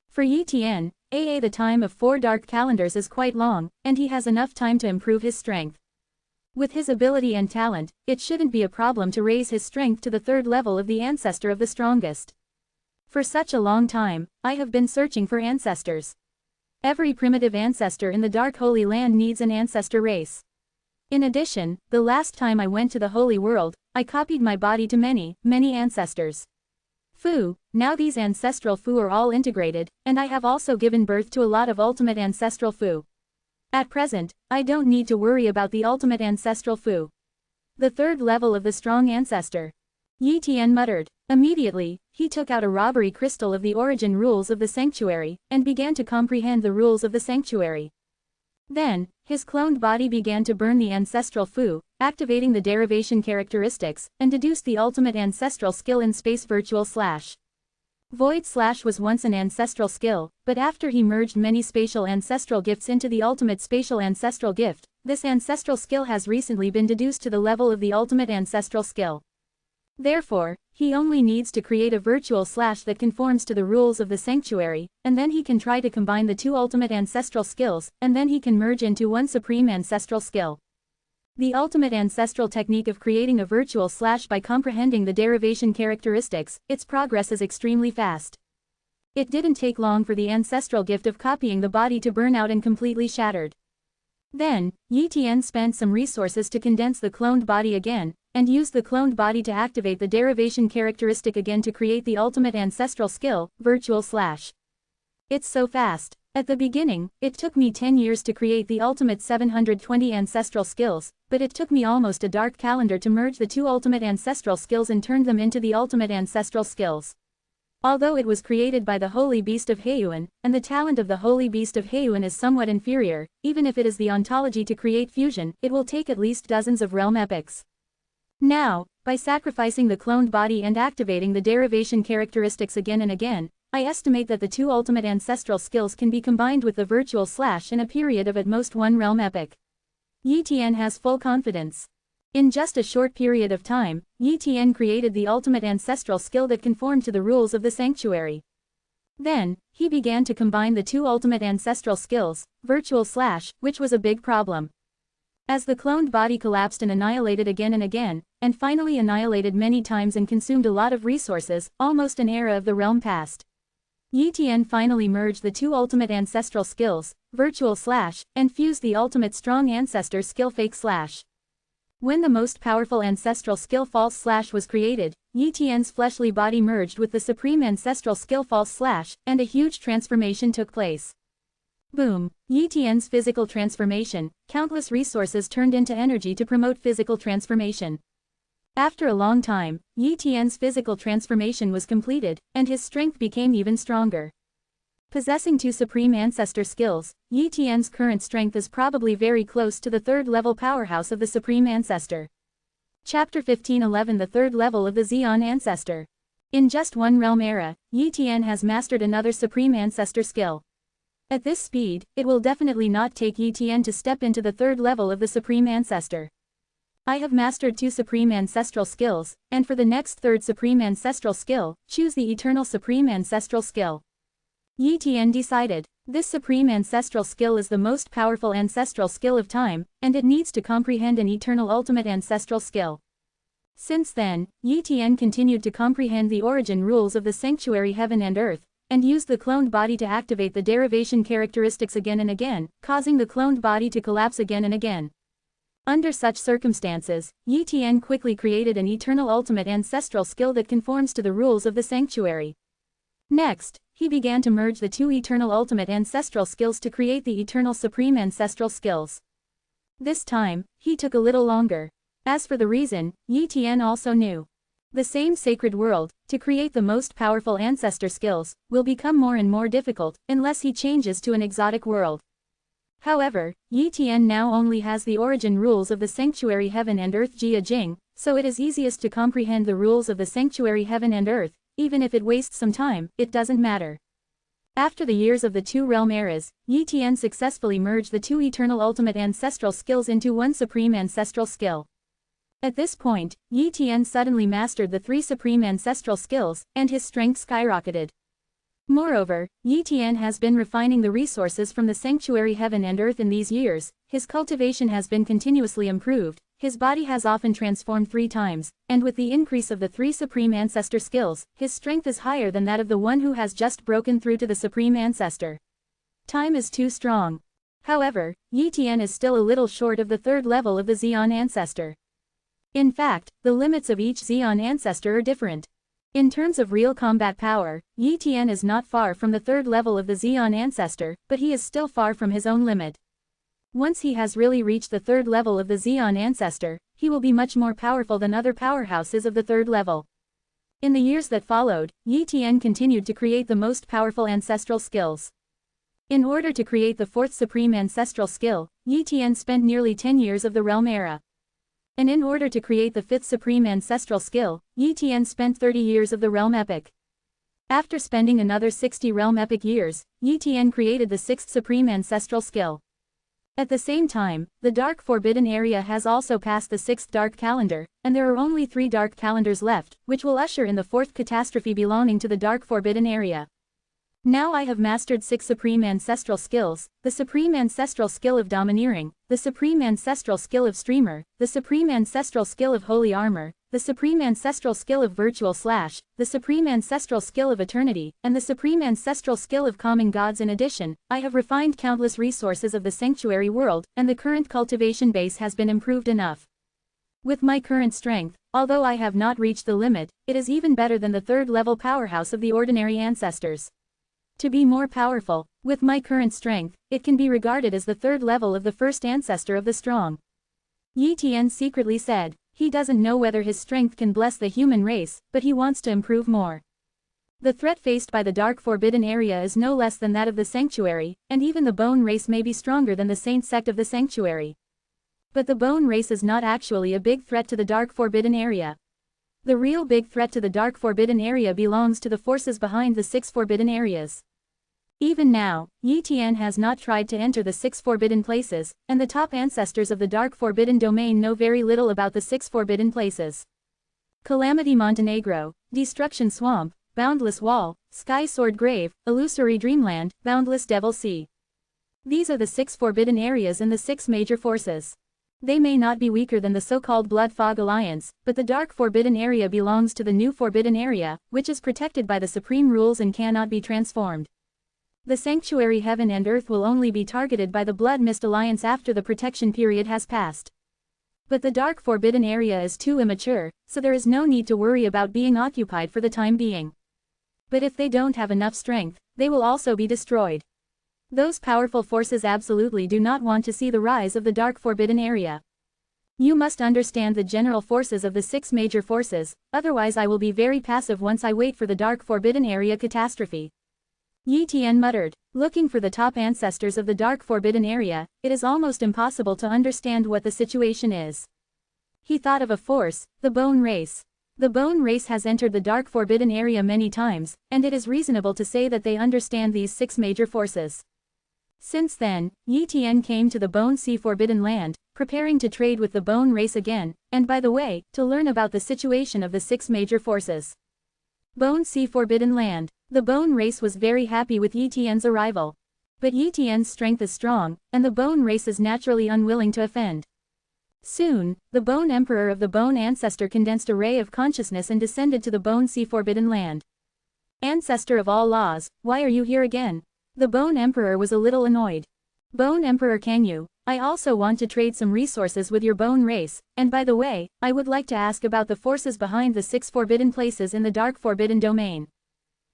For Yi Tian, the time of 4 dark calendars is quite long, and he has enough time to improve his strength. With his ability and talent, it shouldn't be a problem to raise his strength to the 3rd level of the ancestor of the strongest. For such a long time, I have been searching for ancestors. Every primitive ancestor in the Dark Holy Land needs an ancestor race. In addition, the last time I went to the Holy World, I copied my body to many ancestors. Now these ancestral Fu are all integrated, and I have also given birth to a lot of ultimate ancestral Fu. At present, I don't need to worry about the ultimate ancestral Fu. The 3rd level of the strong ancestor. Yi Tian muttered. Immediately, he took out a robbery crystal of the origin rules of the sanctuary, and began to comprehend the rules of the sanctuary. Then, his cloned body began to burn the ancestral Fu, activating the derivation characteristics, and deduced the ultimate ancestral skill in space virtual slash. Void slash was once an ancestral skill, but after he merged many spatial ancestral gifts into the ultimate spatial ancestral gift, this ancestral skill has recently been deduced to the level of the ultimate ancestral skill. Therefore, he only needs to create a virtual slash that conforms to the rules of the sanctuary, and then he can try to combine the 2 ultimate ancestral skills, and then he can merge into one supreme ancestral skill. The ultimate ancestral technique of creating a virtual slash by comprehending the derivation characteristics, its progress is extremely fast. It didn't take long for the ancestral gift of copying the body to burn out and completely shattered. Then, Yi Tian spent some resources to condense the cloned body again, and used the cloned body to activate the derivation characteristic again to create the ultimate ancestral skill, virtual slash. It's so fast. At the beginning, it took me 10 years to create the ultimate 720 ancestral skills, but it took me almost a dark calendar to merge the 2 ultimate ancestral skills and turn them into the ultimate ancestral skills. Although it was created by the Holy Beast of Heiyuan, and the talent of the Holy Beast of Heiyuan is somewhat inferior, even if it is the ontology to create fusion, it will take at least dozens of realm epochs. Now, by sacrificing the cloned body and activating the derivation characteristics again and again, I estimate that the 2 ultimate ancestral skills can be combined with the virtual slash in a period of at most 1 realm epoch. Yi Tian has full confidence. In just a short period of time, Yi Tian created the ultimate ancestral skill that conformed to the rules of the sanctuary. Then, he began to combine the two ultimate ancestral skills, which was a big problem. As the cloned body collapsed and annihilated again and again, and finally annihilated many times and consumed a lot of resources, almost an era of the realm passed. Yi Tian finally merged the two ultimate ancestral skills, and fused the ultimate strong ancestor skill /. When the most powerful ancestral skill /, was created, Yi Tian's fleshly body merged with the supreme ancestral skill /, and a huge transformation took place. Boom! Yi Tian's physical transformation, countless resources turned into energy to promote physical transformation. After a long time, Yi Tian's physical transformation was completed, and his strength became even stronger. Possessing two supreme ancestor skills, Yi Tian's current strength is probably very close to the third-level powerhouse of the supreme ancestor. Chapter 15:11 The third level of the Xeon ancestor. In just one realm era, Yi Tian has mastered another supreme ancestor skill. At this speed, it will definitely not take Yi Tian to step into the third level of the supreme ancestor. I have mastered two supreme ancestral skills, and for the next third supreme ancestral skill, choose the eternal supreme ancestral skill. Yi Tian decided. This supreme ancestral skill is the most powerful ancestral skill of time, and it needs to comprehend an eternal ultimate ancestral skill. Since then, Yi Tian continued to comprehend the origin rules of the sanctuary heaven and earth, and used the cloned body to activate the derivation characteristics again and again, causing the cloned body to collapse again and again. Under such circumstances, Yi Tian quickly created an eternal ultimate ancestral skill that conforms to the rules of the sanctuary. Next, he began to merge the two eternal ultimate ancestral skills to create the eternal supreme ancestral skills. This time, he took a little longer. As for the reason, Yi Tian also knew. The same sacred world, to create the most powerful ancestor skills, will become more and more difficult, unless he changes to an exotic world. However, Yi Tian now only has the origin rules of the sanctuary heaven and earth Jia Jing, so it is easiest to comprehend the rules of the sanctuary heaven and earth, even if it wastes some time, it doesn't matter. After the years of the two realm eras, Yi Tian successfully merged the two eternal ultimate ancestral skills into one supreme ancestral skill. At this point, Yi Tian suddenly mastered the three supreme ancestral skills, and his strength skyrocketed. Moreover, Yi Tian has been refining the resources from the sanctuary heaven and earth in these years, his cultivation has been continuously improved, his body has often transformed 3 times, and with the increase of the 3 supreme ancestor skills, his strength is higher than that of the one who has just broken through to the supreme ancestor. Time is too strong. However, Yi Tian is still a little short of the third level of the Xeon ancestor. In fact, the limits of each Xeon ancestor are different. In terms of real combat power, Yi Tian is not far from the third level of the Xeon ancestor, but he is still far from his own limit. Once he has really reached the third level of the Xeon ancestor, he will be much more powerful than other powerhouses of the third level. In the years that followed, Yi Tian continued to create the most powerful ancestral skills. In order to create the fourth supreme ancestral skill, Yi Tian spent nearly 10 years of the realm era. And in order to create the fifth supreme ancestral skill, Yi Tian spent 30 years of the realm epic. After spending another 60 realm epic years, Yi Tian created the sixth supreme ancestral skill. At the same time, the Dark Forbidden area has also passed the sixth dark calendar, and there are only 3 dark calendars left, which will usher in the fourth catastrophe belonging to the Dark Forbidden area. Now I have mastered 6 supreme ancestral skills, the supreme ancestral skill of domineering, the supreme ancestral skill of streamer, the supreme ancestral skill of holy armor, the supreme ancestral skill of the supreme ancestral skill of eternity, and the supreme ancestral skill of calming gods. In addition, I have refined countless resources of the sanctuary world, and the current cultivation base has been improved enough. With my current strength, although I have not reached the limit, it is even better than the third level powerhouse of the ordinary ancestors. To be more powerful, with my current strength, it can be regarded as the third level of the first ancestor of the strong. Yi Tian secretly said, he doesn't know whether his strength can bless the human race, but he wants to improve more. The threat faced by the Dark Forbidden area is no less than that of the sanctuary, and even the bone race may be stronger than the saint sect of the sanctuary. But the bone race is not actually a big threat to the Dark Forbidden area. The real big threat to the Dark Forbidden area belongs to the forces behind the 6 forbidden areas. Even now, Yi Tian has not tried to enter the 6 forbidden places, and the top ancestors of the Dark Forbidden Domain know very little about the 6 forbidden places. Calamity Montenegro, Destruction Swamp, Boundless Wall, Sky Sword Grave, Illusory Dreamland, Boundless Devil Sea. These are the 6 forbidden areas in the 6 major forces. They may not be weaker than the so-called Blood Fog Alliance, but the Dark Forbidden Area belongs to the New Forbidden Area, which is protected by the supreme rules and cannot be transformed. The Sanctuary Heaven and Earth will only be targeted by the Blood Mist Alliance after the protection period has passed. But the Dark Forbidden Area is too immature, so there is no need to worry about being occupied for the time being. But if they don't have enough strength, they will also be destroyed. Those powerful forces absolutely do not want to see the rise of the Dark Forbidden Area. You must understand the general forces of the 6 major forces, otherwise I will be very passive once I wait for the Dark Forbidden Area catastrophe. Yi Tian muttered. Looking for the top ancestors of the Dark Forbidden Area, it is almost impossible to understand what the situation is. He thought of a force, the Bone Race. The Bone Race has entered the Dark Forbidden Area many times, and it is reasonable to say that they understand these 6 major forces. Since then, Yi Tian came to the Bone Sea Forbidden Land, preparing to trade with the Bone Race again, and by the way, to learn about the situation of the 6 major forces. Bone Sea Forbidden Land. The Bone Race was very happy with Yi Tian's arrival. But Yi Tian's strength is strong, and the Bone Race is naturally unwilling to offend. Soon, the Bone Emperor of the Bone Ancestor condensed a ray of consciousness and descended to the Bone Sea Forbidden Land. Ancestor of all laws, why are you here again? The Bone Emperor was a little annoyed. Bone Emperor, can you? I also want to trade some resources with your Bone Race, and by the way, I would like to ask about the forces behind the 6 forbidden places in the Dark Forbidden Domain.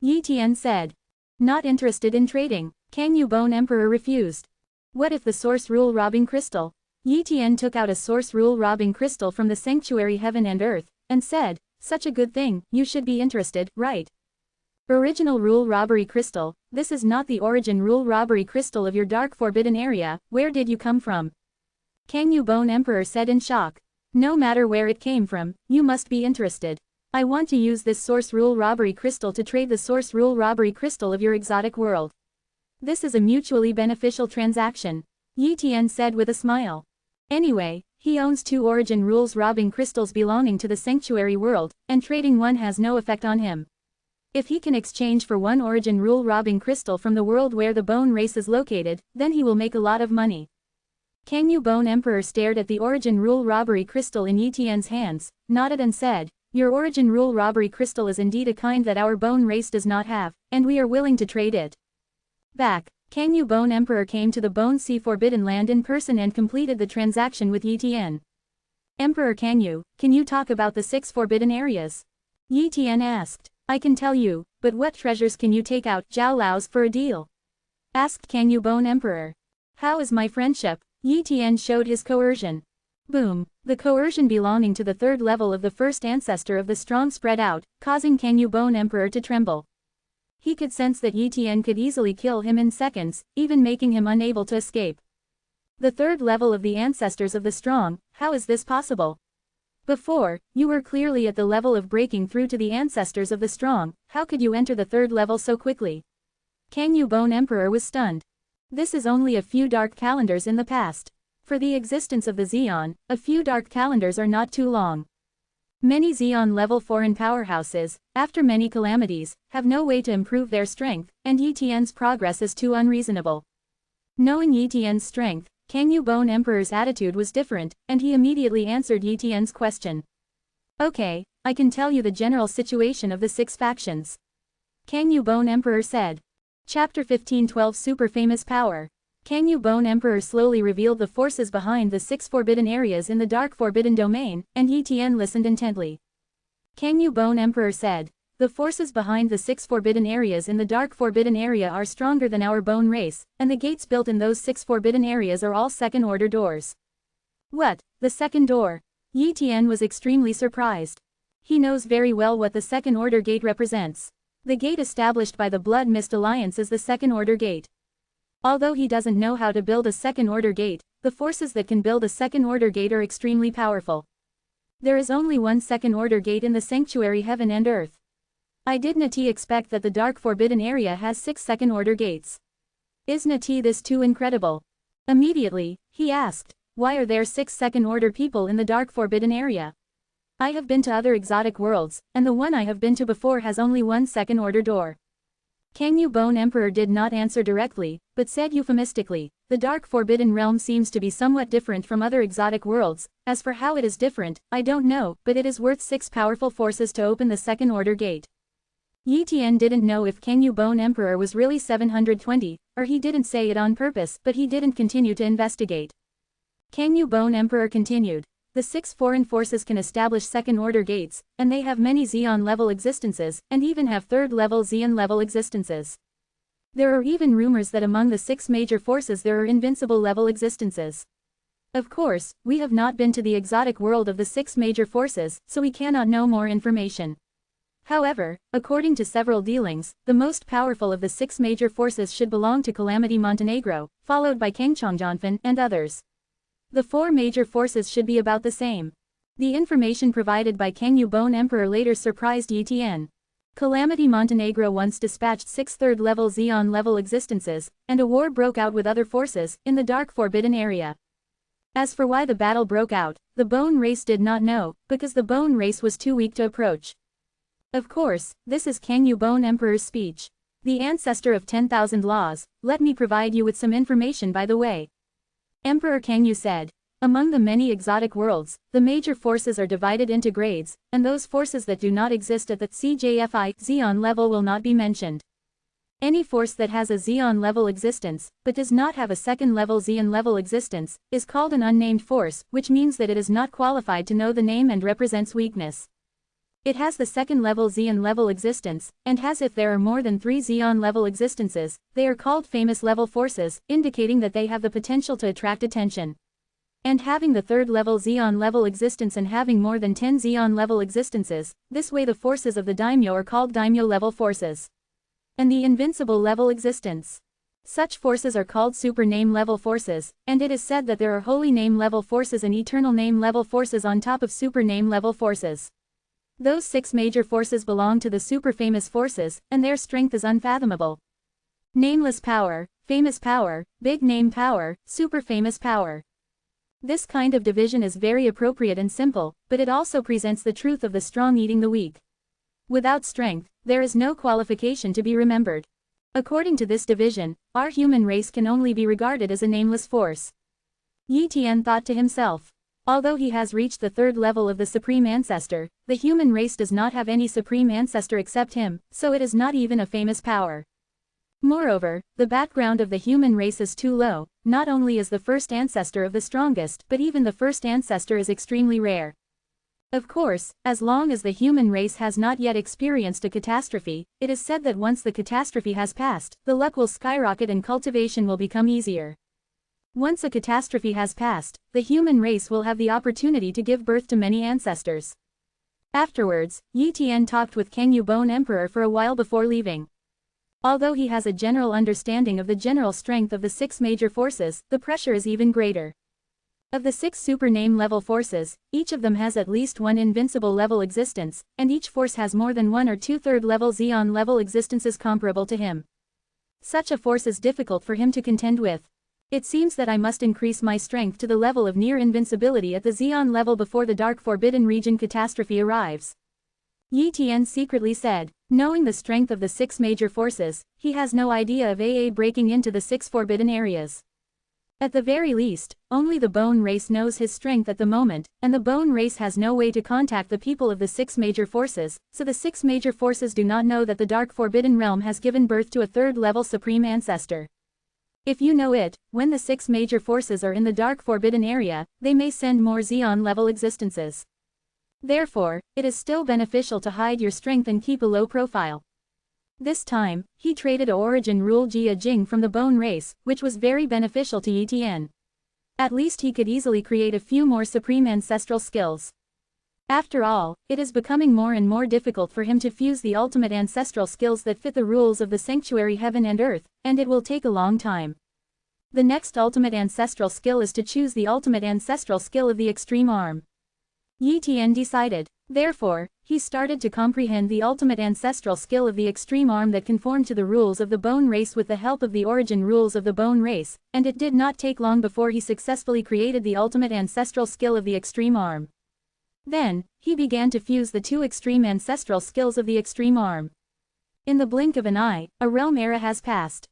Yi Tian said. Not interested in trading. Can you? Bone Emperor refused. What if the Source Rule Robbing Crystal? Yi Tian took out a Source Rule Robbing Crystal from the Sanctuary Heaven and Earth, and said, such a good thing, you should be interested, right? Original Rule Robbery Crystal, this is not the origin Rule Robbery Crystal of your Dark Forbidden Area, where did you come from? Can you? Bone Emperor said in shock. No matter where it came from, you must be interested. I want to use this Source Rule Robbery Crystal to trade the Source Rule Robbery Crystal of your exotic world. This is a mutually beneficial transaction, Yi Tian said with a smile. Anyway, he owns 2 Origin Rules Robbing Crystals belonging to the Sanctuary world, and trading one has no effect on him. If he can exchange for 1 Origin Rule Robbing Crystal from the world where the Bone Race is located, then he will make a lot of money. Can you? Bone Emperor stared at the Origin Rule Robbery Crystal in Yi Tian's hands, nodded and said, your Origin Rule Robbery Crystal is indeed a kind that our Bone Race does not have, and we are willing to trade it. Back. Can you? Bone Emperor came to the Bone Sea Forbidden Land in person and completed the transaction with Yi Tian. Emperor, can you talk about the 6 forbidden areas? Yi Tian asked. I can tell you, but what treasures can you take out, Zhao Lao's, for a deal? Asked Can you? Bone Emperor. How is my friendship? Yi Tian showed his coercion. Boom. The coercion belonging to the 3rd level of the first ancestor of the strong spread out, causing Can you? Bone Emperor to tremble. He could sense that Yi Tian could easily kill him in seconds, even making him unable to escape. The 3rd level of the ancestors of the strong, how is this possible? Before, you were clearly at the level of breaking through to the ancestors of the strong, how could you enter the 3rd level so quickly? Can you? Bone Emperor was stunned. This is only a few dark calendars in the past. For the existence of the Xeon, a few dark calendars are not too long. Many Xeon level foreign powerhouses, after many calamities, have no way to improve their strength, and Yi Tian's progress is too unreasonable. Knowing Yi Tian's strength, Can you? Bone Emperor's attitude was different, and he immediately answered Yi Tian's question. Okay, I can tell you the general situation of the 6 factions. Can you? Bone Emperor said. Chapter 15:12 Super Famous Power. Can you? Bone Emperor slowly revealed the forces behind the 6 forbidden areas in the Dark Forbidden Domain, and Yi Tian listened intently. Can you? Bone Emperor said. The forces behind the 6 forbidden areas in the Dark Forbidden Area are stronger than our Bone Race, and the gates built in those 6 forbidden areas are all second-order doors. What? The second door? Yi Tian was extremely surprised. He knows very well what the second-order gate represents. The gate established by the Blood Mist Alliance is the second-order gate. Although he doesn't know how to build a second-order gate, the forces that can build a second-order gate are extremely powerful. There is only one second-order gate in the Sanctuary Heaven and Earth. I did not expect that the Dark Forbidden Area has 6 second-order gates. Is not this too incredible? Immediately, he asked, why are there 6 second-order people in the Dark Forbidden Area? I have been to other exotic worlds, and the one I have been to before has only 1 second-order door. Kangyu Bone Emperor did not answer directly, but said euphemistically, the Dark Forbidden Realm seems to be somewhat different from other exotic worlds. As for how it is different, I don't know, but it is worth 6 powerful forces to open the second-order gate. Yi Tian didn't know if Kangyu Bone Emperor was really 720, or he didn't say it on purpose, but he didn't continue to investigate. Kangyu Bone Emperor continued. The 6 foreign forces can establish second-order gates, and they have many Xeon-level existences, and even have third-level Xeon-level existences. There are even rumors that among the 6 major forces there are invincible-level existences. Of course, we have not been to the exotic world of the 6 major forces, so we cannot know more information. However, according to several dealings, the most powerful of the 6 major forces should belong to Calamity Montenegro, followed by Kangchongjianfen and others. The 4 major forces should be about the same. The information provided by Kangyu Bone Emperor later surprised Yi Tian. Calamity Montenegro once dispatched 6 third-level Xeon-level existences, and a war broke out with other forces, in the Dark Forbidden Area. As for why the battle broke out, the Bone race did not know, because the Bone race was too weak to approach. Of course, this is Kangyu Bone Emperor's speech. The ancestor of 10,000 laws, let me provide you with some information by the way. Emperor Kangyu said, among the many exotic worlds, the major forces are divided into grades, and those forces that do not exist at the CJFI Xeon level will not be mentioned. Any force that has a Xeon level existence, but does not have a second-level Xeon level existence, is called an unnamed force, which means that it is not qualified to know the name and represents weakness. It has the second-level Xeon level existence, and has if there are more than 3 Xeon level existences, they are called famous level forces, indicating that they have the potential to attract attention. And having the third-level Xeon level existence and having more than 10 Xeon level existences, this way the forces of the daimyo are called daimyo level forces. And the invincible level existence. Such forces are called super name level forces, and it is said that there are holy name level forces and eternal name level forces on top of super name level forces. Those 6 major forces belong to the super famous forces, and their strength is unfathomable. Nameless power, famous power, big name power, super famous power. This kind of division is very appropriate and simple, but it also presents the truth of the strong eating the weak. Without strength, there is no qualification to be remembered. According to this division, our human race can only be regarded as a nameless force. Yi Tian thought to himself. Although he has reached the 3rd level of the Supreme Ancestor, the human race does not have any Supreme Ancestor except him, so it is not even a famous power. Moreover, the background of the human race is too low. Not only is the first ancestor of the strongest, but even the first ancestor is extremely rare. Of course, as long as the human race has not yet experienced a catastrophe, it is said that once the catastrophe has passed, the luck will skyrocket and cultivation will become easier. Once a catastrophe has passed, the human race will have the opportunity to give birth to many ancestors. Afterwards, Yi Tian talked with Kangyu Bone Emperor for a while before leaving. Although he has a general understanding of the general strength of the 6 major forces, the pressure is even greater. Of the 6 super name level forces, each of them has at least 1 invincible level existence, and each force has more than 1 or 2 third-level Xeon level existences comparable to him. Such a force is difficult for him to contend with. It seems that I must increase my strength to the level of near invincibility at the Xeon level before the Dark Forbidden Region catastrophe arrives. Yi Tian secretly said, knowing the strength of the 6 major forces, he has no idea of breaking into the 6 forbidden areas. At the very least, only the Bone race knows his strength at the moment, and the Bone race has no way to contact the people of the 6 major forces, so the 6 major forces do not know that the Dark Forbidden Realm has given birth to a 3rd-level Supreme Ancestor. If you know it, when the 6 major forces are in the Dark Forbidden Area, they may send more Xeon-level existences. Therefore, it is still beneficial to hide your strength and keep a low profile. This time, he traded a origin rule Jia Jing from the Bone race, which was very beneficial to Yi Tian. At least he could easily create a few more supreme ancestral skills. After all, it is becoming more and more difficult for him to fuse the ultimate ancestral skills that fit the rules of the sanctuary heaven and earth, and it will take a long time. The next ultimate ancestral skill is to choose the ultimate ancestral skill of the extreme arm. Yi Tian decided. Therefore, he started to comprehend the ultimate ancestral skill of the extreme arm that conformed to the rules of the bone race with the help of the origin rules of the bone race, and it did not take long before he successfully created the ultimate ancestral skill of the extreme arm. Then, he began to fuse the two extreme ancestral skills of the extreme arm. In the blink of an eye, a realm era has passed.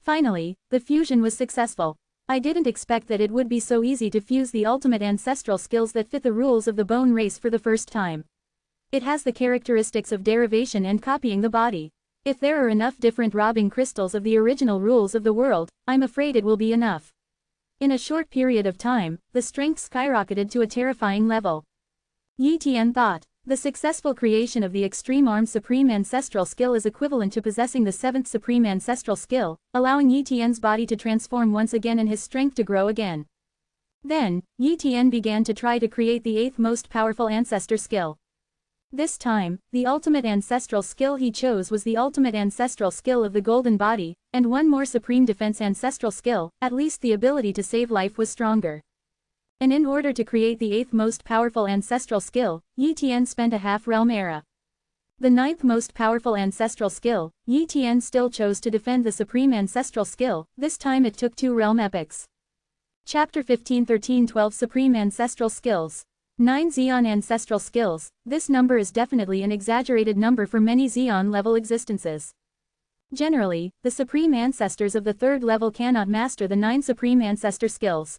Finally, the fusion was successful. I didn't expect that it would be so easy to fuse the ultimate ancestral skills that fit the rules of the bone race for the first time. It has the characteristics of derivation and copying the body. If there are enough different robbing crystals of the original rules of the world, I'm afraid it will be enough. In a short period of time, the strength skyrocketed to a terrifying level. Yi Tian thought. The successful creation of the extreme arm supreme ancestral skill is equivalent to possessing the seventh supreme ancestral skill, allowing Yi Tian's body to transform once again and his strength to grow again. Then, Yi Tian began to try to create the eighth most powerful ancestor skill. This time, the ultimate ancestral skill he chose was the ultimate ancestral skill of the golden body, and one more supreme defense ancestral skill, at least the ability to save life was stronger. And in order to create the eighth most powerful ancestral skill, Yi Tian spent a half-realm era. The ninth most powerful ancestral skill, Yi Tian still chose to defend the supreme ancestral skill, this time it took 2 realm epochs. Chapter 15-13-12 Supreme Ancestral Skills. 9 Xeon Ancestral Skills. This number is definitely an exaggerated number for many Xeon-level existences. Generally, the supreme ancestors of the third level cannot master the 9 supreme ancestor skills.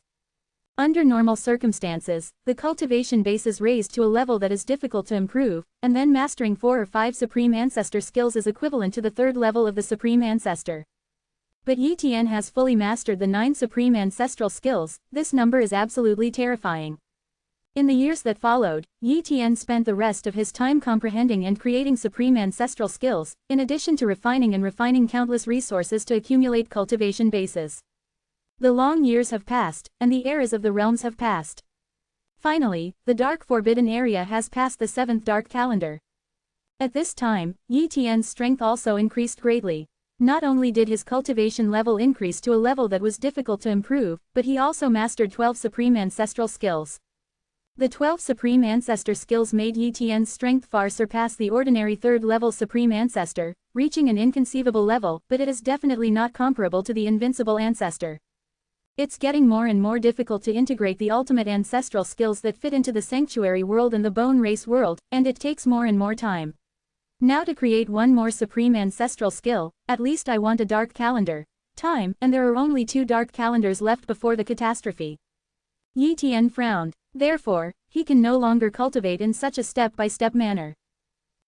Under normal circumstances, the cultivation base is raised to a level that is difficult to improve, and then mastering 4 or 5 supreme ancestor skills is equivalent to the third level of the supreme ancestor. But Yi Tian has fully mastered the 9 supreme ancestral skills. This number is absolutely terrifying. In the years that followed, Yi Tian spent the rest of his time comprehending and creating supreme ancestral skills, in addition to refining countless resources to accumulate cultivation bases. The long years have passed, and the eras of the realms have passed. Finally, the Dark Forbidden Area has passed the 7th Dark Calendar. At this time, Yi Tian's strength also increased greatly. Not only did his cultivation level increase to a level that was difficult to improve, but he also mastered 12 supreme ancestral skills. The 12 supreme ancestor skills made Yi Tian's strength far surpass the ordinary third-level supreme ancestor, reaching an inconceivable level, but it is definitely not comparable to the invincible ancestor. It's getting more and more difficult to integrate the ultimate ancestral skills that fit into the sanctuary world and the bone race world, and it takes more and more time. Now to create one more supreme ancestral skill, at least I want a dark calendar. Time, and there are only 2 dark calendars left before the catastrophe. Yi Tian frowned. Therefore, he can no longer cultivate in such a step-by-step manner.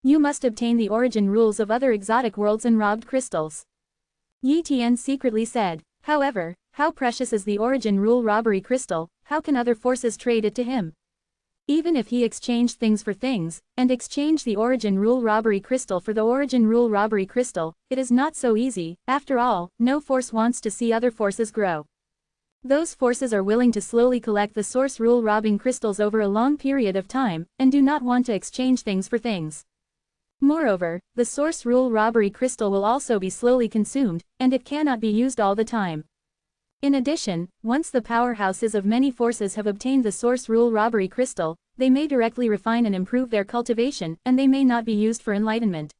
You must obtain the origin rules of other exotic worlds and robbed crystals. Yi Tian secretly said. However, how precious is the origin rule robbery crystal? How can other forces trade it to him? Even if he exchanged things for things, and exchanged the origin rule robbery crystal for the origin rule robbery crystal, it is not so easy. After all, no force wants to see other forces grow. Those forces are willing to slowly collect the source rule robbing crystals over a long period of time, and do not want to exchange things for things. Moreover, the source rule robbery crystal will also be slowly consumed, and it cannot be used all the time. In addition, once the powerhouses of many forces have obtained the source rule robbery crystal, they may directly refine and improve their cultivation, and they may not be used for enlightenment.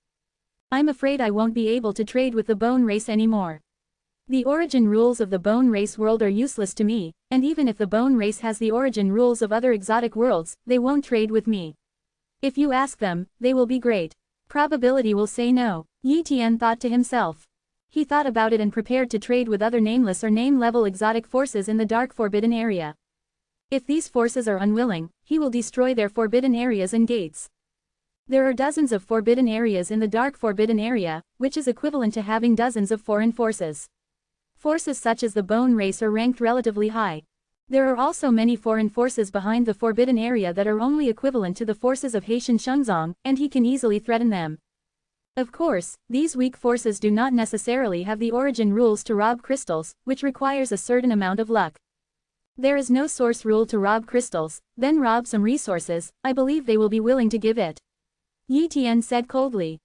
I'm afraid I won't be able to trade with the bone race anymore. The origin rules of the bone race world are useless to me, and even if the bone race has the origin rules of other exotic worlds, they won't trade with me. If you ask them, they will be great. Probability will say no, Yi Tian thought to himself. He thought about it and prepared to trade with other nameless or name-level exotic forces in the Dark Forbidden Area. If these forces are unwilling, he will destroy their forbidden areas and gates. There are dozens of forbidden areas in the Dark Forbidden Area, which is equivalent to having dozens of foreign forces. Forces such as the bone race are ranked relatively high. There are also many foreign forces behind the forbidden area that are only equivalent to the forces of Haitian Shenzong, and he can easily threaten them. Of course, these weak forces do not necessarily have the origin rules to rob crystals, which requires a certain amount of luck. There is no source rule to rob crystals, then rob some resources. I believe they will be willing to give it. Yi Tian said coldly.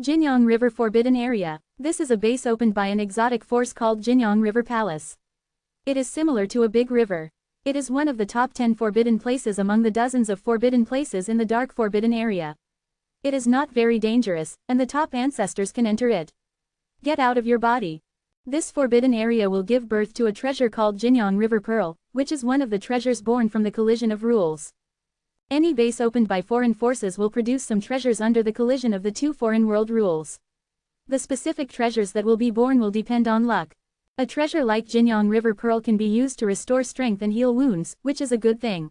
Jinyang River Forbidden Area. This is a base opened by an exotic force called Jinyang River Palace. It is similar to a big river. It is one of the top 10 forbidden places among the dozens of forbidden places in the Dark Forbidden Area. It is not very dangerous, and the top ancestors can enter it. Get out of your body. This forbidden area will give birth to a treasure called Jinyang River Pearl, which is one of the treasures born from the collision of rules. Any base opened by foreign forces will produce some treasures under the collision of the two foreign world rules. The specific treasures that will be born will depend on luck. A treasure like Jinyang River Pearl can be used to restore strength and heal wounds, which is a good thing.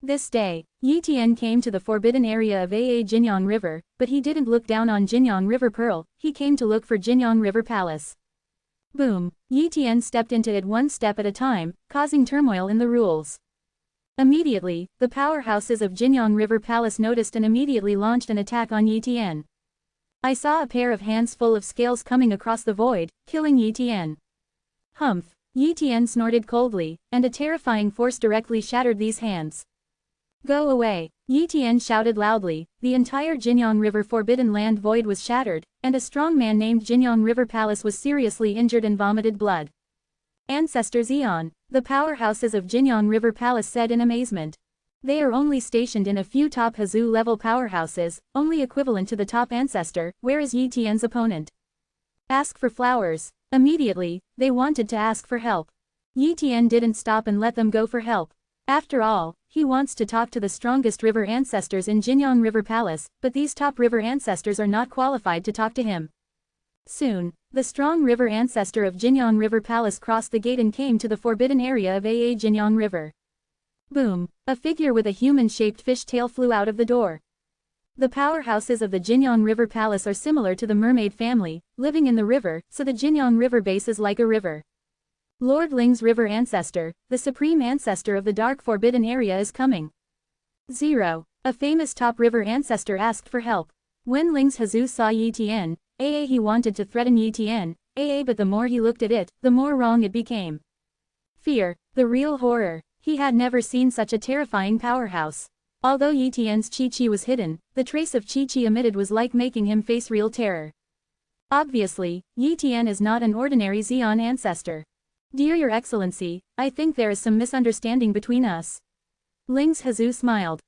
This day, Yi Tian came to the forbidden area of Jinyang River, but he didn't look down on Jinyang River Pearl, he came to look for Jinyang River Palace. Boom! Yi Tian stepped into it one step at a time, causing turmoil in the rules. Immediately, the powerhouses of Jinyang River Palace noticed and immediately launched an attack on Yi Tian. I saw a pair of hands full of scales coming across the void, killing Yi Tian. Humph! Yi Tian snorted coldly, and a terrifying force directly shattered these hands. Go away! Yi Tian shouted loudly, the entire Jinyang River Forbidden Land void was shattered, and a strong man named Jinyang River Palace was seriously injured and vomited blood. Ancestor Xian, the powerhouses of Jinyang River Palace said in amazement. They are only stationed in a few top Hazu level powerhouses, only equivalent to the top ancestor, where is Yi Tian's opponent? Ask for flowers. Immediately, they wanted to ask for help. Yi Tian didn't stop and let them go for help. After all, he wants to talk to the strongest river ancestors in Jinyang River Palace, but these top river ancestors are not qualified to talk to him. Soon, the strong river ancestor of Jinyang River Palace crossed the gate and came to the forbidden area of Jinyang River. Boom! A figure with a human-shaped fish tail flew out of the door. The powerhouses of the Jinyang River Palace are similar to the mermaid family, living in the river, so the Jinyang River base is like a river. Lord Ling's river ancestor, the supreme ancestor of the dark forbidden area is coming. 0. A famous top river ancestor asked for help. When Ling's Hazu saw Yi Tian, he wanted to threaten Yi Tian, but the more he looked at it, the more wrong it became. Fear, the real horror. He had never seen such a terrifying powerhouse. Although Yi Tian's chi was hidden, the trace of chi emitted was like making him face real terror. Obviously, Yi Tian is not an ordinary Xian ancestor. Dear Your Excellency, I think there is some misunderstanding between us. Ling's Hazu smiled.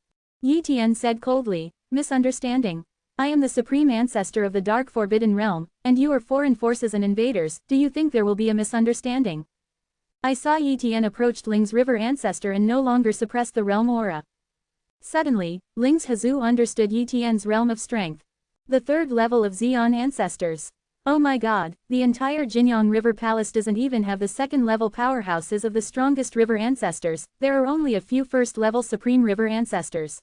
Yi Tian said coldly, misunderstanding. I am the supreme ancestor of the dark forbidden realm, and you are foreign forces and invaders, do you think there will be a misunderstanding? I saw Yi Tian approached Ling's river ancestor and no longer suppressed the realm aura. Suddenly, Ling's Hazu understood Yi Tian's realm of strength. The third level of Xian ancestors. Oh my god, the entire Jinyang River Palace doesn't even have the second level powerhouses of the strongest river ancestors, there are only a few first level supreme river ancestors.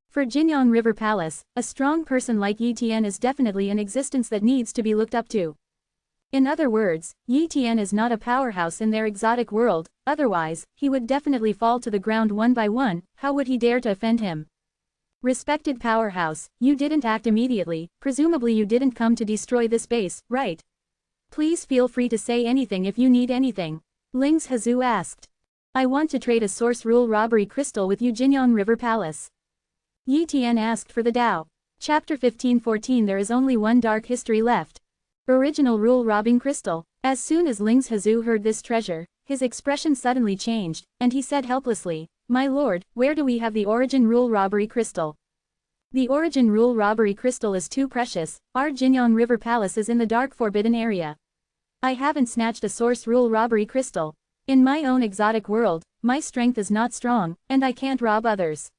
For Jinyang River Palace, a strong person like Yi Tian is definitely an existence that needs to be looked up to. In other words, Yi Tian is not a powerhouse in their exotic world, otherwise, he would definitely fall to the ground one by one, how would he dare to offend him? Respected powerhouse, you didn't act immediately, presumably you didn't come to destroy this base, right? Please feel free to say anything if you need anything. Ling's Hazu asked. I want to trade a source rule robbery crystal with you Jinyang River Palace. Yi Tian asked for the Dao. Chapter 15-14 There is only one dark history left. Original rule robbing crystal. As soon as Ling's Hazu heard this treasure, his expression suddenly changed, and he said helplessly, My lord, where do we have the origin rule robbery crystal? The origin rule robbery crystal is too precious, our Jinyang River Palace is in the dark forbidden area. I haven't snatched a source rule robbery crystal. In my own exotic world, my strength is not strong, and I can't rob others.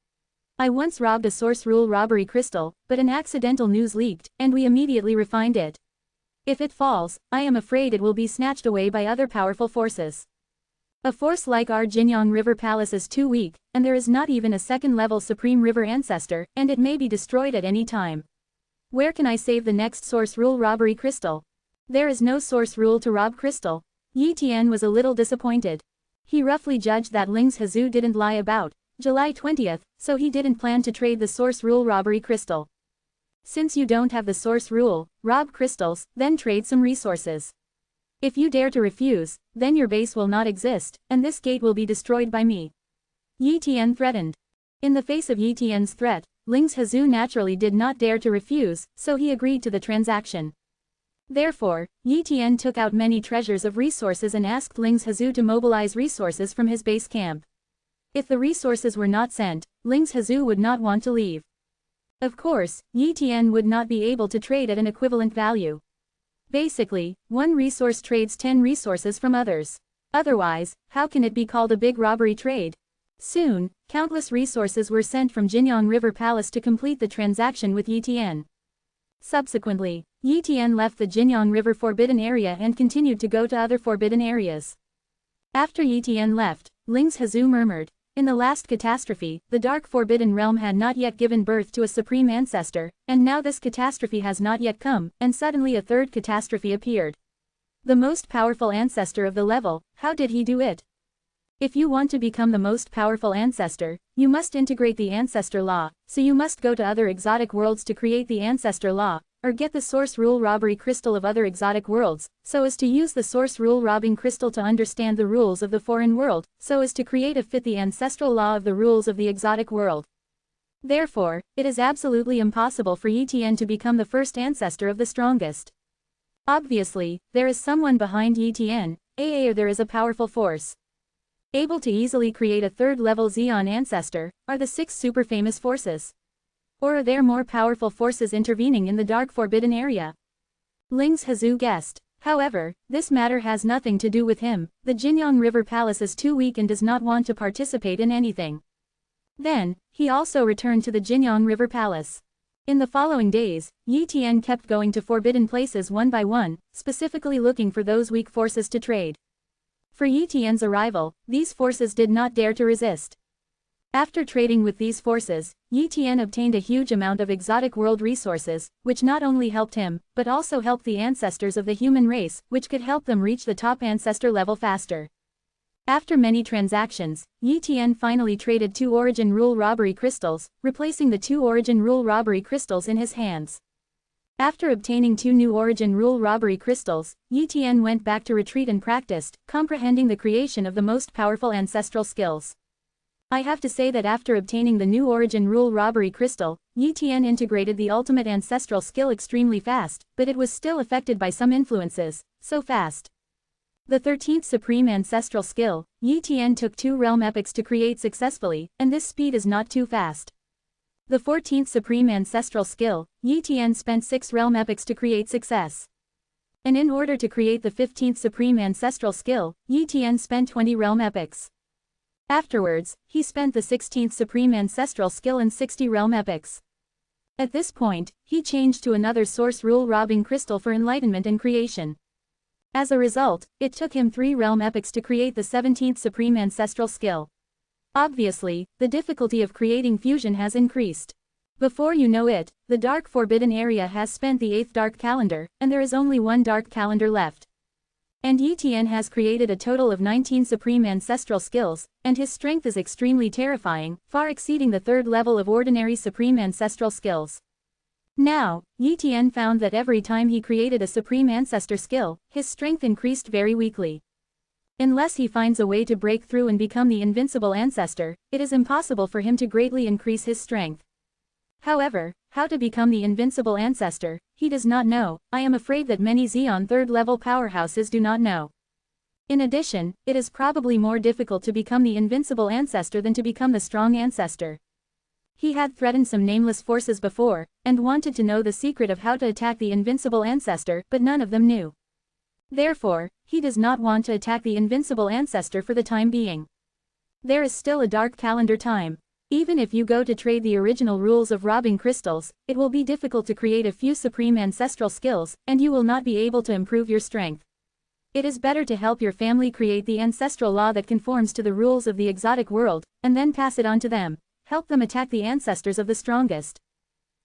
I once robbed a source rule robbery crystal, but an accidental news leaked, and we immediately refined it. If it falls, I am afraid it will be snatched away by other powerful forces. A force like our Jinyang River Palace is too weak, and there is not even a second-level Supreme River Ancestor, and it may be destroyed at any time. Where can I save the next source rule robbery crystal? There is no source rule to rob crystal. Yi Tian was a little disappointed. He roughly judged that Ling's Hazu didn't lie about July 20th, so he didn't plan to trade the source rule robbery crystal. Since you don't have the source rule, rob crystals, then trade some resources. If you dare to refuse, then your base will not exist, and this gate will be destroyed by me. Yi Tian threatened. In the face of Yi Tian's threat, Ling's Hazu naturally did not dare to refuse, so he agreed to the transaction. Therefore, Yi Tian took out many treasures of resources and asked Ling's Hazu to mobilize resources from his base camp. If the resources were not sent, Ling's Hazu would not want to leave. Of course, Yi Tian would not be able to trade at an equivalent value. Basically, one resource trades 10 resources from others. Otherwise, how can it be called a big robbery trade? Soon, countless resources were sent from Jinyang River Palace to complete the transaction with Yi Tian. Subsequently, Yi Tian left the Jinyang River Forbidden Area and continued to go to other forbidden areas. After Yi Tian left, Ling's Hezu murmured, "In the last catastrophe, the Dark Forbidden Realm had not yet given birth to a supreme ancestor, and now this catastrophe has not yet come, and suddenly a third catastrophe appeared. The most powerful ancestor of the level, how did he do it? If you want to become the most powerful ancestor, you must integrate the ancestor law, so you must go to other exotic worlds to create the ancestor law, or get the source rule robbery crystal of other exotic worlds, so as to use the source rule robbing crystal to understand the rules of the foreign world, so as to create a fit the ancestral law of the rules of the exotic world. Therefore, it is absolutely impossible for Yi Tian to become the first ancestor of the strongest. Obviously, there is someone behind Yi Tian, or there is a powerful force. Able to easily create a third-level Xeon ancestor, are the 6 super famous forces. Or are there more powerful forces intervening in the Dark Forbidden Area? Ling's Hezu guessed. However, this matter has nothing to do with him. The Jinyang River Palace is too weak and does not want to participate in anything. Then, he also returned to the Jinyang River Palace. In the following days, Yi Tian kept going to forbidden places one by one, specifically looking for those weak forces to trade. For Yi Tian's arrival, these forces did not dare to resist. After trading with these forces, Yi Tian obtained a huge amount of exotic world resources, which not only helped him, but also helped the ancestors of the human race, which could help them reach the top ancestor level faster. After many transactions, Yi Tian finally traded 2 origin rule robbery crystals, replacing the 2 origin rule robbery crystals in his hands. After obtaining 2 new origin rule robbery crystals, Yi Tian went back to retreat and practiced, comprehending the creation of the most powerful ancestral skills. I have to say that after obtaining the new origin rule robbery crystal, Yi Tian integrated the ultimate ancestral skill extremely fast, but it was still affected by some influences, so fast. The 13th supreme ancestral skill, Yi Tian took 2 realm epochs to create successfully, and this speed is not too fast. The 14th supreme ancestral skill, Yi Tian spent 6 realm epochs to create success. And in order to create the 15th supreme ancestral skill, Yi Tian spent 20 realm epochs. Afterwards, he spent the 16th supreme ancestral skill and 60 realm epochs. At this point, he changed to another source rule robbing crystal for enlightenment and creation. As a result, it took him 3 realm epochs to create the 17th supreme ancestral skill. Obviously, the difficulty of creating fusion has increased. Before you know it, the Dark Forbidden Area has spent the 8th Dark Calendar, and there is only 1 Dark Calendar left. And Yi Tian has created a total of 19 supreme ancestral skills, and his strength is extremely terrifying, far exceeding the 3rd level of ordinary supreme ancestral skills. Now, Yi Tian found that every time he created a supreme ancestor skill, his strength increased very weakly. Unless he finds a way to break through and become the invincible ancestor, it is impossible for him to greatly increase his strength. However, how to become the invincible ancestor, he does not know. I am afraid that many Xeon 3rd level powerhouses do not know. In addition, it is probably more difficult to become the invincible ancestor than to become the strong ancestor. He had threatened some nameless forces before, and wanted to know the secret of how to attack the invincible ancestor, but none of them knew. Therefore, he does not want to attack the invincible ancestor for the time being. There is still a Dark Calendar time. Even if you go to trade the original rules of robbing crystals, it will be difficult to create a few supreme ancestral skills, and you will not be able to improve your strength. It is better to help your family create the ancestral law that conforms to the rules of the exotic world, and then pass it on to them. Help them attack the ancestors of the strongest.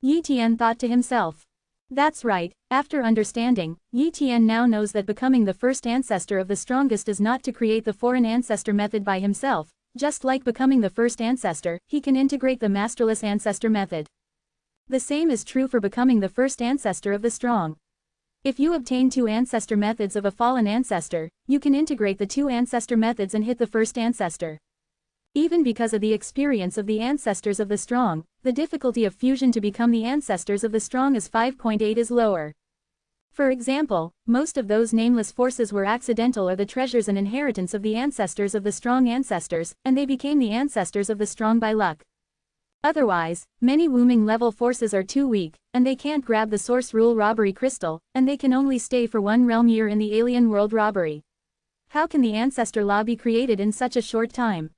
Yi Tian thought to himself. That's right, after understanding, Yi Tian now knows that becoming the first ancestor of the strongest is not to create the foreign ancestor method by himself. Just like becoming the first ancestor, he can integrate the masterless ancestor method. The same is true for becoming the first ancestor of the strong. If you obtain 2 ancestor methods of a fallen ancestor, you can integrate the 2 ancestor methods and hit the first ancestor. Even because of the experience of the ancestors of the strong, the difficulty of fusion to become the ancestors of the strong is 5.8 is lower. For example, most of those nameless forces were accidental or the treasures and inheritance of the ancestors of the strong ancestors, and they became the ancestors of the strong by luck. Otherwise, many Wuming level forces are too weak, and they can't grab the Source Rule robbery crystal, and they can only stay for one realm year in the alien world robbery. How can the ancestor law be created in such a short time?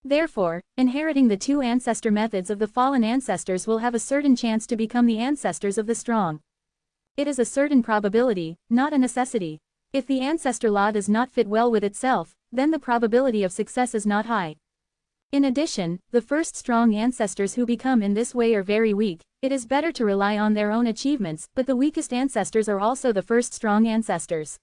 Therefore, inheriting the two ancestor methods of the fallen ancestors will have a certain chance to become the ancestors of the strong. It is a certain probability, not a necessity. If the ancestor law does not fit well with itself, then the probability of success is not high. In addition, the first strong ancestors who become in this way are very weak. It is better to rely on their own achievements, but the weakest ancestors are also the first strong ancestors.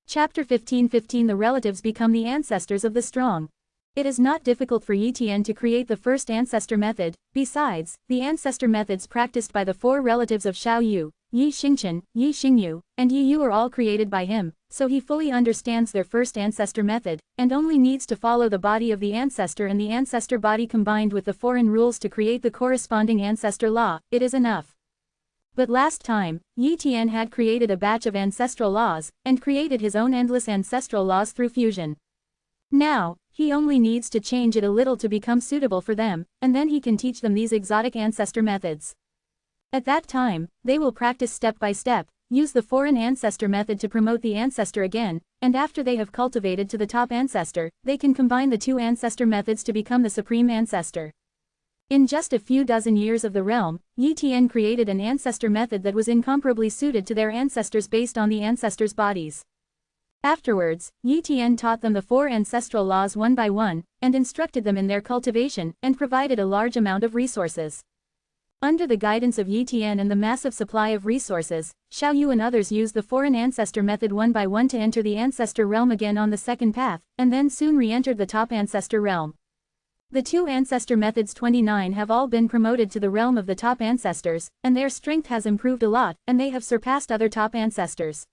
Chapter 15:15 The relatives become the ancestors of the strong. It is not difficult for Yi Tian to create the first ancestor method. Besides, the ancestor methods practiced by the four relatives of Xiao Yu, Yi Xingchen, Yi Xingyu, and Yi Yu are all created by him, so he fully understands their first ancestor method, and only needs to follow the body of the ancestor and the ancestor body combined with the foreign rules to create the corresponding ancestor law. It is enough. But last time, Yi Tian had created a batch of ancestral laws, and created his own endless ancestral laws through fusion. Now, he only needs to change it a little to become suitable for them, and then he can teach them these exotic ancestor methods. At that time, they will practice step by step, use the foreign ancestor method to promote the ancestor again, and after they have cultivated to the top ancestor, they can combine the two ancestor methods to become the supreme ancestor. In just a few dozen years of the realm, Yi Tian created an ancestor method that was incomparably suited to their ancestors based on the ancestors' bodies. Afterwards, Yi Tian taught them the four ancestral laws one by one, and instructed them in their cultivation, and provided a large amount of resources. Under the guidance of Yi Tian and the massive supply of resources, Xiao Yu and others used the foreign ancestor method one by one to enter the ancestor realm again on the second path, and then soon re-entered the top ancestor realm. The two ancestor methods 29 have all been promoted to the realm of the top ancestors, and their strength has improved a lot, and they have surpassed other top ancestors.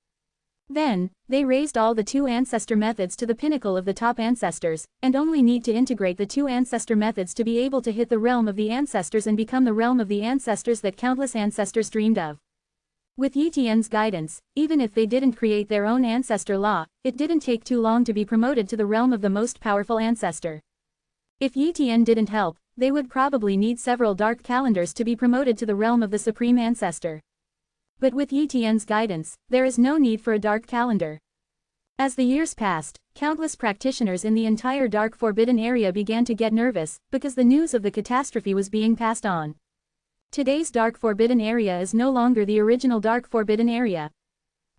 Then, they raised all the two ancestor methods to the pinnacle of the top ancestors, and only need to integrate the two ancestor methods to be able to hit the realm of the ancestors and become the realm of the ancestors that countless ancestors dreamed of. With Yi Tian's guidance, even if they didn't create their own ancestor law, it didn't take too long to be promoted to the realm of the most powerful ancestor. If Yi Tian didn't help, they would probably need several dark calendars to be promoted to the realm of the supreme ancestor. But with Yi Tian's guidance, there is no need for a dark calendar. As the years passed, countless practitioners in the entire Dark Forbidden area began to get nervous, because the news of the catastrophe was being passed on. Today's Dark Forbidden area is no longer the original Dark Forbidden area.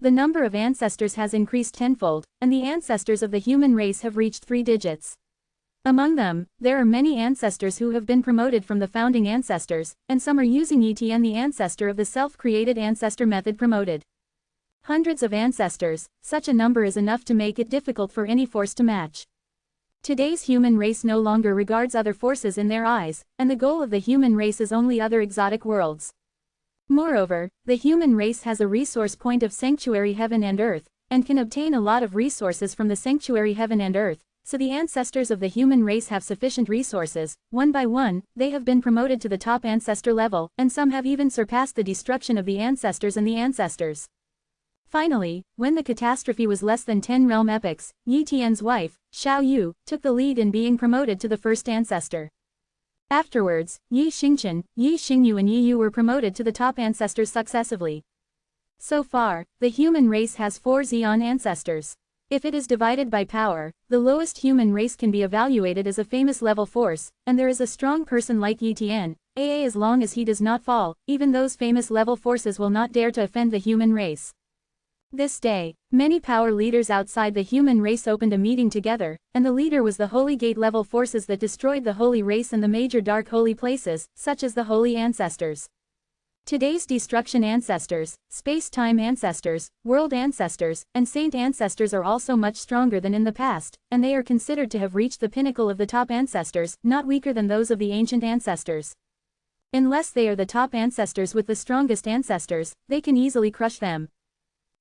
The number of ancestors has increased tenfold, and the ancestors of the human race have reached 3 digits. Among them, there are many ancestors who have been promoted from the founding ancestors, and some are using Yi Tian, the ancestor of the self-created ancestor method, promoted. Hundreds of ancestors, such a number is enough to make it difficult for any force to match. Today's human race no longer regards other forces in their eyes, and the goal of the human race is only other exotic worlds. Moreover, the human race has a resource point of sanctuary heaven and earth, and can obtain a lot of resources from the sanctuary heaven and earth. So the ancestors of the human race have sufficient resources. One by one, they have been promoted to the top ancestor level, and some have even surpassed the destruction of the ancestors and the ancestors. Finally, when the catastrophe was less than 10 realm epochs, Yi Tian's wife, Xiao Yu, took the lead in being promoted to the first ancestor. Afterwards, Yi Xingchen, Yi Xingyu and Yi Yu were promoted to the top ancestors successively. So far, the human race has 4 Xian ancestors. If it is divided by power, the lowest human race can be evaluated as a famous level force, and there is a strong person like Yi Tian. As long as he does not fall, even those famous level forces will not dare to offend the human race. This day, many power leaders outside the human race opened a meeting together, and the leader was the Holy Gate level forces that destroyed the holy race and the major dark holy places, such as the holy ancestors. Today's destruction ancestors, space-time ancestors, world ancestors, and saint ancestors are also much stronger than in the past, and they are considered to have reached the pinnacle of the top ancestors, not weaker than those of the ancient ancestors. Unless they are the top ancestors with the strongest ancestors, they can easily crush them.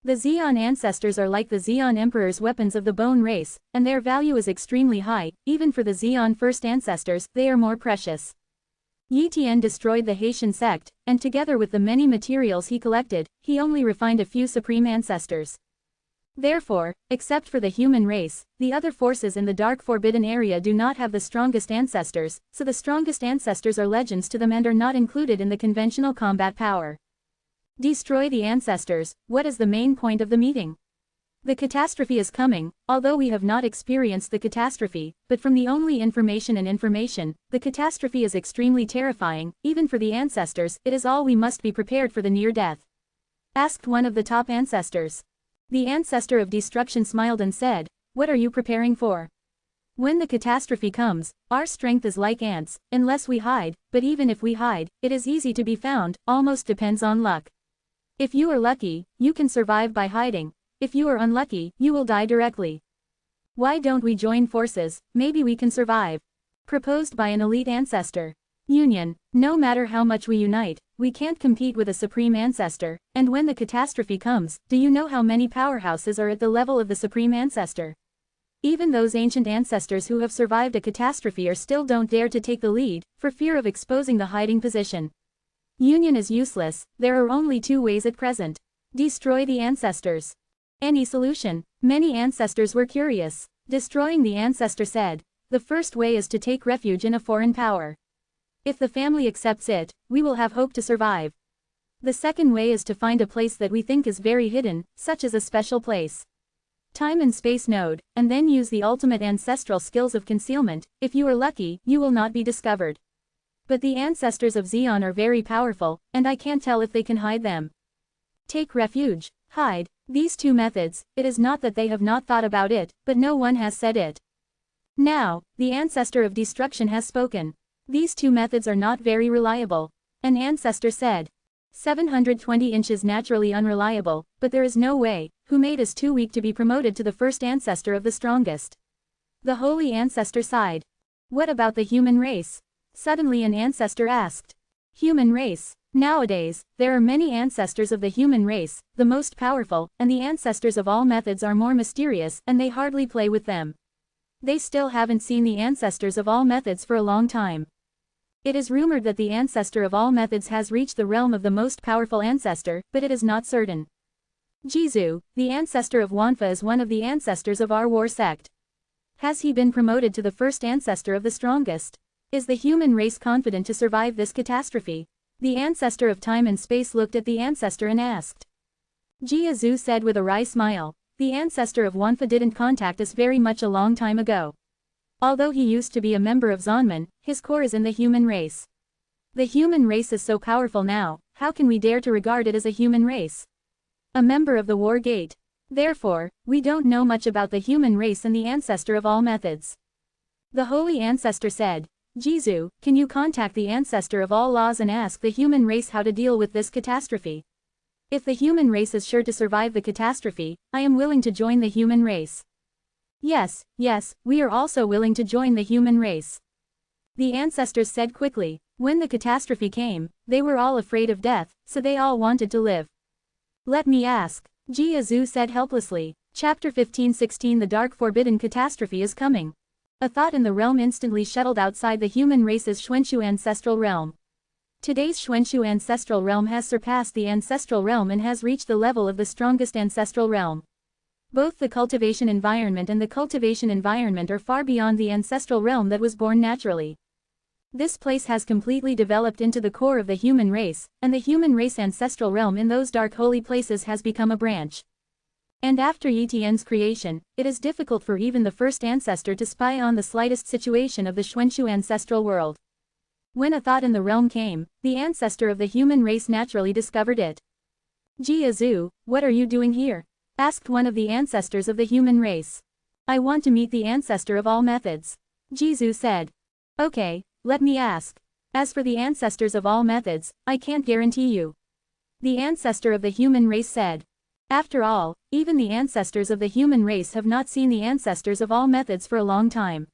The Xian ancestors are like the Xian emperor's weapons of the bone race, and their value is extremely high. Even for the Xian first ancestors, they are more precious. Yi Tian destroyed the Haitian sect, and together with the many materials he collected, he only refined a few supreme ancestors. Therefore, except for the human race, the other forces in the dark forbidden area do not have the strongest ancestors, so the strongest ancestors are legends to them and are not included in the conventional combat power. Destroy the ancestors. What is the main point of the meeting? The catastrophe is coming, although we have not experienced the catastrophe, but from the only information, the catastrophe is extremely terrifying. Even for the ancestors, it is all we must be prepared for the near death. Asked one of the top ancestors. The ancestor of destruction smiled and said, "What are you preparing for? When the catastrophe comes, our strength is like ants, unless we hide, but even if we hide, it is easy to be found, almost depends on luck. If you are lucky, you can survive by hiding. If you are unlucky, you will die directly. Why don't we join forces, maybe we can survive?" Proposed by an elite ancestor. Union. No matter how much we unite, we can't compete with a supreme ancestor, and when the catastrophe comes, do you know how many powerhouses are at the level of the supreme ancestor? Even those ancient ancestors who have survived a catastrophe are still don't dare to take the lead, for fear of exposing the hiding position. Union is useless. There are only two ways at present. Destroy the ancestors. Any solution? Many ancestors were curious. Destroying the ancestor said, "The first way is to take refuge in a foreign power. If the family accepts it, we will have hope to survive. The second way is to find a place that we think is very hidden, such as a special place. Time and space node, and then use the ultimate ancestral skills of concealment. If you are lucky, you will not be discovered. But the ancestors of Zeon are very powerful, and I can't tell if they can hide them. Take refuge, hide. These two methods, it is not that they have not thought about it, but no one has said it. Now, the ancestor of destruction has spoken. These two methods are not very reliable. An ancestor said. 720 inches naturally unreliable, but there is no way. Who made us too weak to be promoted to the first ancestor of the strongest? The holy ancestor sighed. What about the human race? Suddenly an ancestor asked. Human race. Nowadays, there are many ancestors of the human race, the most powerful, and the ancestors of all methods are more mysterious, and they hardly play with them. They still haven't seen the ancestors of all methods for a long time. It is rumored that the ancestor of all methods has reached the realm of the most powerful ancestor, but it is not certain. Jizu, the ancestor of Wanfa, is one of the ancestors of our war sect. Has he been promoted to the first ancestor of the strongest? Is the human race confident to survive this catastrophe? The ancestor of time and space looked at the ancestor and asked. Jiazu said with a wry smile, "The ancestor of Wanfa didn't contact us very much a long time ago. Although he used to be a member of Zonman, his core is in the human race. The human race is so powerful now, how can we dare to regard it as a human race? A member of the War Gate. Therefore, we don't know much about the human race and the ancestor of all methods." The holy ancestor said, "Jizu, can you contact the ancestor of all laws and ask the human race how to deal with this catastrophe? If the human race is sure to survive the catastrophe, I am willing to join the human race." Yes, we are also willing to join the human race. The ancestors said quickly. When the catastrophe came, they were all afraid of death, so they all wanted to live. Let me ask. Jiazu said helplessly. Chapter 15:16 The Dark Forbidden Catastrophe is coming. A thought in the realm instantly shuttled outside the human race's Xuanxu ancestral realm. Today's Xuanxu ancestral realm has surpassed the ancestral realm and has reached the level of the strongest ancestral realm. Both the cultivation environment and the cultivation environment are far beyond the ancestral realm that was born naturally. This place has completely developed into the core of the human race, and the human race ancestral realm in those dark holy places has become a branch. And after Yitian's creation, it is difficult for even the first ancestor to spy on the slightest situation of the Xuanxu ancestral world. When a thought in the realm came, the ancestor of the human race naturally discovered it. Jiazu, what are you doing here? Asked one of the ancestors of the human race. I want to meet the ancestor of all methods. Jizu said. Okay, let me ask. As for the ancestors of all methods, I can't guarantee you. The ancestor of the human race said. After all, even the ancestors of the human race have not seen the ancestors of all methods for a long time.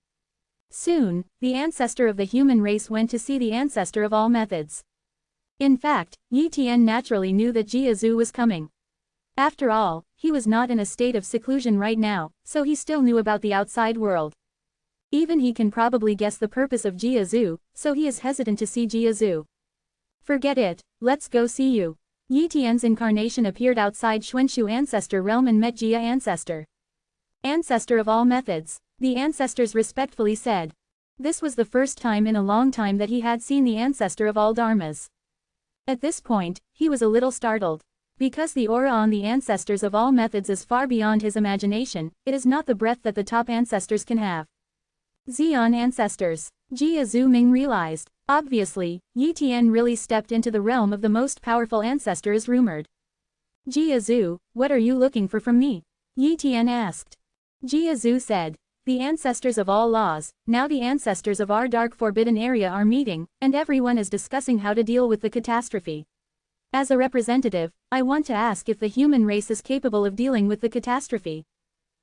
Soon, the ancestor of the human race went to see the ancestor of all methods. In fact, Yitian naturally knew that Jiazu was coming. After all, he was not in a state of seclusion right now, so he still knew about the outside world. Even he can probably guess the purpose of Jiazu, so he is hesitant to see Jiazu. Forget it, let's go see you. Yi Tian's incarnation appeared outside Xuanshu ancestor realm and met Jia ancestor. Ancestor of all methods, the ancestors respectfully said. This was the first time in a long time that he had seen the ancestor of all dharmas. At this point, he was a little startled. Because the aura on the ancestors of all methods is far beyond his imagination, it is not the breadth that the top ancestors can have. Xian ancestors. Jia Zuming realized. Obviously, Yi Tian really stepped into the realm of the most powerful ancestor as rumored. Jia Zhu, what are you looking for from me? Yi Tian asked. Jia Zhu said. The ancestors of all laws, now the ancestors of our dark forbidden area are meeting, and everyone is discussing how to deal with the catastrophe. As a representative, I want to ask if the human race is capable of dealing with the catastrophe.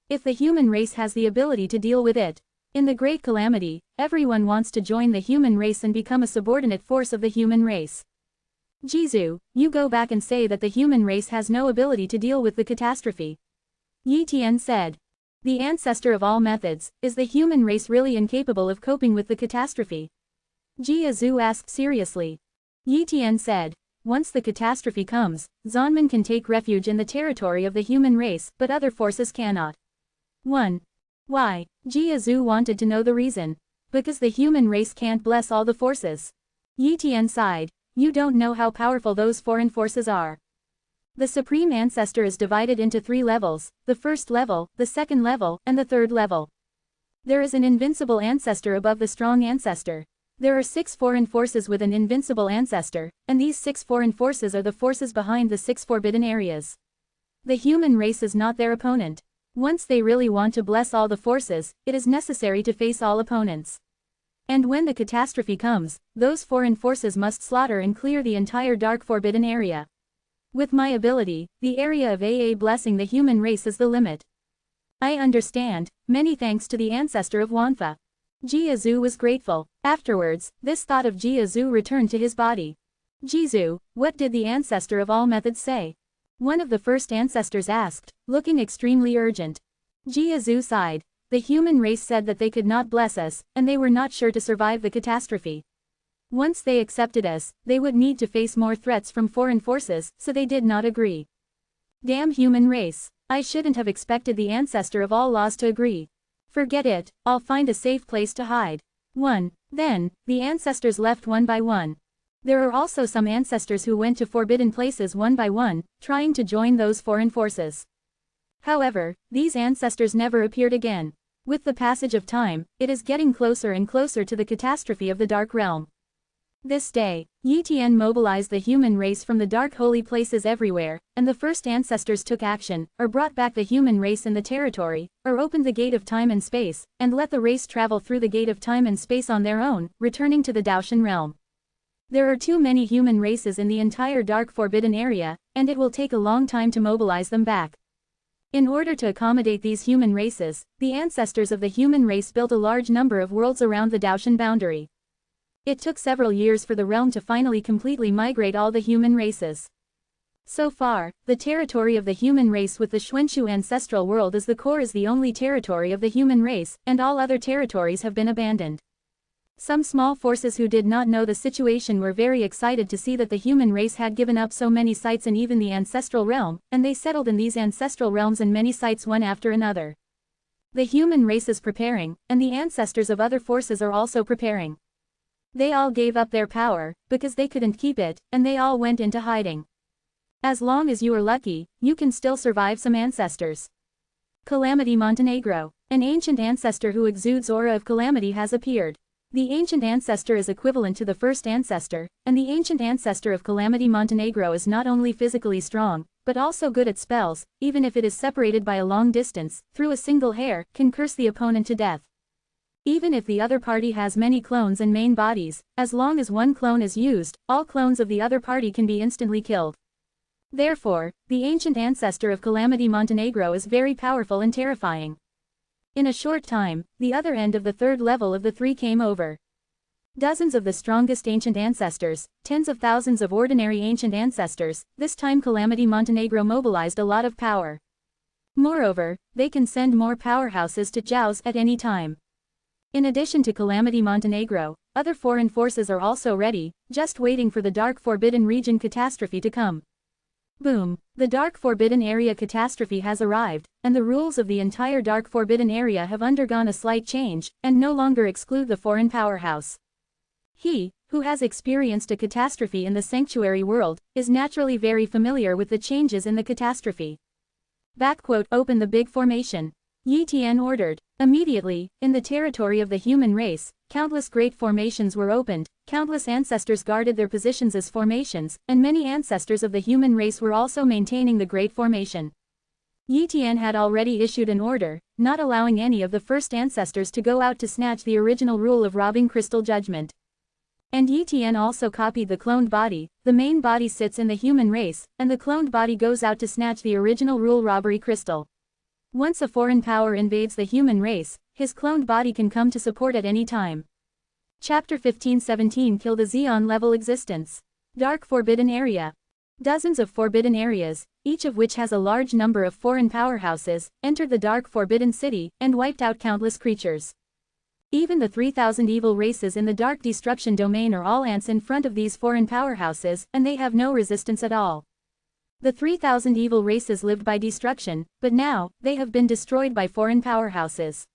If the human race has the ability to deal with it. In the Great Calamity, everyone wants to join the human race and become a subordinate force of the human race. Jizu, you go back and say that the human race has no ability to deal with the catastrophe. Yi Tian said. The ancestor of all methods, is the human race really incapable of coping with the catastrophe? Jia Zhu asked seriously. Yi Tian said. Once the catastrophe comes, Zanman can take refuge in the territory of the human race, but other forces cannot. 1. Why? Jia Zhu wanted to know the reason. Because the human race can't bless all the forces. Yi Tian sighed. You don't know how powerful those foreign forces are. The Supreme Ancestor is divided into 3 levels, the first level, the second level, and the third level. There is an invincible ancestor above the strong ancestor. There are 6 foreign forces with an invincible ancestor, and these 6 foreign forces are the forces behind the 6 forbidden areas. The human race is not their opponent. Once they really want to bless all the forces, it is necessary to face all opponents. And when the catastrophe comes, those foreign forces must slaughter and clear the entire dark forbidden area. With my ability, the area of AA blessing the human race is the limit. I understand, many thanks to the ancestor of Wanfa. Jia Zhu was grateful. Afterwards, this thought of Jia Zhu returned to his body. Jizu, what did the ancestor of all methods say? One of the first ancestors asked, looking extremely urgent. Jia Zhu sighed. The human race said that they could not bless us, and they were not sure to survive the catastrophe. Once they accepted us, they would need to face more threats from foreign forces, so they did not agree. Damn human race. I shouldn't have expected the ancestor of all laws to agree. Forget it, I'll find a safe place to hide. 1. Then, the ancestors left one by one. There are also some ancestors who went to forbidden places one by one, trying to join those foreign forces. However, these ancestors never appeared again. With the passage of time, it is getting closer and closer to the catastrophe of the Dark Realm. This day, Yi Tian mobilized the human race from the dark holy places everywhere, and the first ancestors took action, or brought back the human race in the territory, or opened the gate of time and space, and let the race travel through the gate of time and space on their own, returning to the Daoshan realm. There are too many human races in the entire dark forbidden area, and it will take a long time to mobilize them back. In order to accommodate these human races, the ancestors of the human race built a large number of worlds around the Daoshan boundary. It took several years for the realm to finally completely migrate all the human races. So far, the territory of the human race with the Xuanshu ancestral world as the core is the only territory of the human race, and all other territories have been abandoned. Some small forces who did not know the situation were very excited to see that the human race had given up so many sites and even the ancestral realm, and they settled in these ancestral realms and many sites one after another. The human race is preparing, and the ancestors of other forces are also preparing. They all gave up their power, because they couldn't keep it, and they all went into hiding. As long as you are lucky, you can still survive some ancestors. Calamity Montenegro. An ancient ancestor who exudes aura of calamity has appeared. The ancient ancestor is equivalent to the first ancestor, and the ancient ancestor of Calamity Montenegro is not only physically strong, but also good at spells, even if it is separated by a long distance, through a single hair, can curse the opponent to death. Even if the other party has many clones and main bodies, as long as one clone is used, all clones of the other party can be instantly killed. Therefore, the ancient ancestor of Calamity Montenegro is very powerful and terrifying. In a short time, the other end of the third level of the 3 came over. Dozens of the strongest ancient ancestors, tens of thousands of ordinary ancient ancestors, this time Calamity Montenegro mobilized a lot of power. Moreover, they can send more powerhouses to Zhao's at any time. In addition to Calamity Montenegro, other foreign forces are also ready, just waiting for the Dark Forbidden Region catastrophe to come. Boom! The Dark Forbidden Area catastrophe has arrived, and the rules of the entire Dark Forbidden Area have undergone a slight change, and no longer exclude the foreign powerhouse. He, who has experienced a catastrophe in the sanctuary world, is naturally very familiar with the changes in the catastrophe. Open the big formation. Yi Tian ordered. Immediately, in the territory of the human race, countless great formations were opened, countless ancestors guarded their positions as formations, and many ancestors of the human race were also maintaining the great formation. Yi Tian had already issued an order, not allowing any of the first ancestors to go out to snatch the original rule of robbing crystal judgment. And Yi Tian also copied the cloned body. The main body sits in the human race, and the cloned body goes out to snatch the original rule robbery crystal. Once a foreign power invades the human race, his cloned body can come to support at any time. Chapter 15-17 Kill the Xeon level existence. Dark Forbidden Area. Dozens of forbidden areas, each of which has a large number of foreign powerhouses, entered the Dark Forbidden City, and wiped out countless creatures. Even the 3,000 evil races in the Dark Destruction Domain are all ants in front of these foreign powerhouses, and they have no resistance at all. The 3,000 evil races lived by destruction, but now, they have been destroyed by foreign powerhouses.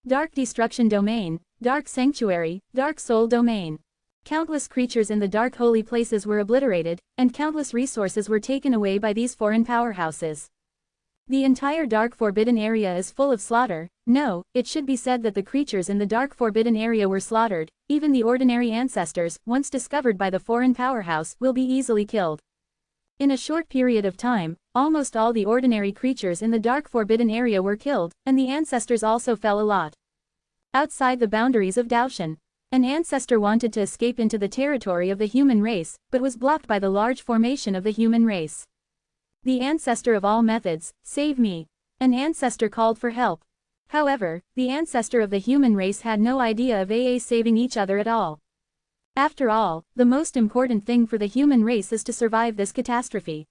Dark Destruction Domain, Dark Sanctuary, Dark Soul Domain. Countless creatures in the dark holy places were obliterated, and countless resources were taken away by these foreign powerhouses. The entire Dark Forbidden Area is full of slaughter. No, it should be said that the creatures in the Dark Forbidden Area were slaughtered. Even the ordinary ancestors, once discovered by the foreign powerhouse, will be easily killed. In a short period of time, almost all the ordinary creatures in the Dark Forbidden Area were killed, and the ancestors also fell a lot. Outside the boundaries of Daoshan, an ancestor wanted to escape into the territory of the human race, but was blocked by the large formation of the human race. The ancestor of all methods, save me. An ancestor called for help. However, the ancestor of the human race had no idea of saving each other at all. After all, the most important thing for the human race is to survive this catastrophe.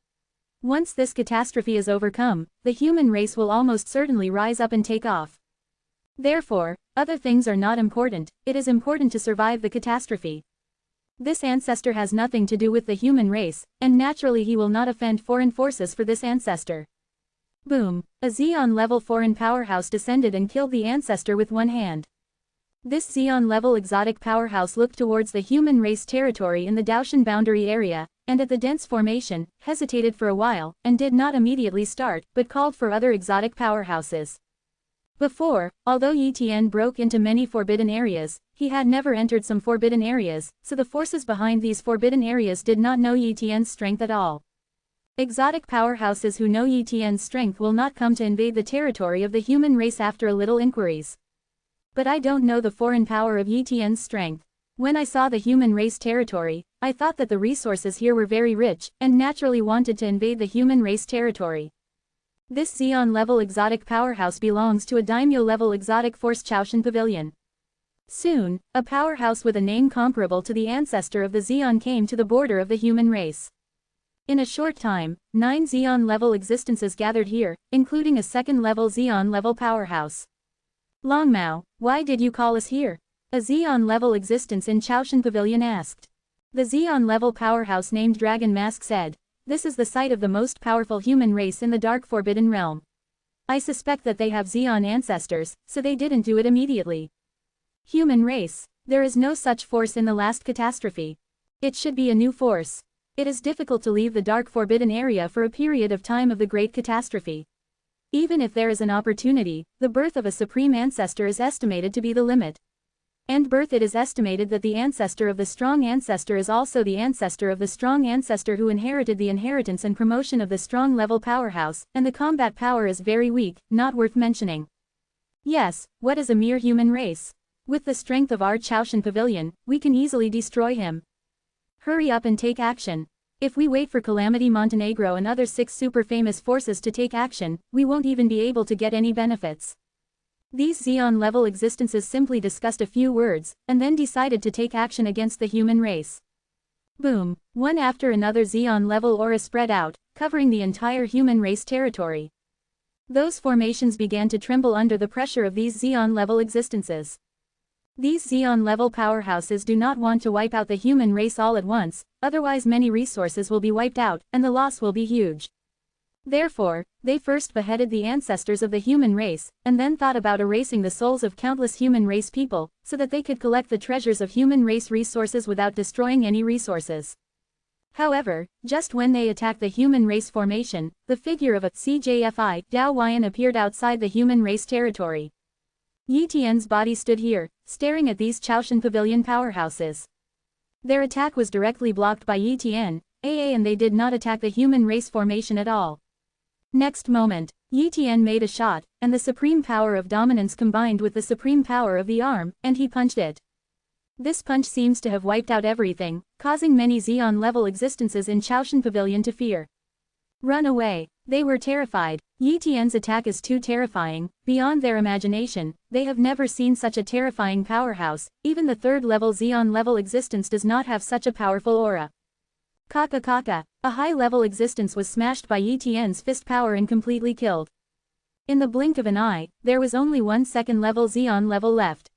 Once this catastrophe is overcome, the human race will almost certainly rise up and take off. Therefore, other things are not important, it is important to survive the catastrophe. This ancestor has nothing to do with the human race, and naturally he will not offend foreign forces for this ancestor. Boom! A Xeon-level foreign powerhouse descended and killed the ancestor with one hand. This Xeon-level exotic powerhouse looked towards the human race territory in the Daoshan boundary area, and at the dense formation, hesitated for a while, and did not immediately start, but called for other exotic powerhouses. Before, although Yi Tian broke into many forbidden areas, he had never entered some forbidden areas, so the forces behind these forbidden areas did not know Yi Tian's strength at all. Exotic powerhouses who know Yi Tian's strength will not come to invade the territory of the human race after a little inquiries. But I don't know the foreign power of Yi Tian's strength. When I saw the human race territory, I thought that the resources here were very rich, and naturally wanted to invade the human race territory. This Xeon-level exotic powerhouse belongs to a daimyo-level exotic force Chaoshan Pavilion. Soon, a powerhouse with a name comparable to the ancestor of the Xeon came to the border of the human race. In a short time, 9 Xeon-level existences gathered here, including a second-level Xeon-level powerhouse. Longmao, why did you call us here? A Xeon-level existence in Chaoshan Pavilion asked. The Xeon-level powerhouse named Dragon Mask said, "This is the site of the most powerful human race in the Dark Forbidden Realm. I suspect that they have Xeon ancestors, so they didn't do it immediately." Human race. There is no such force in the last catastrophe. It should be a new force. It is difficult to leave the Dark Forbidden Area for a period of time of the Great Catastrophe. Even if there is an opportunity, the birth of a supreme ancestor is estimated to be the limit. And birth it is estimated that the ancestor of the strong ancestor is also the ancestor of the strong ancestor who inherited the inheritance and promotion of the strong level powerhouse, and the combat power is very weak, not worth mentioning. Yes, what is a mere human race? With the strength of our Chaoshan Pavilion, we can easily destroy him. Hurry up and take action. If we wait for Calamity Montenegro and other 6 super famous forces to take action, we won't even be able to get any benefits. These Xeon-level existences simply discussed a few words, and then decided to take action against the human race. Boom! One after another Xeon-level aura spread out, covering the entire human race territory. Those formations began to tremble under the pressure of these Xeon-level existences. These Xeon-level powerhouses do not want to wipe out the human race all at once, otherwise many resources will be wiped out, and the loss will be huge. Therefore, they first beheaded the ancestors of the human race, and then thought about erasing the souls of countless human race people, so that they could collect the treasures of human race resources without destroying any resources. However, just when they attacked the human race formation, the figure of a CJFI Dao Huayan appeared outside the human race territory. Yi Tian's body stood here, staring at these Chaoshan Pavilion powerhouses. Their attack was directly blocked by Yi Tian, and they did not attack the human race formation at all. Next moment, Yi Tian made a shot, and the supreme power of dominance combined with the supreme power of the arm, and he punched it. This punch seems to have wiped out everything, causing many Xeon-level existences in Chaoshan Pavilion to fear. Run away. They were terrified. Yi Tian's attack is too terrifying, beyond their imagination. They have never seen such a terrifying powerhouse. Even the third-level Xeon-level existence does not have such a powerful aura. Kaka Kaka, a high-level existence was smashed by Yi Tian's fist power and completely killed. In the blink of an eye, there was only one second-level Xeon level left.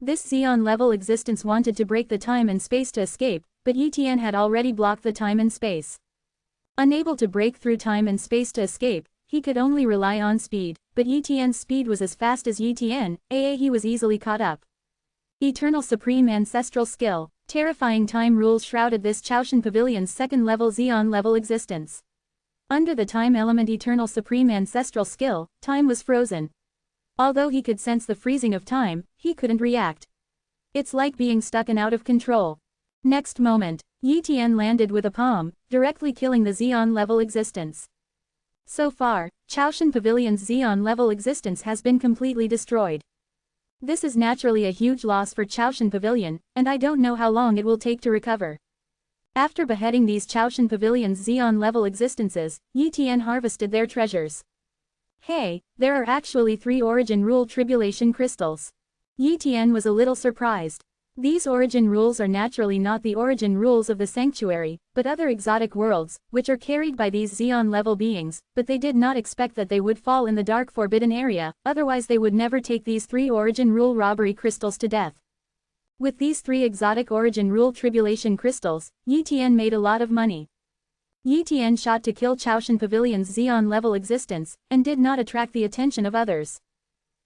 This Xeon-level existence wanted to break the time and space to escape, but Yi Tian had already blocked the time and space. Unable to break through time and space to escape, he could only rely on speed, but Yi Tian's speed was as fast as Yi Tian, he was easily caught up. Eternal Supreme Ancestral Skill, terrifying time rules shrouded this Chaoshan Pavilion's second-level Xeon-level existence. Under the time element Eternal Supreme Ancestral Skill, time was frozen. Although he could sense the freezing of time, he couldn't react. It's like being stuck and out of control. Next moment, Yi Tian landed with a palm, directly killing the Xeon-level existence. So far, Chaoshan Pavilion's Xeon-level existence has been completely destroyed. This is naturally a huge loss for Chaoshan Pavilion, and I don't know how long it will take to recover. After beheading these Chaoshan Pavilion's Xeon-level existences, Yi Tian harvested their treasures. Hey, there are actually 3 Origin Rule Tribulation Crystals. Yi Tian was a little surprised. These origin rules are naturally not the origin rules of the sanctuary, but other exotic worlds, which are carried by these Xeon-level beings, but they did not expect that they would fall in the dark forbidden area, otherwise they would never take these 3 origin rule robbery crystals to death. With these 3 exotic origin rule tribulation crystals, Yi Tian made a lot of money. Yi Tian shot to kill Chaoshan Pavilion's Xeon-level existence, and did not attract the attention of others.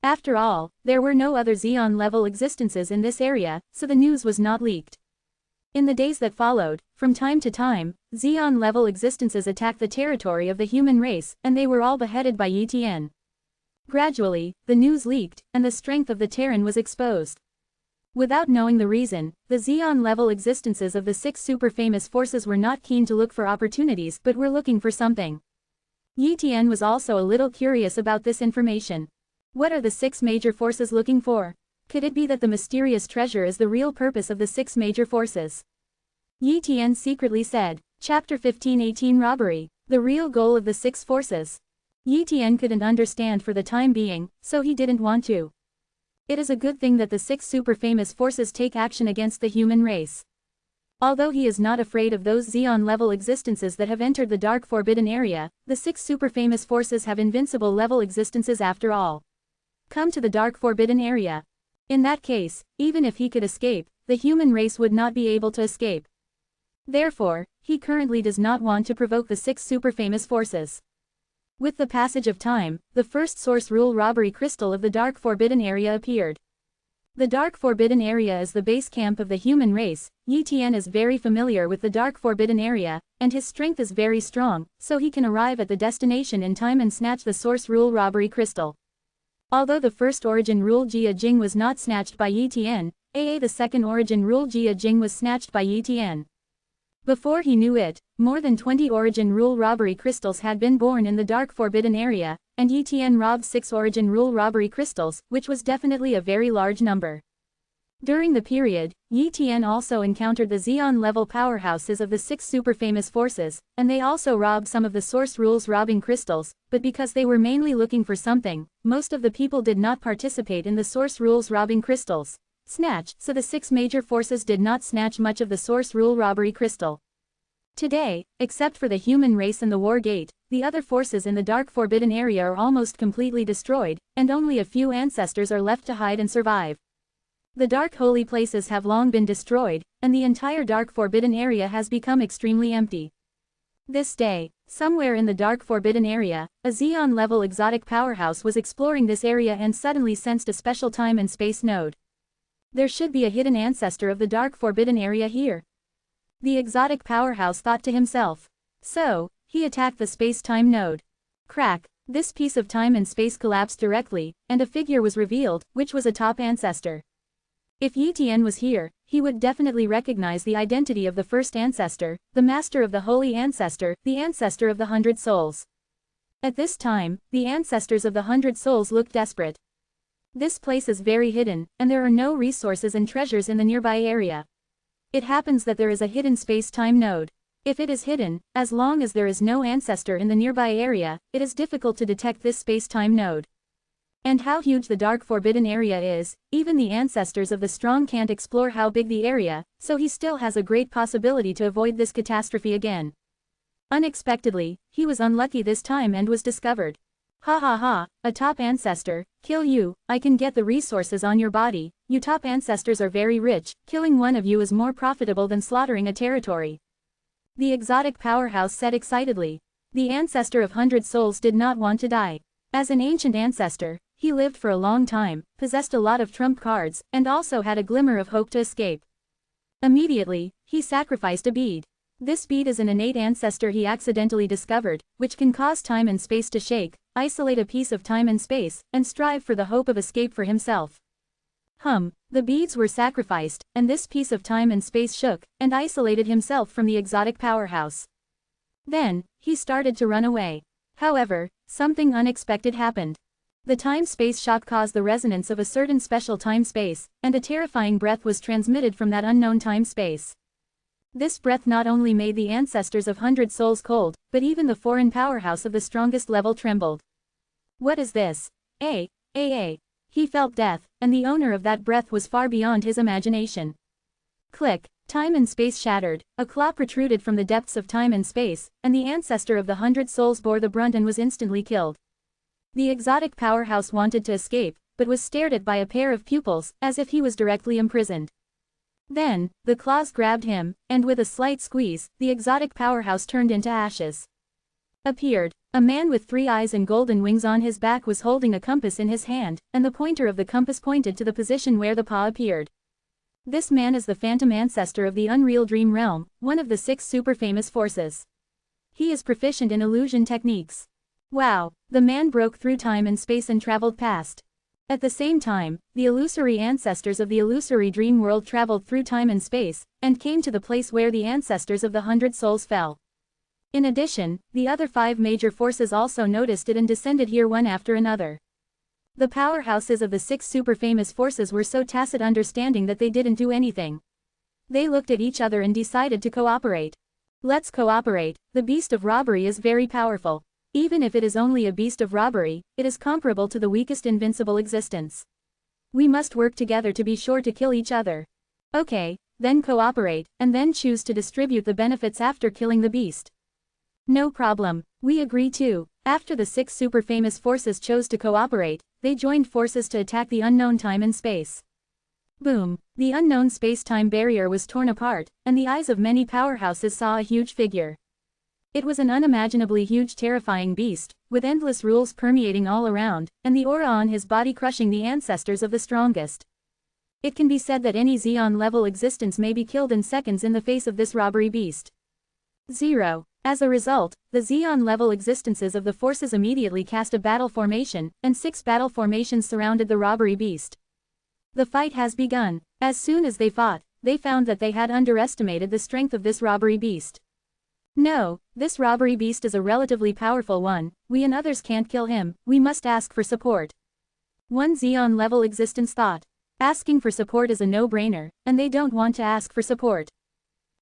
After all, there were no other Xeon-level existences in this area, so the news was not leaked. In the days that followed, from time to time, Xeon-level existences attacked the territory of the human race, and they were all beheaded by Yi Tian. Gradually, the news leaked, and the strength of the Terran was exposed. Without knowing the reason, the Xeon-level existences of the 6 super-famous forces were not keen to look for opportunities but were looking for something. Yi Tian was also a little curious about this information. What are the 6 major forces looking for? Could it be that the mysterious treasure is the real purpose of the 6 major forces? Yi Tian secretly said. Chapter 15:18 Robbery. The real goal of the 6 forces. Yi Tian couldn't understand for the time being, so he didn't want to. It is a good thing that the 6 super-famous forces take action against the human race. Although he is not afraid of those Xeon-level existences that have entered the dark forbidden area, the 6 super-famous forces have invincible-level existences after all. Come to the dark forbidden area. In that case, even if he could escape, the human race would not be able to escape. Therefore, he currently does not want to provoke the 6 super-famous forces. With the passage of time, the first source rule robbery crystal of the dark forbidden area appeared. The dark forbidden area is the base camp of the human race. Yi Tian is very familiar with the dark forbidden area, and his strength is very strong, so he can arrive at the destination in time and snatch the source rule robbery crystal. Although the first origin rule Jia Jing was not snatched by Yi Tian, the second origin rule Jia Jing was snatched by Yi Tian. Before he knew it, more than 20 origin rule robbery crystals had been born in the dark forbidden area, and Yi Tian robbed 6 origin rule robbery crystals, which was definitely a very large number. During the period, Yi Tian also encountered the Xeon-level powerhouses of the 6 super-famous forces, and they also robbed some of the source rules robbing crystals, but because they were mainly looking for something, most of the people did not participate in the source rules robbing crystals. Snatch, so the 6 major forces did not snatch much of the source rule robbery crystal. Today, except for the human race and the war gate, the other forces in the dark forbidden area are almost completely destroyed, and only a few ancestors are left to hide and survive. The dark holy places have long been destroyed, and the entire dark forbidden area has become extremely empty. This day, somewhere in the dark forbidden area, a Xeon-level exotic powerhouse was exploring this area and suddenly sensed a special time and space node. There should be a hidden ancestor of the dark forbidden area here. The exotic powerhouse thought to himself. So, he attacked the space-time node. Crack! This piece of time and space collapsed directly, and a figure was revealed, which was a top ancestor. If Yi Tian was here, he would definitely recognize the identity of the first ancestor, the master of the holy ancestor, the ancestor of the 100 souls. At this time, the ancestors of the 100 souls looked desperate. This place is very hidden, and there are no resources and treasures in the nearby area. It happens that there is a hidden space-time node. If it is hidden, as long as there is no ancestor in the nearby area, it is difficult to detect this space-time node. And how huge the dark forbidden area is, even the ancestors of the strong can't explore how big the area, so he still has a great possibility to avoid this catastrophe again. Unexpectedly, he was unlucky this time and was discovered. Ha ha ha, a top ancestor, kill you, I can get the resources on your body, you top ancestors are very rich, killing one of you is more profitable than slaughtering a territory. The exotic powerhouse said excitedly. The ancestor of 100 souls did not want to die. As an ancient ancestor, he lived for a long time, possessed a lot of trump cards, and also had a glimmer of hope to escape. Immediately, he sacrificed a bead. This bead is an innate ancestor he accidentally discovered, which can cause time and space to shake, isolate a piece of time and space, and strive for the hope of escape for himself. The beads were sacrificed, and this piece of time and space shook, and isolated himself from the exotic powerhouse. Then, he started to run away. However, something unexpected happened. The time-space shock caused the resonance of a certain special time-space, and a terrifying breath was transmitted from that unknown time-space. This breath not only made the ancestors of 100 souls cold, but even the foreign powerhouse of the strongest level trembled. What is this? He felt death, and the owner of that breath was far beyond his imagination. Click, time and space shattered, a claw protruded from the depths of time and space, and the ancestor of the 100 souls bore the brunt and was instantly killed. The exotic powerhouse wanted to escape, but was stared at by a pair of pupils, as if he was directly imprisoned. Then, the claws grabbed him, and with a slight squeeze, the exotic powerhouse turned into ashes. Appeared. A man with 3 eyes and golden wings on his back was holding a compass in his hand, and the pointer of the compass pointed to the position where the paw appeared. This man is the phantom ancestor of the Unreal Dream Realm, one of the 6 super famous forces. He is proficient in illusion techniques. Wow, the man broke through time and space and traveled past. At the same time, the illusory ancestors of the illusory dream world traveled through time and space, and came to the place where the ancestors of the 100 souls fell. In addition, the other 5 major forces also noticed it and descended here one after another. The powerhouses of the 6 super famous forces were so tacit understanding that they didn't do anything. They looked at each other and decided to cooperate. Let's cooperate, the beast of robbery is very powerful. Even if it is only a beast of robbery, it is comparable to the weakest invincible existence. We must work together to be sure to kill each other. Okay, then cooperate, and then choose to distribute the benefits after killing the beast. No problem, we agree too. After the 6 super famous forces chose to cooperate, they joined forces to attack the unknown time and space. Boom, the unknown space-time barrier was torn apart, and the eyes of many powerhouses saw a huge figure. It was an unimaginably huge terrifying beast, with endless rules permeating all around, and the aura on his body crushing the ancestors of the strongest. It can be said that any Xeon-level existence may be killed in seconds in the face of this robbery beast. 0. As a result, the Xeon-level existences of the forces immediately cast a battle formation, and 6 battle formations surrounded the robbery beast. The fight has begun. As soon as they fought, they found that they had underestimated the strength of this robbery beast. No, this robbery beast is a relatively powerful one, we and others can't kill him, we must ask for support. One Xeon-level existence thought. Asking for support is a no-brainer, and they don't want to ask for support.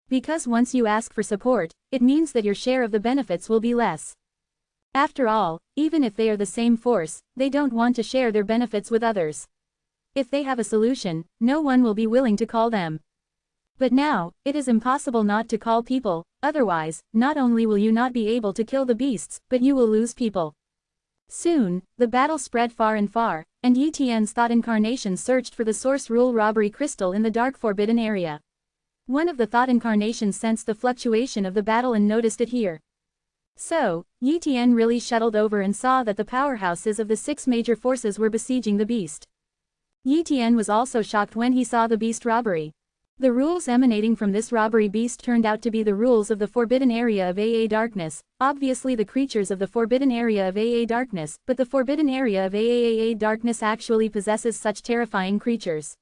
Because once you ask for support, it means that your share of the benefits will be less. After all, even if they are the same force, they don't want to share their benefits with others. If they have a solution, no one will be willing to call them. But now, it is impossible not to call people, otherwise, not only will you not be able to kill the beasts, but you will lose people. Soon, the battle spread far and far, and Yi Tian's thought incarnation searched for the source rule robbery crystal in the dark forbidden area. One of the thought incarnations sensed the fluctuation of the battle and noticed it here. So, Yi Tian really shuttled over and saw that the powerhouses of the 6 major forces were besieging the beast. Yi Tian was also shocked when he saw the beast robbery. The rules emanating from this robbery beast turned out to be the rules of the forbidden area of AA darkness, obviously the creatures of the forbidden area of AA darkness, but the forbidden area of AAA darkness actually possesses such terrifying creatures.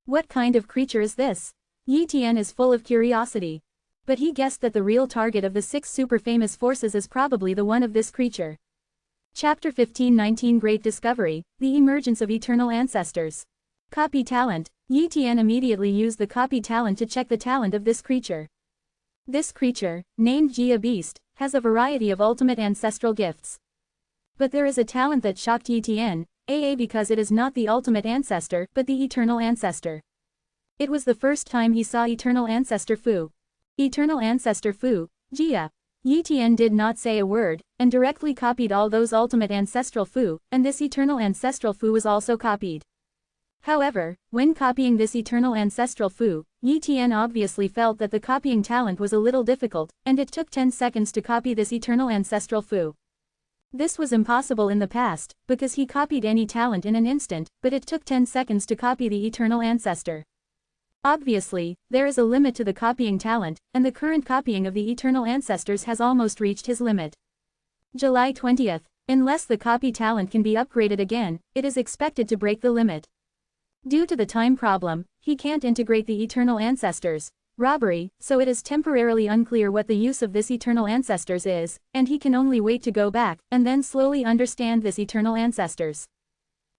What kind of creature is this? Yi Tian is full of curiosity. But he guessed that the real target of the 6 super famous forces is probably the one of this creature. Chapter 15-19 Great Discovery, The Emergence of Eternal Ancestors. Copy talent. Yi Tian immediately used the copy talent to check the talent of this creature. This creature, named Jia Beast, has a variety of ultimate ancestral gifts. But there is a talent that shocked Yi Tian, AA because it is not the ultimate ancestor but the eternal ancestor. It was the first time he saw eternal ancestor Fu. Eternal ancestor Fu, Jia. Yi Tian did not say a word, and directly copied all those ultimate ancestral Fu, and this eternal ancestral Fu was also copied. However, when copying this eternal ancestral Fu, Yi Tian obviously felt that the copying talent was a little difficult, and it took 10 seconds to copy this eternal ancestral Fu. This was impossible in the past, because he copied any talent in an instant, but it took 10 seconds to copy the eternal ancestor. Obviously, there is a limit to the copying talent, and the current copying of the eternal ancestors has almost reached his limit. July 20th. Unless the copy talent can be upgraded again, it is expected to break the limit. Due to the time problem, he can't integrate the eternal ancestors robbery, so it is temporarily unclear what the use of this eternal ancestors is, and he can only wait to go back, and then slowly understand this eternal ancestors.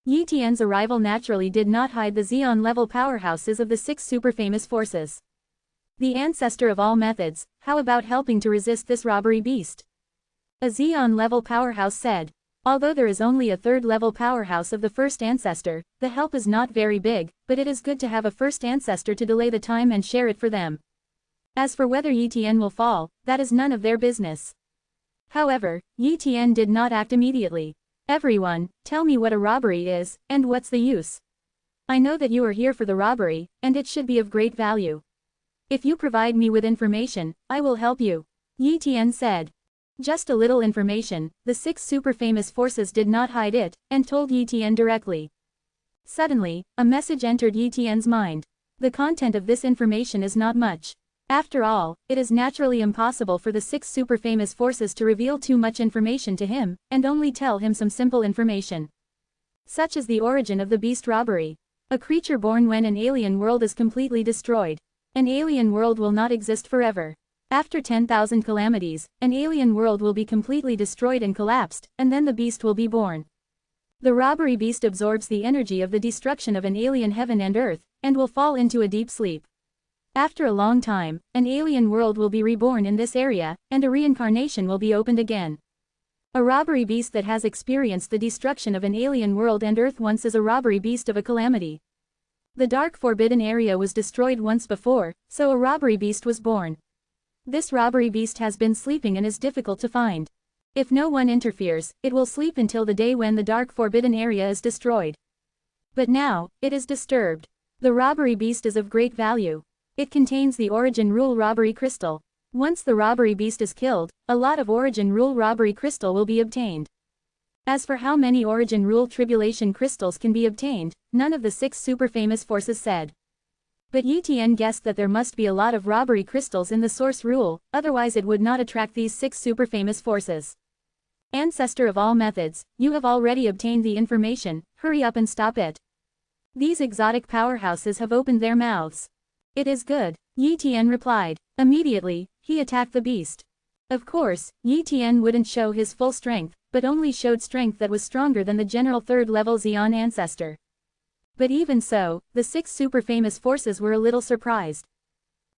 Yi Tian's arrival naturally did not hide the Xeon-level powerhouses of the 6 super-famous forces. The ancestor of all methods, how about helping to resist this robbery beast? A Xeon-level powerhouse said. Although there is only a 3rd-level powerhouse of the first ancestor, the help is not very big, but it is good to have a first ancestor to delay the time and share it for them. As for whether Yi Tian will fall, that is none of their business. However, Yi Tian did not act immediately. Everyone, tell me what a robbery is, and what's the use? I know that you are here for the robbery, and it should be of great value. If you provide me with information, I will help you. Yi Tian said. Just a little information, the 6 super-famous forces did not hide it, and told Yi Tian directly. Suddenly, a message entered Yi Tian's mind. The content of this information is not much. After all, it is naturally impossible for the 6 super-famous forces to reveal too much information to him, and only tell him some simple information. Such as the origin of the beast robbery. A creature born when an alien world is completely destroyed. An alien world will not exist forever. After 10,000 calamities, an alien world will be completely destroyed and collapsed, and then the beast will be born. The robbery beast absorbs the energy of the destruction of an alien heaven and earth, and will fall into a deep sleep. After a long time, an alien world will be reborn in this area, and a reincarnation will be opened again. A robbery beast that has experienced the destruction of an alien world and earth once is a robbery beast of a calamity. The dark forbidden area was destroyed once before, so a robbery beast was born. This robbery beast has been sleeping and is difficult to find. If no one interferes, it will sleep until the day when the dark forbidden area is destroyed. But now, it is disturbed. The robbery beast is of great value. It contains the Origin Rule Robbery Crystal. Once the robbery beast is killed, a lot of Origin Rule Robbery Crystal will be obtained. As for how many Origin Rule Tribulation Crystals can be obtained, none of the 6 super-famous forces said. But Yi Tian guessed that there must be a lot of robbery crystals in the source rule, otherwise it would not attract these 6 super-famous forces. Ancestor of all methods, you have already obtained the information, hurry up and stop it. These exotic powerhouses have opened their mouths. It is good, Yi Tian replied. Immediately, he attacked the beast. Of course, Yi Tian wouldn't show his full strength, but only showed strength that was stronger than the general 3rd-level Xeon ancestor. But even so, the 6 super-famous forces were a little surprised.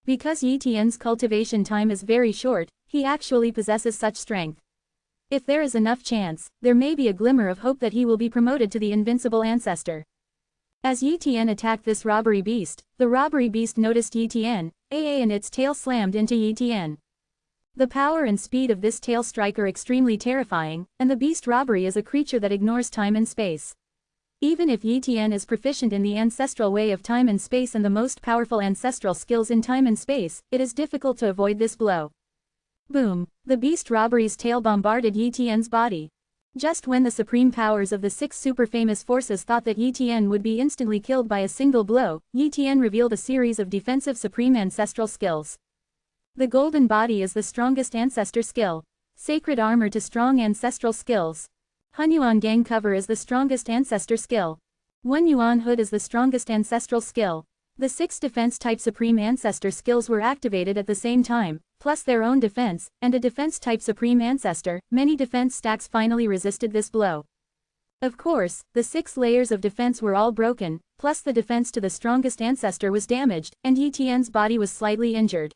Because Yi Tian's cultivation time is very short, he actually possesses such strength. If there is enough chance, there may be a glimmer of hope that he will be promoted to the invincible ancestor. As Yi Tian attacked this robbery beast, the robbery beast noticed Yi Tian, and its tail slammed into Yi Tian. The power and speed of this tail strike are extremely terrifying, and the beast robbery is a creature that ignores time and space. Even if Yi Tian is proficient in the ancestral way of time and space and the most powerful ancestral skills in time and space, it is difficult to avoid this blow. Boom! The beast robbery's tail bombarded Yi Tian's body. Just when the supreme powers of the 6 super famous forces thought that Yi Tian would be instantly killed by a single blow, Yi Tian revealed a series of defensive supreme ancestral skills. The golden body is the strongest ancestor skill. Sacred armor to strong ancestral skills. Hunyuan gang cover is the strongest ancestor skill. One Yuan hood is the strongest ancestral skill. The 6 defense type supreme ancestor skills were activated at the same time, plus their own defense, and a defense type supreme ancestor. Many defense stacks finally resisted this blow. Of course, the 6 layers of defense were all broken, plus the defense to the strongest ancestor was damaged, and Yi Tian's body was slightly injured.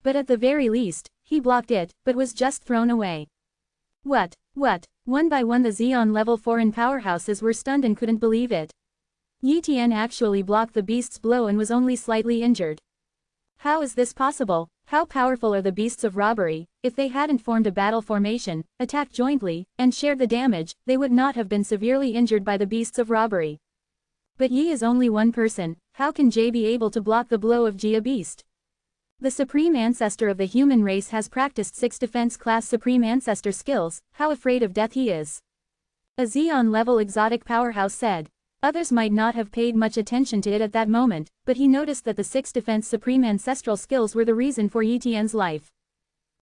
But at the very least, he blocked it, but was just thrown away. What? One by one the Xeon level foreign powerhouses were stunned and couldn't believe it. Yi Tian actually blocked the beast's blow and was only slightly injured. How is this possible? How powerful are the beasts of robbery? If they hadn't formed a battle formation, attacked jointly, and shared the damage, they would not have been severely injured by the beasts of robbery. But Yi is only one person. How can Jie be able to block the blow of Jie, a beast? The supreme ancestor of the human race has practiced 6 defense class supreme ancestor skills. How afraid of death he is. A Xeon level exotic powerhouse said. Others might not have paid much attention to it at that moment, but he noticed that the 6 defense supreme ancestral skills were the reason for Yi Tian's life.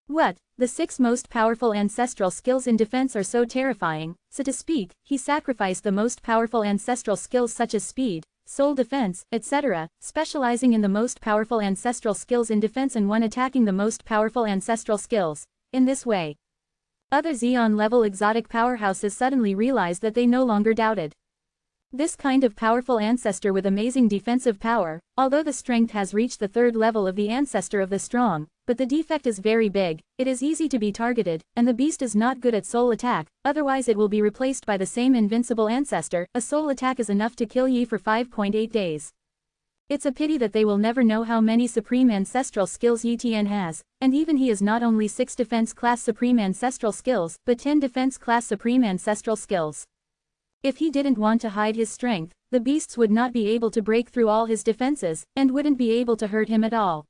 What? The 6 most powerful ancestral skills in defense are so terrifying, so to speak, he sacrificed the most powerful ancestral skills such as speed, soul defense, etc., specializing in the most powerful ancestral skills in defense and one attacking the most powerful ancestral skills. In this way, other Xeon level exotic powerhouses suddenly realized that they no longer doubted. This kind of powerful ancestor with amazing defensive power, although the strength has reached the 3rd level of the ancestor of the strong, but the defect is very big, it is easy to be targeted, and the beast is not good at soul attack, otherwise it will be replaced by the same invincible ancestor. A soul attack is enough to kill Yi for 5.8 days. It's a pity that they will never know how many supreme ancestral skills Yi Tian has, and even he is not only 6 defense class supreme ancestral skills, but 10 defense class supreme ancestral skills. If he didn't want to hide his strength, the beasts would not be able to break through all his defenses, and wouldn't be able to hurt him at all.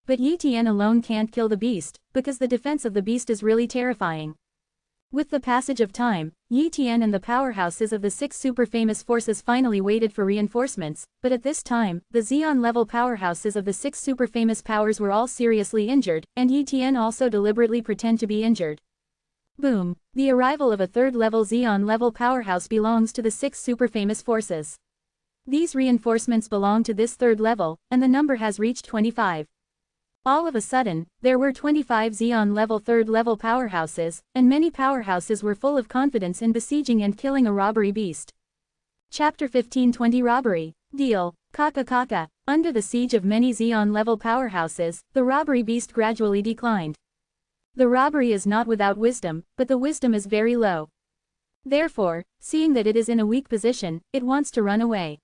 But Yi Tian alone can't kill the beast, because the defense of the beast is really terrifying. With the passage of time, Yi Tian and the powerhouses of the 6 super famous forces finally waited for reinforcements, but at this time, the Xeon level powerhouses of the 6 super famous powers were all seriously injured, and Yi Tian also deliberately pretend to be injured. Boom! The arrival of a 3rd level Xeon level powerhouse belongs to the 6 super famous forces. These reinforcements belong to this 3rd level, and the number has reached 25. All of a sudden, there were 25 Xeon level 3rd level powerhouses, and many powerhouses were full of confidence in besieging and killing a robbery beast. Chapter 1520 Robbery. Deal. Kaka. Under the siege of many Xeon level powerhouses, the robbery beast gradually declined. The robbery is not without wisdom, but the wisdom is very low. Therefore, seeing that it is in a weak position, it wants to run away.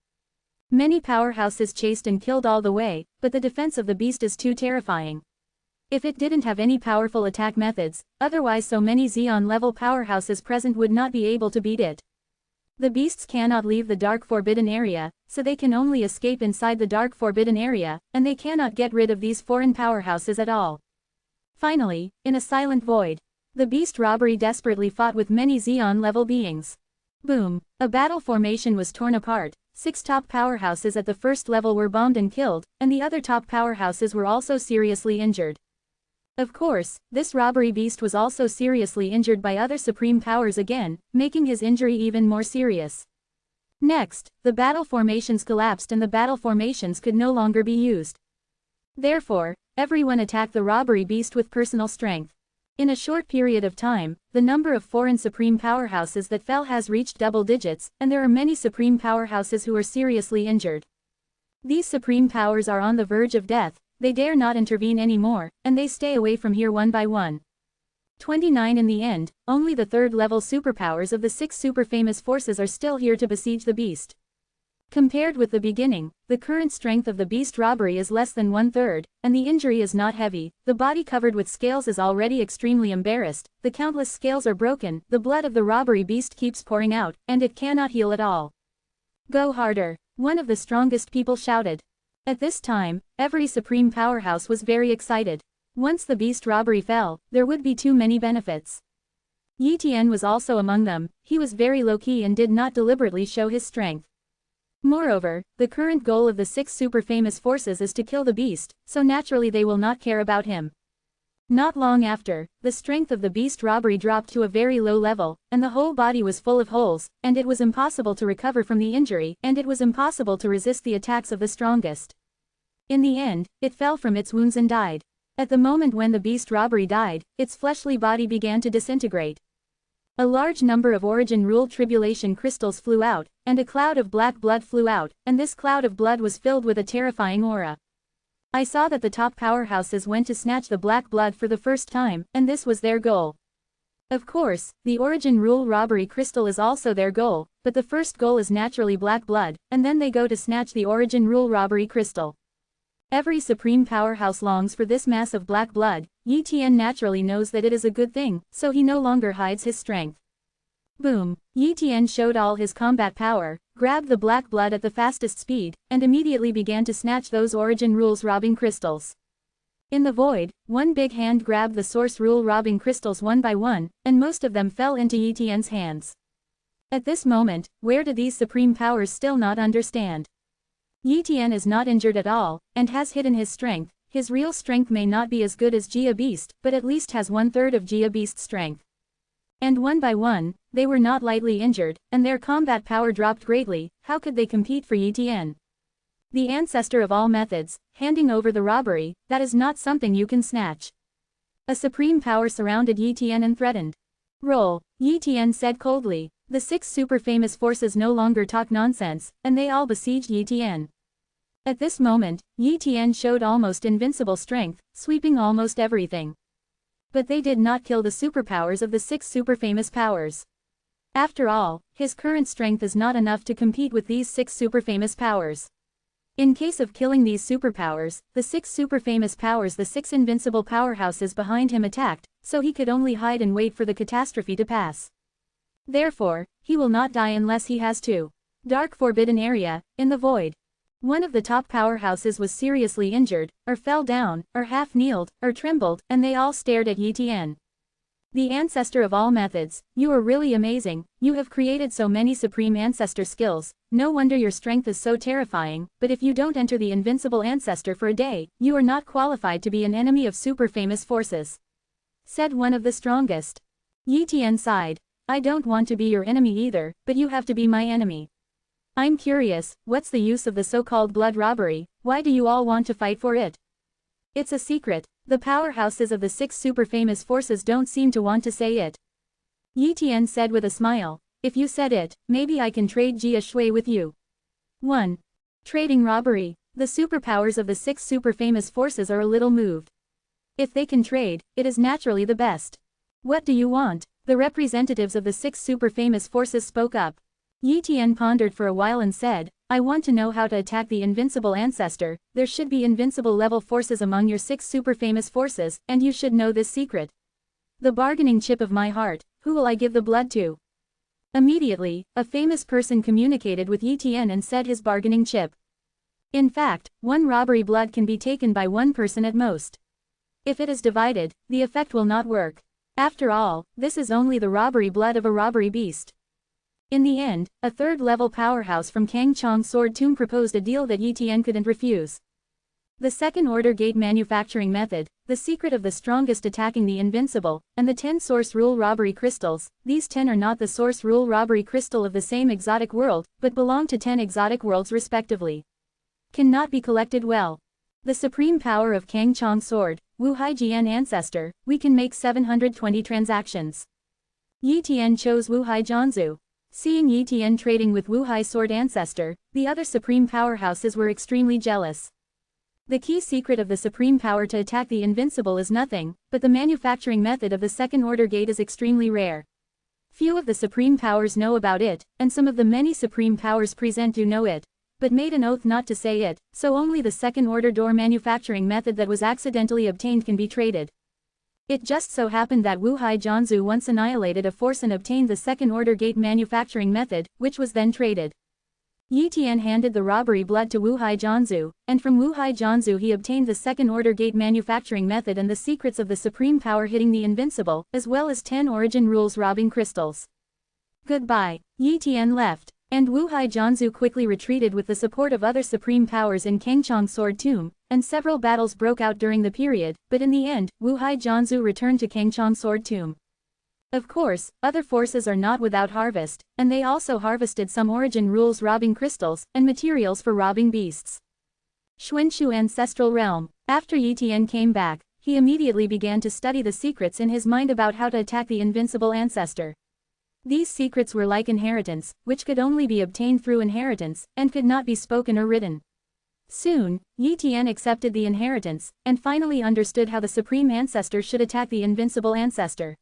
Many powerhouses chased and killed all the way, but the defense of the beast is too terrifying. If it didn't have any powerful attack methods, otherwise so many Xeon level powerhouses present would not be able to beat it. The beasts cannot leave the dark forbidden area, so they can only escape inside the dark forbidden area, and they cannot get rid of these foreign powerhouses at all. Finally, in a silent void, the beast robbery desperately fought with many Xeon level beings. Boom! A battle formation was torn apart. 6 top powerhouses at the 1st level were bombed and killed, and the other top powerhouses were also seriously injured. Of course, this robbery beast was also seriously injured by other supreme powers again, making his injury even more serious. Next, the battle formations collapsed and the battle formations could no longer be used. Therefore, everyone attacked the robbery beast with personal strength. In a short period of time, the number of foreign supreme powerhouses that fell has reached double digits, and there are many supreme powerhouses who are seriously injured. These supreme powers are on the verge of death, they dare not intervene anymore, and they stay away from here one by one. 29 In the end, only the 3rd level superpowers of the 6 super famous forces are still here to besiege the beast. Compared with the beginning, the current strength of the beast robbery is less than 1/3, and the injury is not heavy. The body covered with scales is already extremely embarrassed, the countless scales are broken, the blood of the robbery beast keeps pouring out, and it cannot heal at all. Go harder, one of the strongest people shouted. At this time, every supreme powerhouse was very excited. Once the beast robbery fell, there would be too many benefits. Yi Tian was also among them. He was very low-key and did not deliberately show his strength. Moreover, the current goal of the 6 super famous forces is to kill the beast, so naturally they will not care about him. Not long after, the strength of the beast robbery dropped to a very low level, and the whole body was full of holes, and it was impossible to recover from the injury, and it was impossible to resist the attacks of the strongest. In the end, it fell from its wounds and died. At the moment when the beast robbery died, its fleshly body began to disintegrate. A large number of origin rule tribulation crystals flew out, and a cloud of black blood flew out, and this cloud of blood was filled with a terrifying aura. I saw that the top powerhouses went to snatch the black blood for the first time, and this was their goal. Of course, the origin rule robbery crystal is also their goal, but the first goal is naturally black blood, and then they go to snatch the origin rule robbery crystal. Every supreme powerhouse longs for this mass of black blood. Yi Tian naturally knows that it is a good thing, so he no longer hides his strength. Boom! Yi Tian showed all his combat power, grabbed the black blood at the fastest speed, and immediately began to snatch those origin rules robbing crystals. In the void, one big hand grabbed the source rule robbing crystals one by one, and most of them fell into Yi Tian's hands. At this moment, where do these supreme powers still not understand? Yi Tian is not injured at all, and has hidden his strength. His real strength may not be as good as Jia Beast, but at least has 1/3 of Jia Beast's strength. And one by one, they were not lightly injured, and their combat power dropped greatly. How could they compete for Yi Tian? The ancestor of all methods, handing over the robbery, that is not something you can snatch. A supreme power surrounded Yi Tian and threatened. Roll, Yi Tian said coldly. The 6 super famous forces no longer talk nonsense, and they all besieged Yi Tian. At this moment, Yi Tian showed almost invincible strength, sweeping almost everything. But they did not kill the superpowers of the 6 super famous powers. After all, his current strength is not enough to compete with these 6 super famous powers. In case of killing these superpowers, the 6 super famous powers, the 6 invincible powerhouses behind him attacked, so he could only hide and wait for the catastrophe to pass. Therefore, he will not die unless he has to. Dark forbidden area, in the void. One of the top powerhouses was seriously injured, or fell down, or half-kneeled, or trembled, and they all stared at Yi Tian. The ancestor of all methods, you are really amazing. You have created so many supreme ancestor skills, no wonder your strength is so terrifying, but if you don't enter the invincible ancestor for a day, you are not qualified to be an enemy of super famous forces. Said one of the strongest. Yi Tian sighed. I don't want to be your enemy either, but you have to be my enemy. I'm curious, what's the use of the so-called blood robbery? Why do you all want to fight for it? It's a secret. The powerhouses of the 6 super famous forces don't seem to want to say it. Yi Tian said with a smile. If you said it, maybe I can trade Jia Shui with you. 1. Trading robbery. The superpowers of the 6 super famous forces are a little moved. If they can trade, it is naturally the best. What do you want? The representatives of the 6 super famous forces spoke up. Yi Tian pondered for a while and said, I want to know how to attack the invincible ancestor. There should be invincible level forces among your 6 super famous forces, and you should know this secret. The bargaining chip of my heart, who will I give the blood to? Immediately, a famous person communicated with Yi Tian and said his bargaining chip. In fact, one robbery blood can be taken by one person at most. If it is divided, the effect will not work. After all, this is only the robbery blood of a robbery beast. In the end, a 3rd-level powerhouse from Kangchong Sword Tomb proposed a deal that Yi Tian couldn't refuse. The second-order gate manufacturing method, the secret of the strongest attacking the invincible, and the 10 source rule robbery crystals. These 10 are not the source rule robbery crystal of the same exotic world, but belong to 10 exotic worlds respectively. Cannot be collected well. The supreme power of Kangchong Sword, Wu Haijian ancestor, we can make 720 transactions. Yi Tian chose Wu Hai Jianzu. Seeing Yi Tian trading with Wu Hai Sword ancestor, the other supreme powerhouses were extremely jealous. The key secret of the supreme power to attack the invincible is nothing, but the manufacturing method of the second-order gate is extremely rare. Few of the supreme powers know about it, and some of the many supreme powers present do know it. but made an oath not to say it, so only the second-order door manufacturing method that was accidentally obtained can be traded. It just so happened that Wu Hai Jianzu once annihilated a force and obtained the second-order gate manufacturing method, which was then traded. Yi Tian handed the robbery blood to Wu Hai Jianzu, and from Wu Hai Jianzu he obtained the second-order gate manufacturing method and the secrets of the supreme power hitting the invincible, as well as 10 origin rules robbing crystals. Goodbye. Yi Tian left, and Wu Hai Jianzu quickly retreated with the support of other supreme powers in Kangchong Sword Tomb, and several battles broke out during the period, but in the end, Wu Hai Jianzu returned to Kangchong Sword Tomb. Of course, other forces are not without harvest, and they also harvested some origin rules robbing crystals, and materials for robbing beasts. Xuanshu Ancestral Realm. After Yi Tian came back, he immediately began to study the secrets in his mind about how to attack the invincible ancestor. These secrets were like inheritance, which could only be obtained through inheritance, and could not be spoken or written. Soon, Yi Tian accepted the inheritance, and finally understood how the supreme ancestor should attack the invincible ancestor.